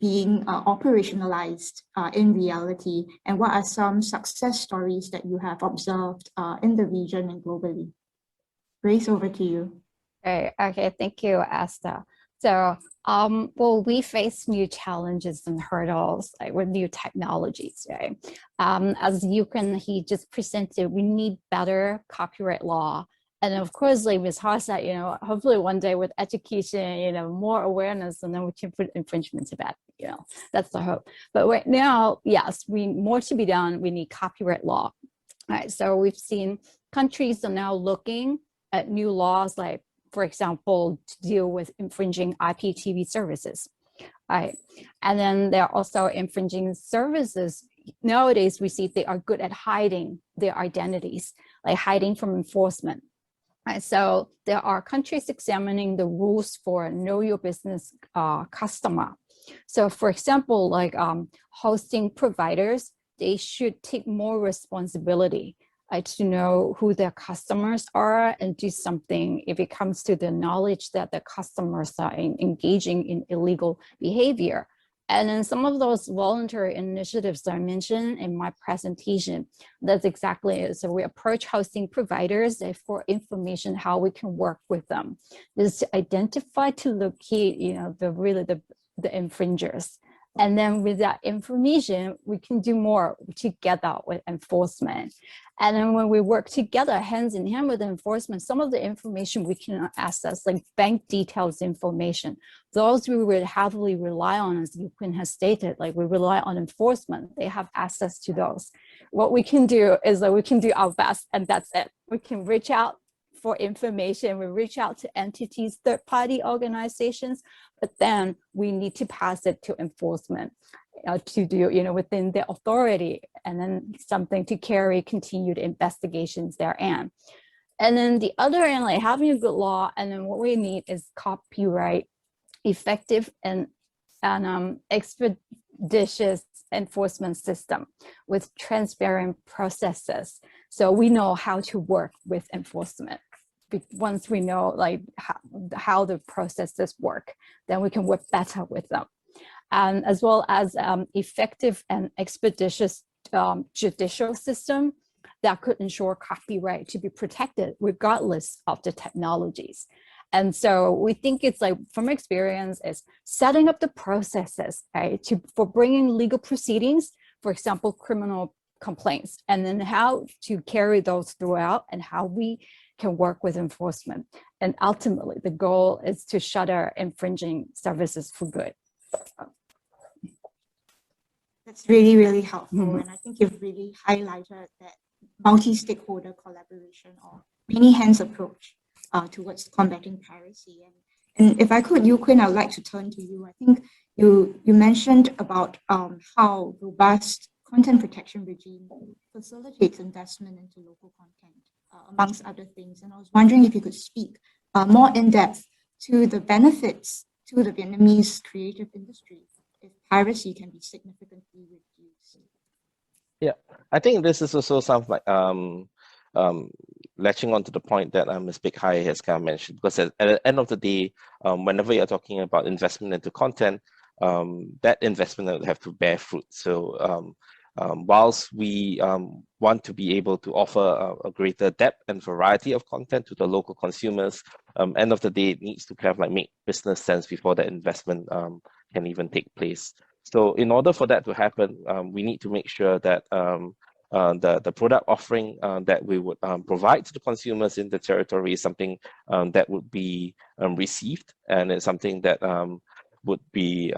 being operationalized in reality? And what are some success stories that you have observed in the region and globally? Grace, over to you. Okay, thank you, Esther. So, well, we face new challenges and hurdles with new technologies, right? As he just presented, we need better copyright law. And of course, like Ms. Ha said, hopefully one day with education, more awareness, and then we can put infringement to bed, that's the hope. But right now, yes, more to be done. We need copyright law. All right, so we've seen countries are now looking at new laws, like, for example, to deal with infringing IPTV services, right? And then there are also infringing services. Nowadays, we see they are good at hiding their identities, like hiding from enforcement. Right? So there are countries examining the rules for know your business customer. So for example, like hosting providers, they should take more responsibility to know who their customers are and do something if it comes to the knowledge that the customers are engaging in illegal behavior. And then some of those voluntary initiatives that I mentioned in my presentation, that's exactly it. So we approach hosting providers for information, how we can work with them. This is to identify, to locate, the infringers. And then with that information, we can do more together with enforcement. And then when we work together, hands in hand with enforcement, some of the information we can access, like bank details information, those we would heavily rely on, as Yuquin has stated, like we rely on enforcement, they have access to those. What we can do is that we can do our best, and that's it. We can reach out for information, we reach out to entities, third-party organizations, but then we need to pass it to enforcement to do, within their authority, and then something to carry continued investigations therein. And then the other end, like having a good law, and then what we need is copyright, effective and expeditious enforcement system with transparent processes. So we know how to work with enforcement. Once we know like how the processes work, then we can work better with them. And as well as effective and expeditious judicial system that could ensure copyright to be protected regardless of the technologies. And so we think it's like, from experience, is setting up the processes, right, for bringing legal proceedings, for example, criminal complaints, and then how to carry those throughout and how we can work with enforcement. And ultimately, the goal is to shutter infringing services for good. That's really, really helpful. And I think you've really highlighted that multi-stakeholder collaboration or many hands approach towards combating piracy. And if I could, Yuquin, I would like to turn to you. I think you mentioned about how robust content protection regime facilitates investment into local content, amongst other things. And I was wondering if you could speak more in depth to the benefits to the Vietnamese creative industry if piracy can be significantly reduced. Yeah, I think this is also some like latching on to the point that Ms. Big-Hai has kind of mentioned, because at the end of the day, whenever you're talking about investment into content, that investment will have to bear fruit. So whilst we want to be able to offer a greater depth and variety of content to the local consumers, end of the day, it needs to kind of like make business sense before the investment can even take place. So in order for that to happen, we need to make sure that the product offering that we would provide to the consumers in the territory is something that would be received, and it's something that would be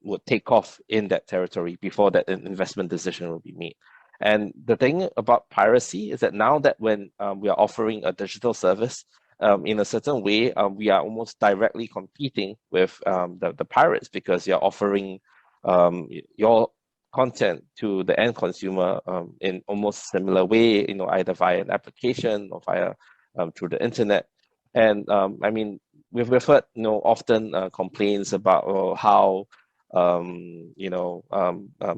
would take off in that territory before that investment decision will be made. And the thing about piracy is that now that when we are offering a digital service, in a certain way, we are almost directly competing with the pirates, because you're offering your content to the end consumer in almost similar way, you know, either via an application or via through the internet. And I mean, we've heard, you know, often complaints about how you know,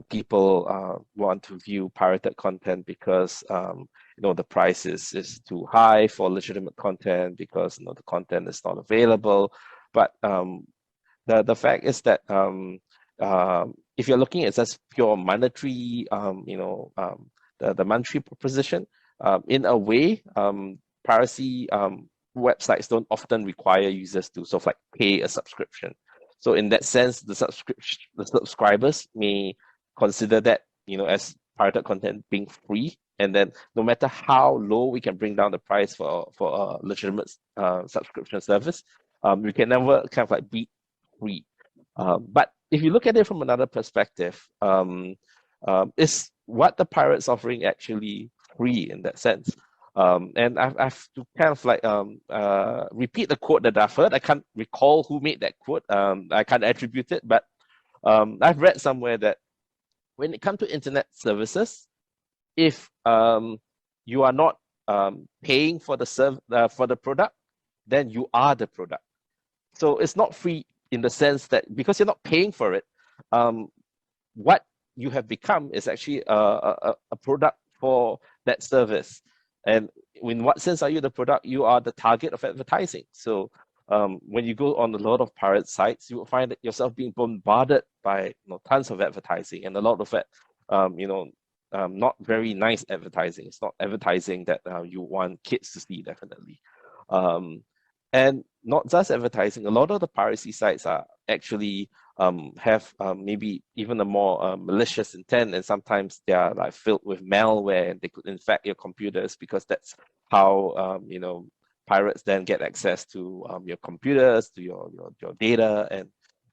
people want to view pirated content because you know, the price is too high for legitimate content, because you know, the content is not available. But the fact is that if you're looking at just pure monetary, you know, the monetary proposition, in a way, piracy websites don't often require users to sort of like pay a subscription. So in that sense, the subscribers may consider that, you know, as pirated content being free, and then no matter how low we can bring down the price for a legitimate subscription service, we can never kind of like beat free. But if you look at it from another perspective, is what the pirates offering actually free in that sense? And I've to kind of like repeat the quote that I've heard. I can't recall who made that quote. I can't attribute it, but I've read somewhere that when it comes to internet services, if you are not paying for the product, then you are the product. So it's not free in the sense that because you're not paying for it, what you have become is actually a product for that service. And in what sense are you the product? You are the target of advertising. So when you go on a lot of pirate sites, you will find that yourself being bombarded by, you know, tons of advertising, and a lot of it, you know, not very nice advertising. It's not advertising that you want kids to see, definitely. And not just advertising, a lot of the piracy sites are actually have maybe even a more malicious intent, and sometimes they are like filled with malware, and they could infect your computers, because that's how you know, pirates then get access to your computers, to your data,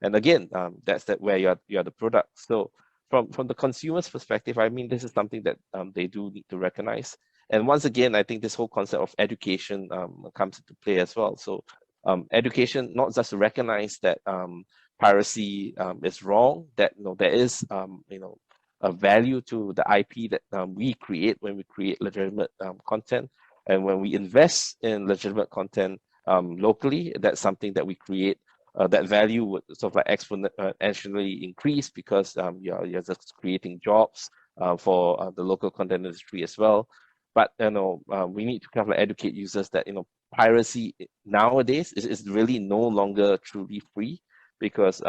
and again, that's where you're the product. So from the consumer's perspective, I mean, this is something that they do need to recognize. And once again, I think this whole concept of education comes into play as well. So education, not just to recognize that piracy is wrong, that, you know, there is you know, a value to the IP that we create when we create legitimate content, and when we invest in legitimate content locally, that's something that we create. That value would sort of like exponentially increase, because you're just creating jobs for the local content industry as well. But you know, we need to kind of like educate users that, you know, piracy nowadays is really no longer truly free, because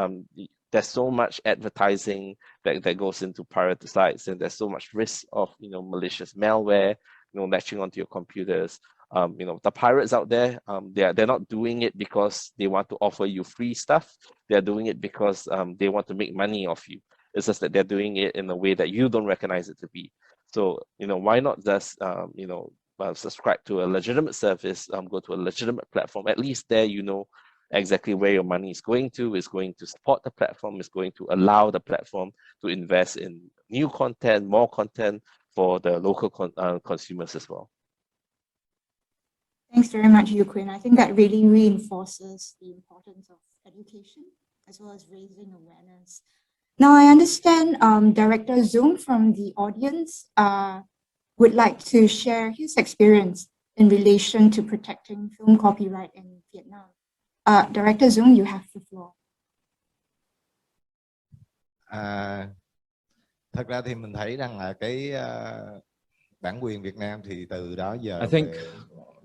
there's so much advertising that goes into pirate sites, and there's so much risk of, you know, malicious malware, you know, latching onto your computers. You know, the pirates out there, they're not doing it because they want to offer you free stuff. They're doing it because they want to make money off you. It's just that they're doing it in a way that you don't recognize it to be. So, you know, why not just you know, subscribe to a legitimate service, go to a legitimate platform. At least there, you know exactly where your money is going to support the platform, is going to allow the platform to invest in new content, more content for the local consumers as well. Thanks very much, Yuquin. I think that really reinforces the importance of education as well as raising awareness. Now, I understand Director Zoom from the audience would like to share his experience in relation to protecting film copyright in Vietnam. Director Zoom, you have the floor. Thật ra thì mình thấy rằng là cái bản quyền Việt Nam thì từ đó giờ I think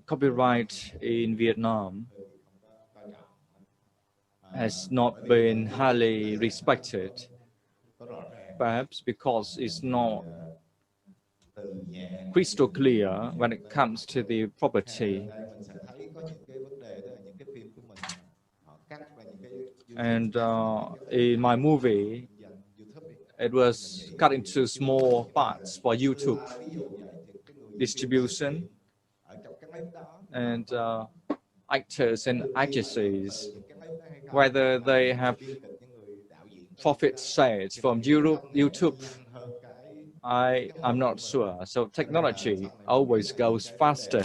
copyright in Vietnam has not been highly respected perhaps because it's not crystal clear when it comes to the property. And in my movie, it was cut into small parts for YouTube distribution. And actors and actresses, whether they have profit shares from YouTube, I'm not sure. So technology always goes faster.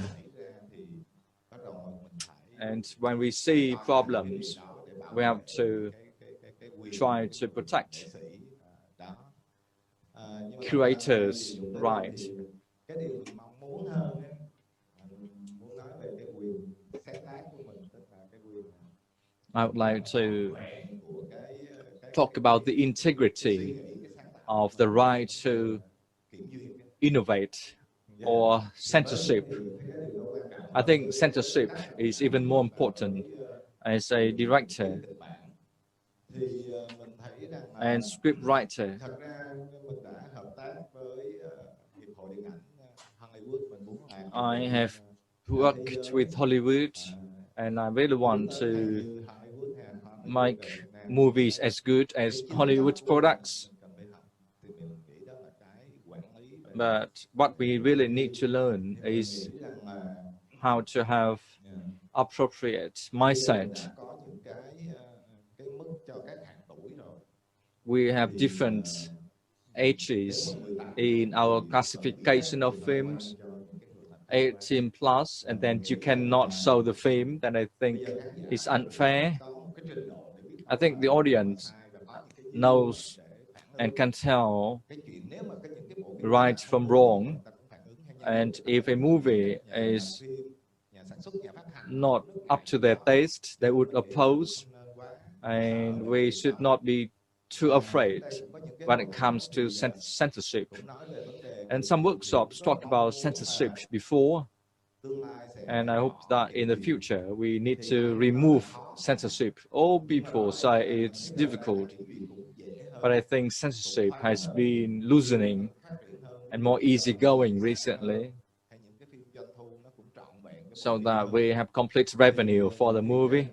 And when we see problems, we have to try to protect creators' right. I would like to talk about the integrity of the right to innovate or censorship. I think censorship is even more important. As a director and script writer, I have worked with Hollywood, and I really want to make movies as good as Hollywood products. But what we really need to learn is how to have appropriate mindset. We have different ages in our classification of films, 18 plus, and then you cannot show the film, then I think it's unfair. I think the audience knows and can tell right from wrong. And if a movie is not up to their taste, they would oppose. And we should not be too afraid when it comes to censorship. And some workshops talk about censorship before. And I hope that in the future, we need to remove censorship. All people say it's difficult, but I think censorship has been loosening and more easygoing recently, so that we have complete revenue for the movie.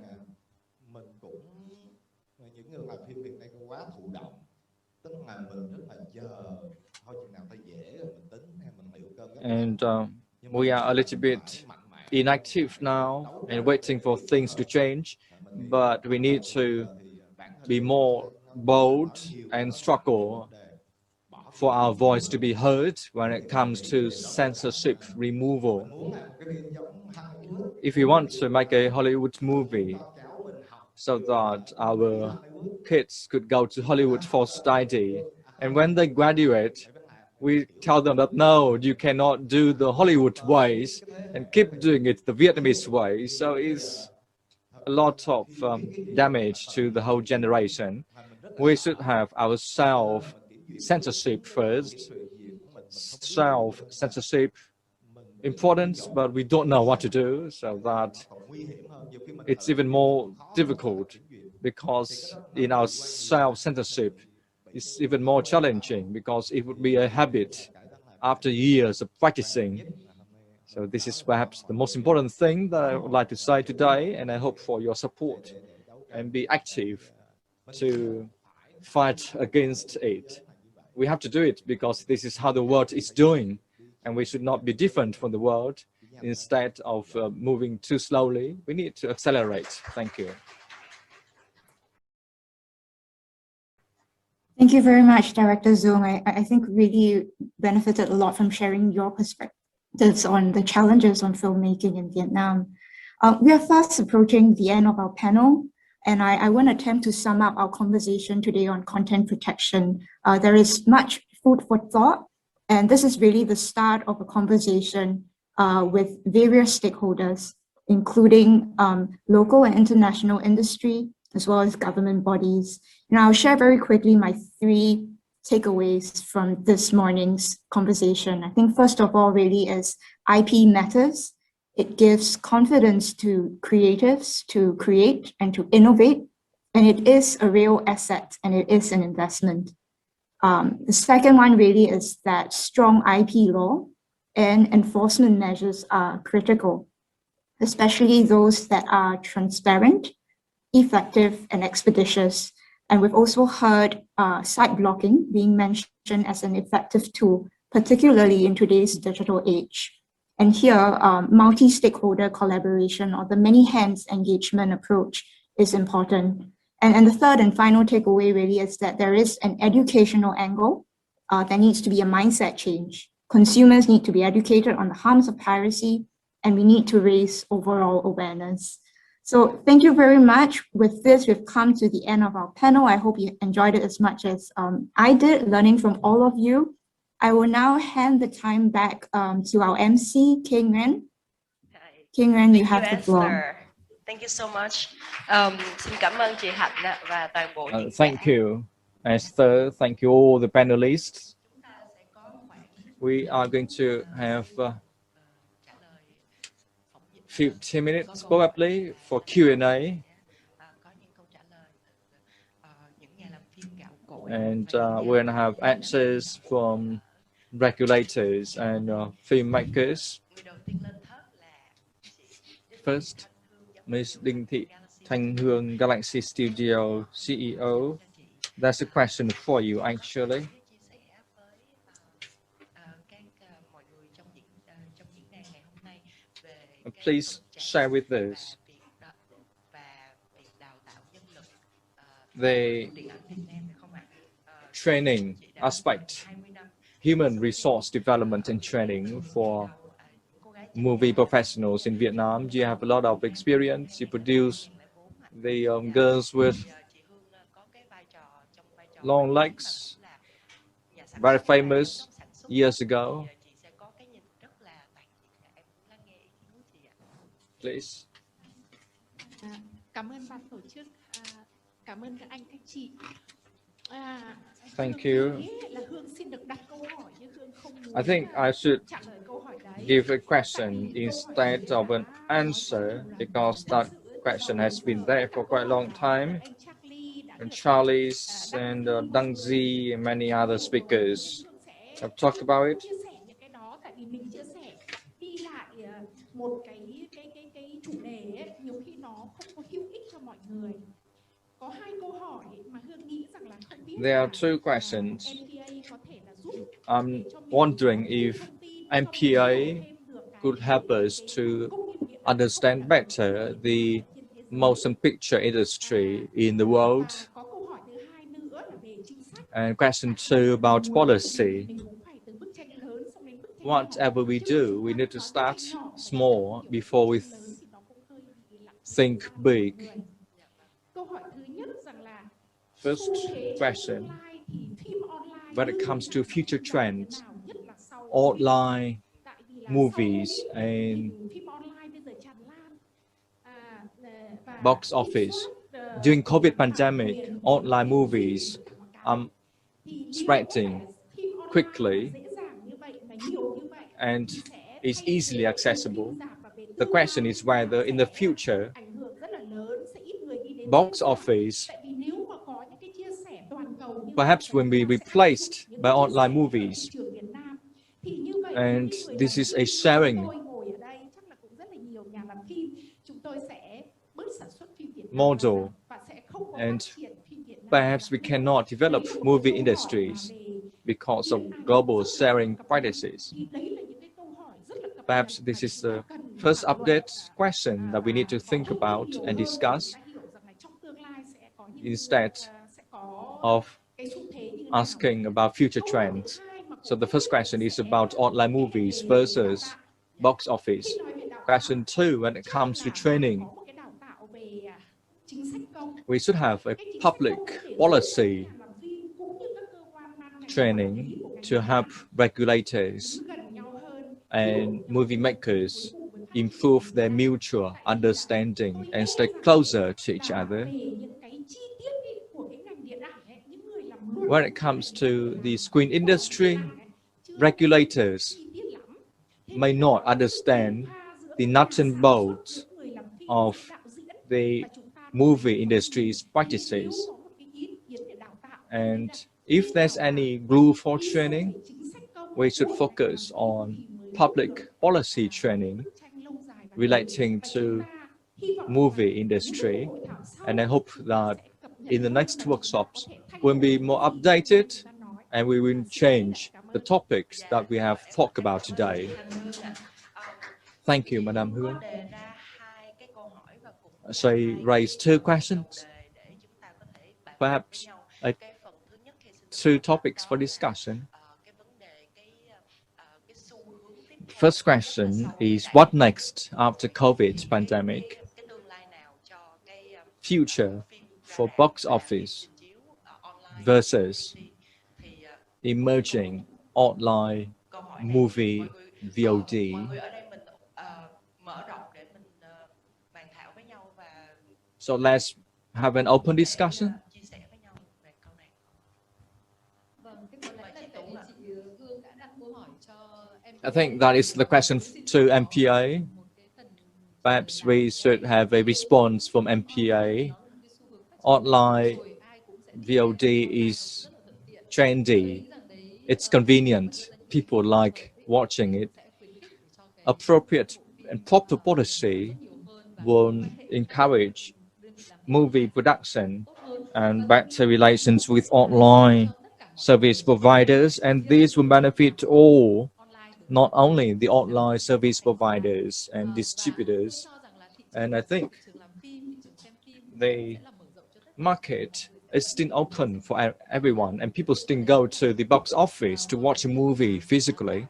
And we are a little bit inactive now and waiting for things to change, but we need to be more bold and struggle for our voice to be heard when it comes to censorship removal. If we want to make a Hollywood movie so that our kids could go to Hollywood for study, and when they graduate, we tell them that no, you cannot do the Hollywood ways and keep doing it the Vietnamese way. So it's a lot of damage to the whole generation. We should have our self-censorship first. Self-censorship important, but we don't know what to do, so that it's even more difficult, because in our self-censorship, it's even more challenging because it would be a habit after years of practicing. So this is perhaps the most important thing that I would like to say today, and I hope for your support and be active to fight against it. We have to do it because this is how the world is doing, and we should not be different from the world. Instead of moving too slowly, we need to accelerate. Thank you. Thank you very much, Director Zong. I think really benefited a lot from sharing your perspectives on the challenges on filmmaking in Vietnam. We are fast approaching the end of our panel, and I want to attempt to sum up our conversation today on content protection. There is much food for thought, and this is really the start of a conversation with various stakeholders, including local and international industry, as well as government bodies. And I'll share very quickly my 3 takeaways from this morning's conversation. I think first of all really is IP matters. It gives confidence to creatives to create and to innovate, and it is a real asset and it is an investment. The second one really is that strong IP law and enforcement measures are critical, especially those that are transparent, effective, and expeditious. And we've also heard site blocking being mentioned as an effective tool, particularly in today's digital age. And here, multi-stakeholder collaboration or the many hands engagement approach is important. And the third and final takeaway really is that there is an educational angle. There needs to be a mindset change. Consumers need to be educated on the harms of piracy, and we need to raise overall awareness. So thank you very much. With this, we've come to the end of our panel. I hope you enjoyed it as much as I did, learning from all of you. I will now hand the time back to our MC, King Ren. King Ren, you have the floor. Thank you so much. Xin cảm ơn chị Hạnh và toàn bộ diễn giả. Thank you, Esther. Thank you all the panelists. We are going to have 15 minutes probably for Q&A. And we're going to have answers from regulators and filmmakers. First, Ms. Đinh Thị Thanh Hương, Galaxy Studio CEO. That's a question for you, actually. Please share with us the training aspect, human resource development and training for movie professionals in Vietnam. You have a lot of experience. You produce the girls with long legs, very famous years ago. Please. Thank you. I think I should give a question instead of an answer because that question has been there for quite a long time. And Charlie's and Dang Zi and many other speakers have talked about it. There are two questions. I'm wondering if MPA could help us to understand better the motion picture industry in the world. And question two about policy. Whatever we do, we need to start small before we think big. First question, when it comes to future trends, online movies and box office. During COVID pandemic, online movies spreading quickly and is easily accessible. The question is whether in the future, box office perhaps will be replaced by online movies. And this is a sharing model. And perhaps we cannot develop movie industries because of global sharing practices. Perhaps this is the first update question that we need to think about and discuss instead of asking about future trends. So the first question is about online movies versus box office. Question two, when it comes to training, we should have a public policy training to help regulators and movie makers improve their mutual understanding and stay closer to each other. When it comes to the screen industry, regulators may not understand the nuts and bolts of the movie industry's practices. And If there's any glue for training, we should focus on public policy training relating to movie industry. And I hope that in the next workshops will be more updated and we will change the topics that we have talked about today. Thank you, Madam Hương. So I raised two questions, perhaps two topics for discussion. First question is what next after COVID pandemic? Future for box office versus emerging online movie VOD. So let's have an open discussion. I think that is the question to MPA. Perhaps we should have a response from MPA. Online VOD is trendy. It's convenient. People like watching it. Appropriate and proper policy will encourage movie production and better relations with online service providers, and these will benefit all, not only the online service providers and distributors. And I think the market is still open for everyone, and people still go to the box office to watch a movie physically.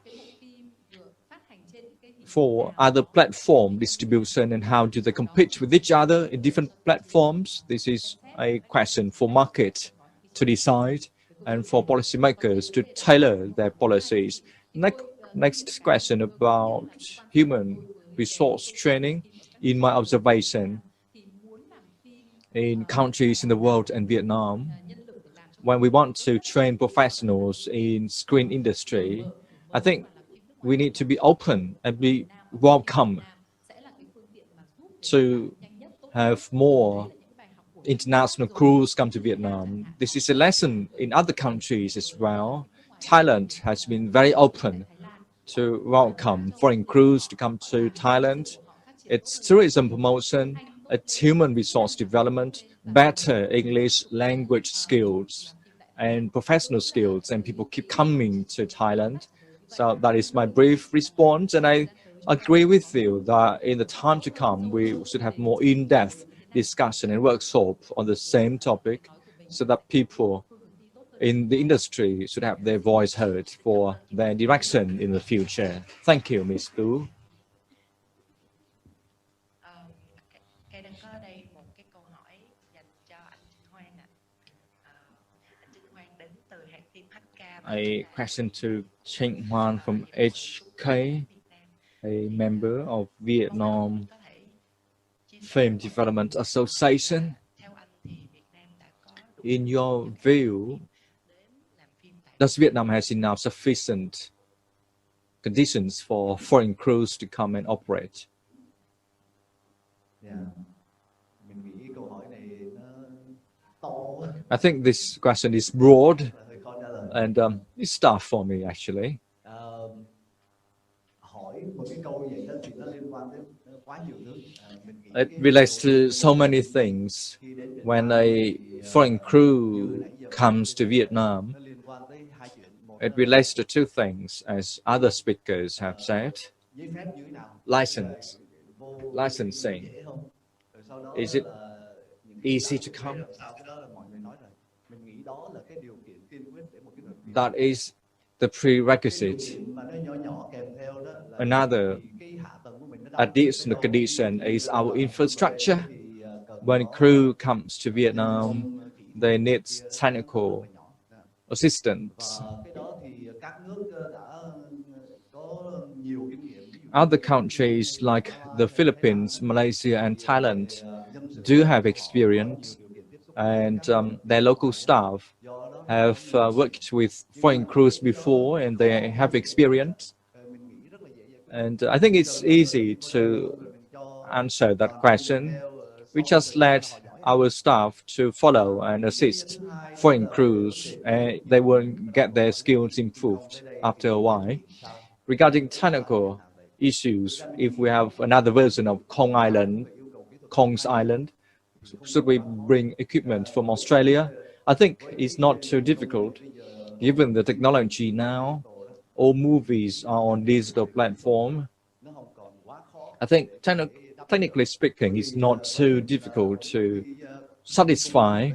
For other platform distribution and how do they compete with each other in different platforms? This is a question for market to decide and for policymakers to tailor their policies. Next question about human resource training. In my observation, in countries in the world and Vietnam, when we want to train professionals in screen industry, I think we need to be open and be welcome to have more international crews come to Vietnam. This is a lesson in other countries as well. Thailand has been very open to welcome foreign crews to come to Thailand. It's tourism promotion, it's human resource development, better English language skills and professional skills, and people keep coming to Thailand. So that is my brief response, and I agree with you that in the time to come, we should have more in-depth discussion and workshop on the same topic so that people in the industry should have their voice heard for their direction in the future. Thank you, Ms. Tu. A question to Cheng Hoan from HK, a member of Vietnam Film Development Association. In your view, does Vietnam has enough sufficient conditions for foreign crews to come and operate? I think this question is broad and it's tough for me actually. It relates to so many things. When a foreign crew comes to Vietnam, it relates to two things, as other speakers have said. Licensing. Is it easy to come? That is the prerequisite. Another additional condition is our infrastructure. When crew comes to Vietnam, they need technical assistance. Other countries like the Philippines, Malaysia, and Thailand do have experience, and their local staff have worked with foreign crews before, and they have experience. And I think it's easy to answer that question. We just let our staff to follow and assist foreign crews, and they will get their skills improved after a while. Regarding technical issues, if we have another version of Kong's Island, should we bring equipment from Australia? I think it's not too difficult, given the technology now. All movies are on digital platform. I think technically speaking, it's not too difficult to satisfy.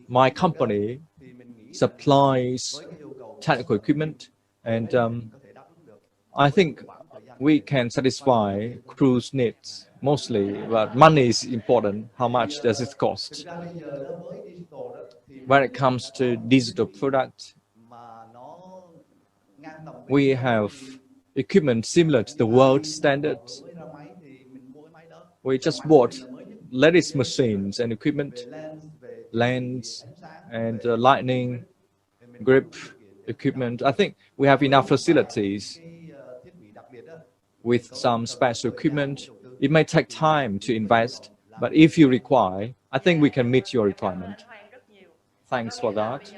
My company supplies technical equipment, and I think we can satisfy cruise needs mostly, but money is important. How much does it cost? When it comes to digital product, we have equipment similar to the world standard. We just bought latest machines and equipment, lens and lightning grip equipment. I think we have enough facilities with some special equipment. It may take time to invest, but if you require, I think we can meet your requirement. Thanks for that.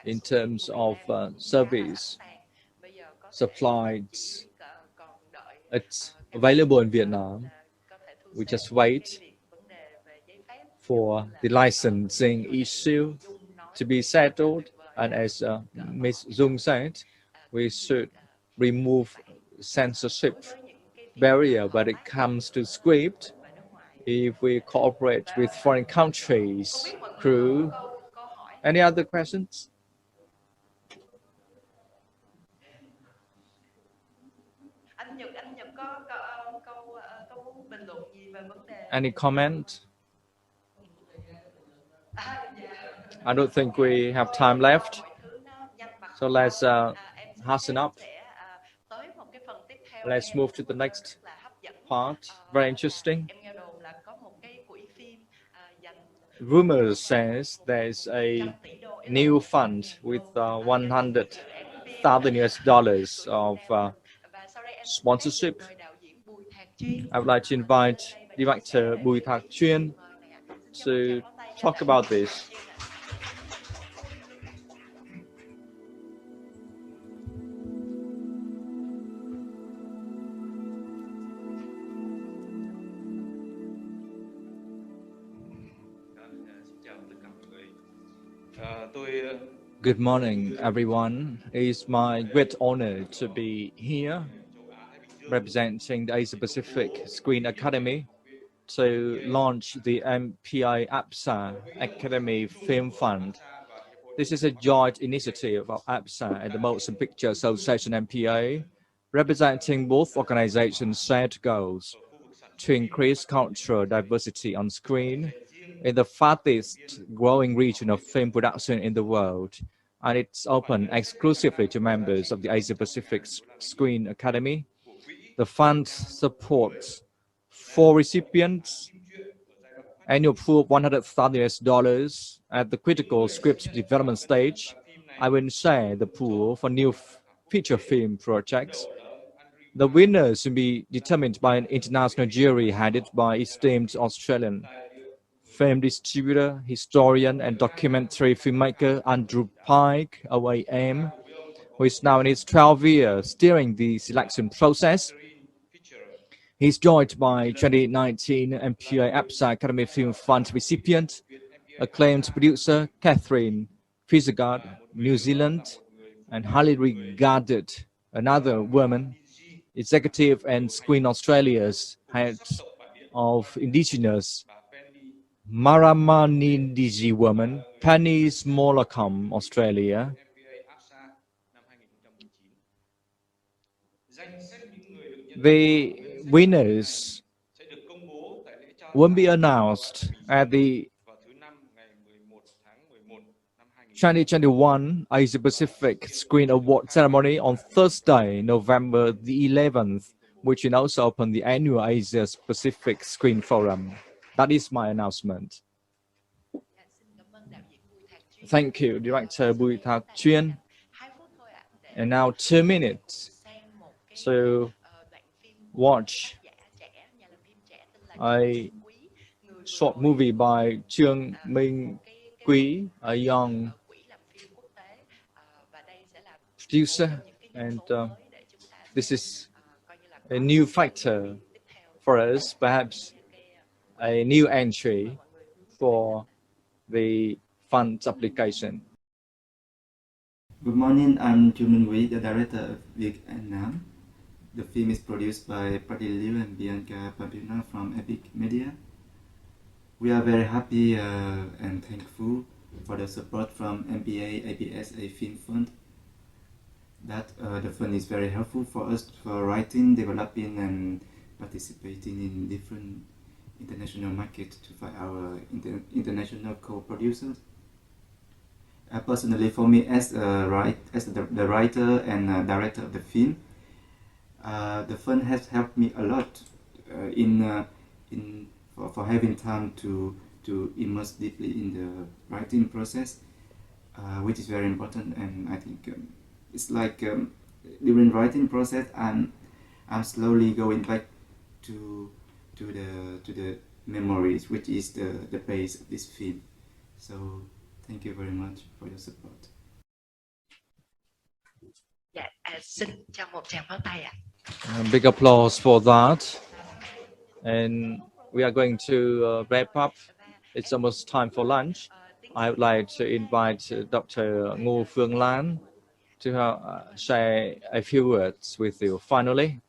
In terms of service, supplies, it's available in Vietnam. We just wait for the licensing issue to be settled. And as Ms. Dung said, we should remove censorship barrier when it comes to script. If we cooperate with foreign countries, crew. Any other questions? Any comment? I don't think we have time left. So let's hasten up. Let's move to the next part. Very interesting. Rumors says there's a new fund with 100,000 US dollars of sponsorship. I would like to invite Director Bùi Thạc Chuyên to talk about this. Good morning, everyone. It's my great honor to be here representing the Asia Pacific Screen Academy to launch the MPI APSA Academy Film Fund. This is a joint initiative of APSA and the Motion Picture Association MPA, representing both organizations' shared goals to increase cultural diversity on screen in the fastest growing region of film production in the world. And it's open exclusively to members of the Asia Pacific Screen Academy. The fund supports 4 recipients, annual pool of 100,000 US dollars at the critical script development stage. I will share the pool for new feature film projects. The winners will be determined by an international jury headed by esteemed Australian film distributor, historian, and documentary filmmaker Andrew Pike, OAM, who is now in his 12th year steering the selection process. He's joined by 2019 MPA APSA Academy Film Fund recipient, acclaimed producer Catherine Fitzgerald, New Zealand, and highly regarded another woman, executive and Screen Australia's head of Indigenous Maramanindiji woman, Penny Smolacom, Australia. The winners will be announced at the 2021 Asia Pacific Screen Award ceremony on Thursday, November the 11th, which will also open the annual Asia Pacific Screen Forum. That is my announcement. Thank you, Director Bùi Thạc Chuyên. And now 2 minutes to watch a short movie by Trương Minh Quý, a young producer, and this is a new factor for us, perhaps a new entry for the funds application. Good morning, I'm Trương Minh Quý, the director of Vietnam. The film is produced by Paddy Liu and Bianca Papina from Epic Media. We are very happy and thankful for the support from MPA APSA Film Fund. That the fund is very helpful for us for writing, developing, and participating in different international markets to find our international co-producers. Personally, for me, as the writer and director of the film, the fund has helped me a lot for having time to immerse deeply in the writing process, which is very important. And I think it's like during writing process, I'm slowly going back to the memories, which is the base of this film. So thank you very much for your support. Dạ, xin cho một tràng pháo tay ạ. Big applause for that. And we are going to wrap up. It's almost time for lunch. I would like to invite Dr. Ngô Phương Lan to share a few words with you. Finally,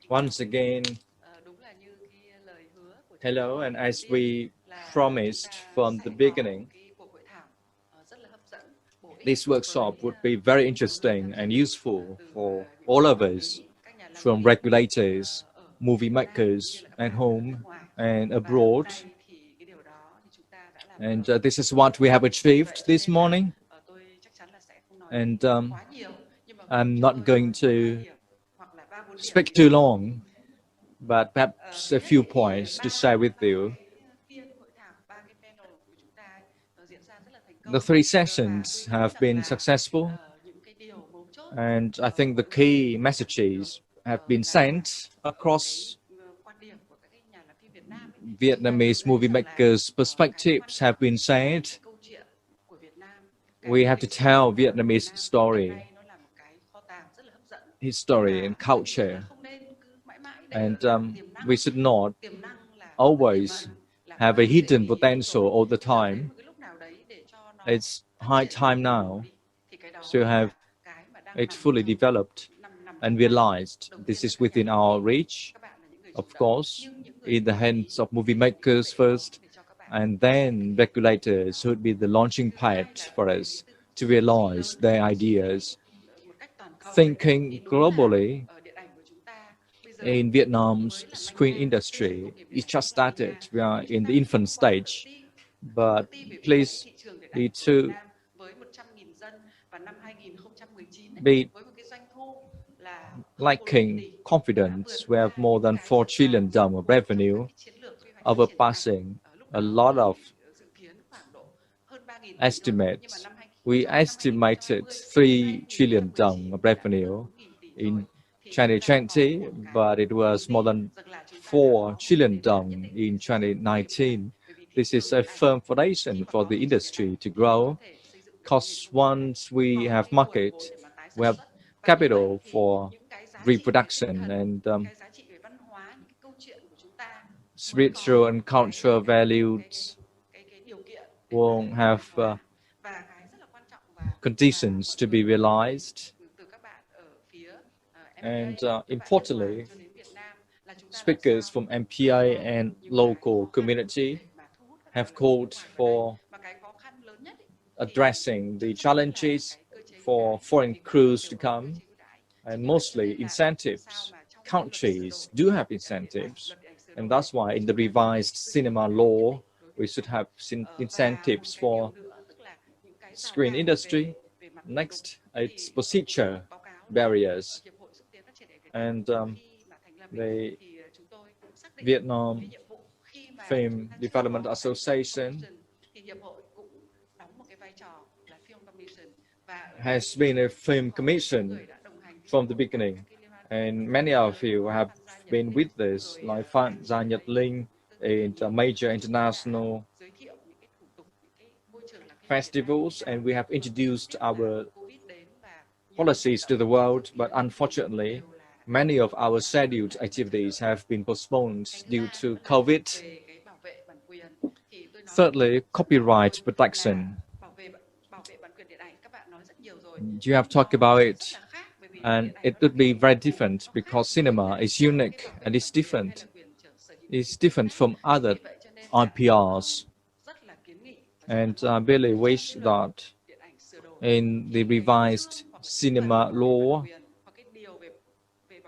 once again, hello, and as we promised from the beginning, this workshop would be very interesting and useful for all of us, from regulators, movie makers at home and abroad. And this is what we have achieved this morning. And I'm not going to speak too long, but perhaps a few points to share with you. The 3 sessions have been successful, and I think the key messages have been sent across. Vietnamese movie makers' perspectives have been said. We have to tell Vietnamese story, history and culture, and we should not always have a hidden potential all the time. It's high time now to have it fully developed and realized. This is within our reach, of course, in the hands of movie makers first, and then regulators should be the launching pad for us to realize their ideas. Thinking globally, in Vietnam's screen industry, it just started. We are in the infant stage, but please need to be lacking confidence. We have more than 4 trillion dong of revenue, overpassing a lot of estimates. We estimated 3 trillion dong of revenue in 2020, but it was more than 4 trillion dong in 2019. This is a firm foundation for the industry to grow, because once we have market, we have capital for reproduction, and spiritual and cultural values won't have conditions to be realized. And importantly, speakers from MPA and local community have called for addressing the challenges for foreign crews to come, and mostly incentives. Countries do have incentives, and that's why in the revised cinema law, we should have incentives for screen industry. Next, it's procedure barriers. And the Vietnam Film Development Association has been a film commission from the beginning, and many of you have been with this, like Phan Gia Nhật Linh, in major international festivals, and we have introduced our policies to the world, but unfortunately, many of our scheduled activities have been postponed due to COVID. Thirdly, copyright protection. You have talked about it, and it would be very different because cinema is unique and it's different. It's different from other IPRs. And I really wish that in the revised cinema law,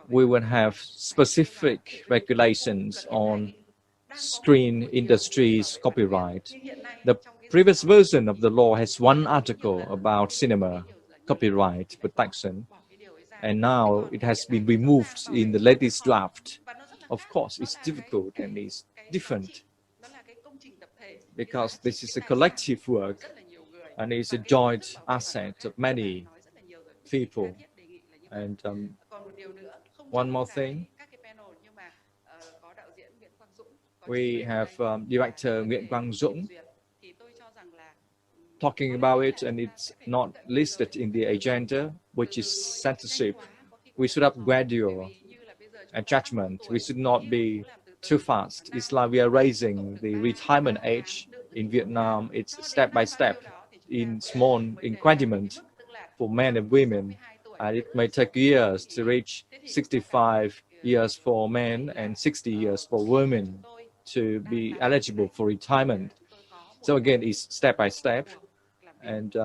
we will have specific regulations on screen industry's copyright. The previous version of the law has one article about cinema copyright protection, and now it has been removed in the latest draft. Of course, it's difficult and it's different because this is a collective work and it's a joint asset of many people. And one more thing, we have director Nguyễn Quang Dũng talking about it, and it's not listed in the agenda, which is censorship. We should have gradual judgment. We should not be too fast. It's like we are raising the retirement age in Vietnam. It's step by step in small increment for men and women. And it may take years to reach 65 years for men and 60 years for women to be eligible for retirement. So again, it's step by step. And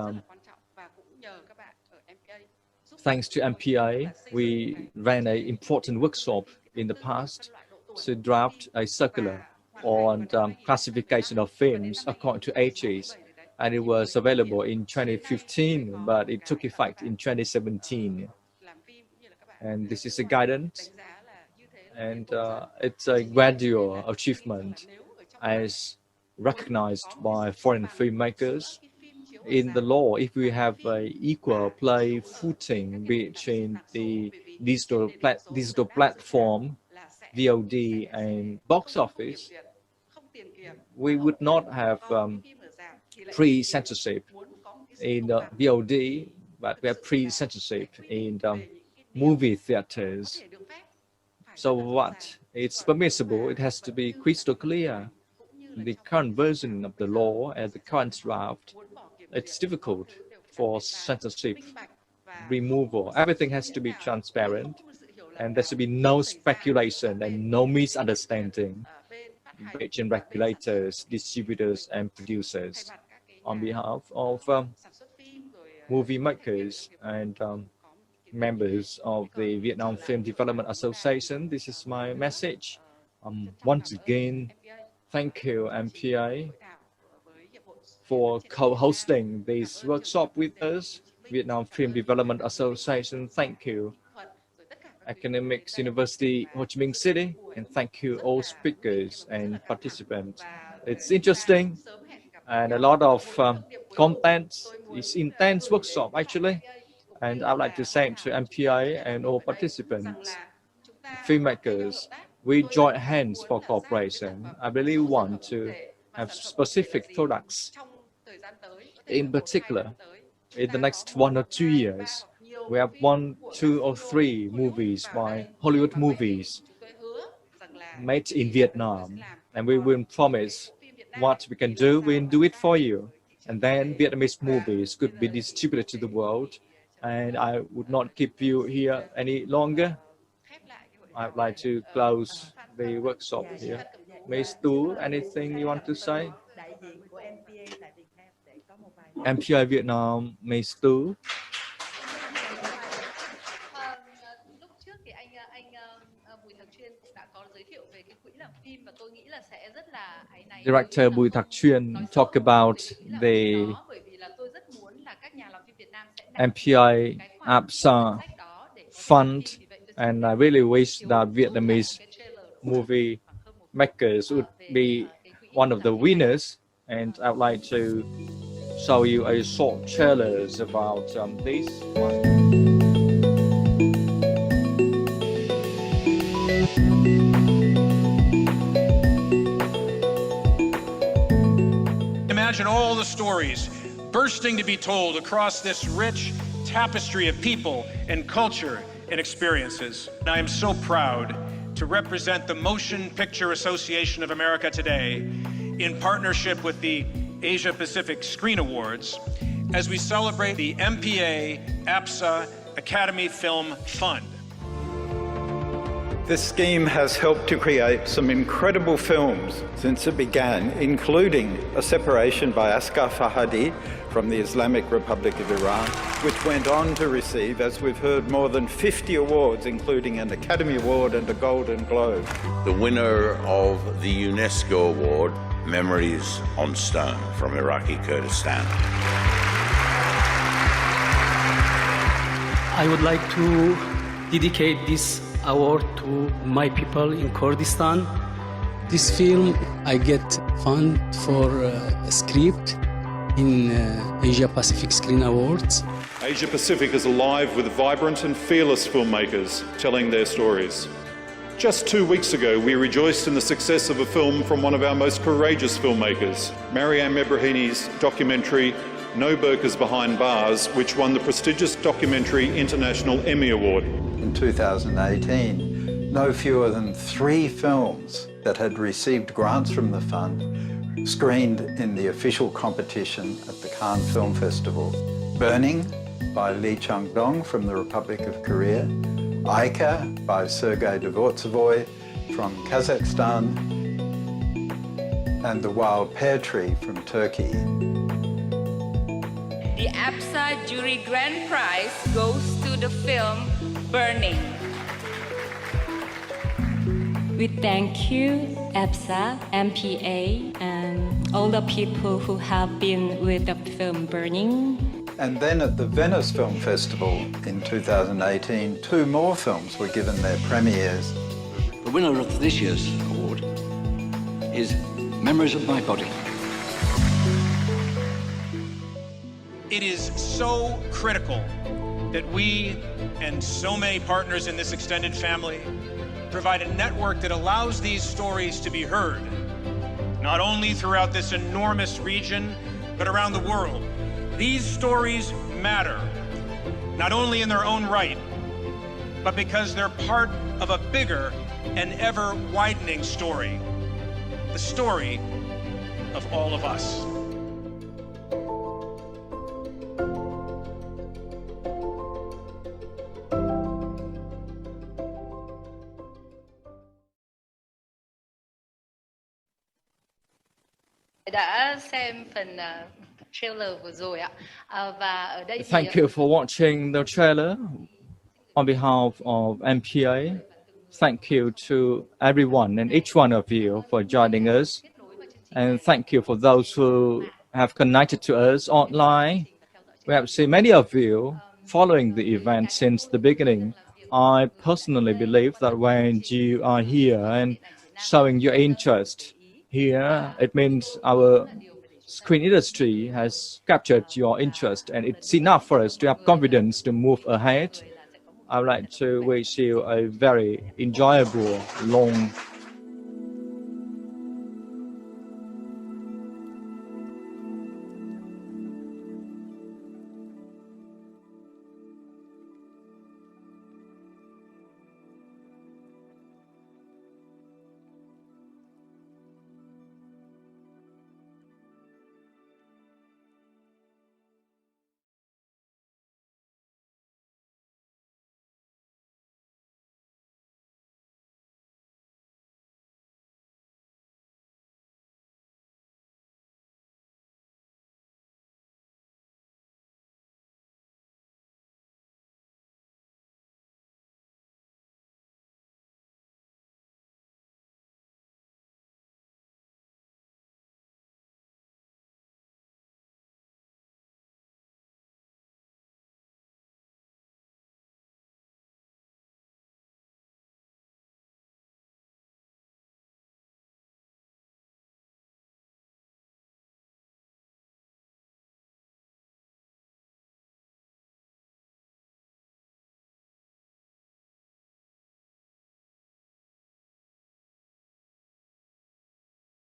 thanks to MPA, we ran an important workshop in the past to draft a circular on classification of films according to ages. And it was available in 2015, but it took effect in 2017. And this is a guidance, and it's a gradual achievement as recognized by foreign filmmakers. In the law, if we have an equal play footing between the digital platform, VOD, and box office, we would not have pre-censorship in the VOD, but we have pre-censorship in the movie theaters. So what? It's permissible. It has to be crystal clear. The current version of the law and the current draft, it's difficult for censorship removal. Everything has to be transparent, and there should be no speculation and no misunderstanding between regulators, distributors, and producers. On behalf of movie makers and members of the Vietnam Film Development Association, this is my message. Once again, thank you, MPA, for co-hosting this workshop with us. Vietnam Film Development Association, thank you. Academics University Ho Chi Minh City, and thank you all speakers and participants. It's interesting and a lot of content. It's intense workshop actually, and I'd like to thank to MPA and all participants, filmmakers. We join hands for cooperation. I really want to have specific products. In particular, in the next 1 or 2 years, we have 1, 2, or 3 movies by Hollywood movies made in Vietnam, and we will promise what we can do, we'll do it for you. And then Vietnamese movies could be distributed to the world, and I would not keep you here any longer. I'd like to close the workshop here. Ms. Tu, anything you want to say? MPI Vietnam, Ms. Tu. Director Bùi Thạc Chuyên talked about the MPI APSA fund, and I really wish that Vietnamese movie makers would be one of the winners, and I'd like to show you a short trailer about this one. Imagine all the stories bursting to be told across this rich tapestry of people and culture and experiences. And I am so proud to represent the Motion Picture Association of America today in partnership with the Asia Pacific Screen Awards as we celebrate the MPA APSA Academy Film Fund. This scheme has helped to create some incredible films since it began, including A Separation by Asghar Farhadi from the Islamic Republic of Iran, which went on to receive, as we've heard, more than 50 awards, including an Academy Award and a Golden Globe. The winner of the UNESCO Award, Memories on Stone from Iraqi Kurdistan. I would like to dedicate this award to my people in Kurdistan. This film, I get fund for a script in Asia Pacific Screen Awards. Asia Pacific is alive with vibrant and fearless filmmakers telling their stories. Just 2 weeks ago, we rejoiced in the success of a film from one of our most courageous filmmakers, Mariam Ebrahini's documentary, No Burqas Behind Bars, which won the prestigious Documentary International Emmy Award. In 2018, no fewer than 3 films that had received grants from the fund screened in the official competition at the Cannes Film Festival. Burning by Lee Chang-dong from the Republic of Korea, Aika by Sergei Dvortsevoy from Kazakhstan, and The Wild Pear Tree from Turkey. The APSA Jury Grand Prize goes to the film Burning. We thank you, APSA, MPA, and all the people who have been with the film Burning. And then at the Venice Film Festival in 2018, 2 more films were given their premieres. The winner of this year's award is Memories of My Body. It is so critical that we and so many partners in this extended family provide a network that allows these stories to be heard, not only throughout this enormous region, but around the world. These stories matter, not only in their own right, but because they're part of a bigger and ever-widening story, the story of all of us. Đã xem phần trailer vừa rồi ạ. Và ở đây Thank you for watching the trailer. On behalf of MPA, thank you to everyone and each one of you for joining us. And thank you for those who have connected to us online. We have seen many of you following the event since the beginning. I personally believe that when you are here and showing your interest here, it means our screen industry has captured your interest, and it's enough for us to have confidence to move ahead. I would like to wish you a very enjoyable, long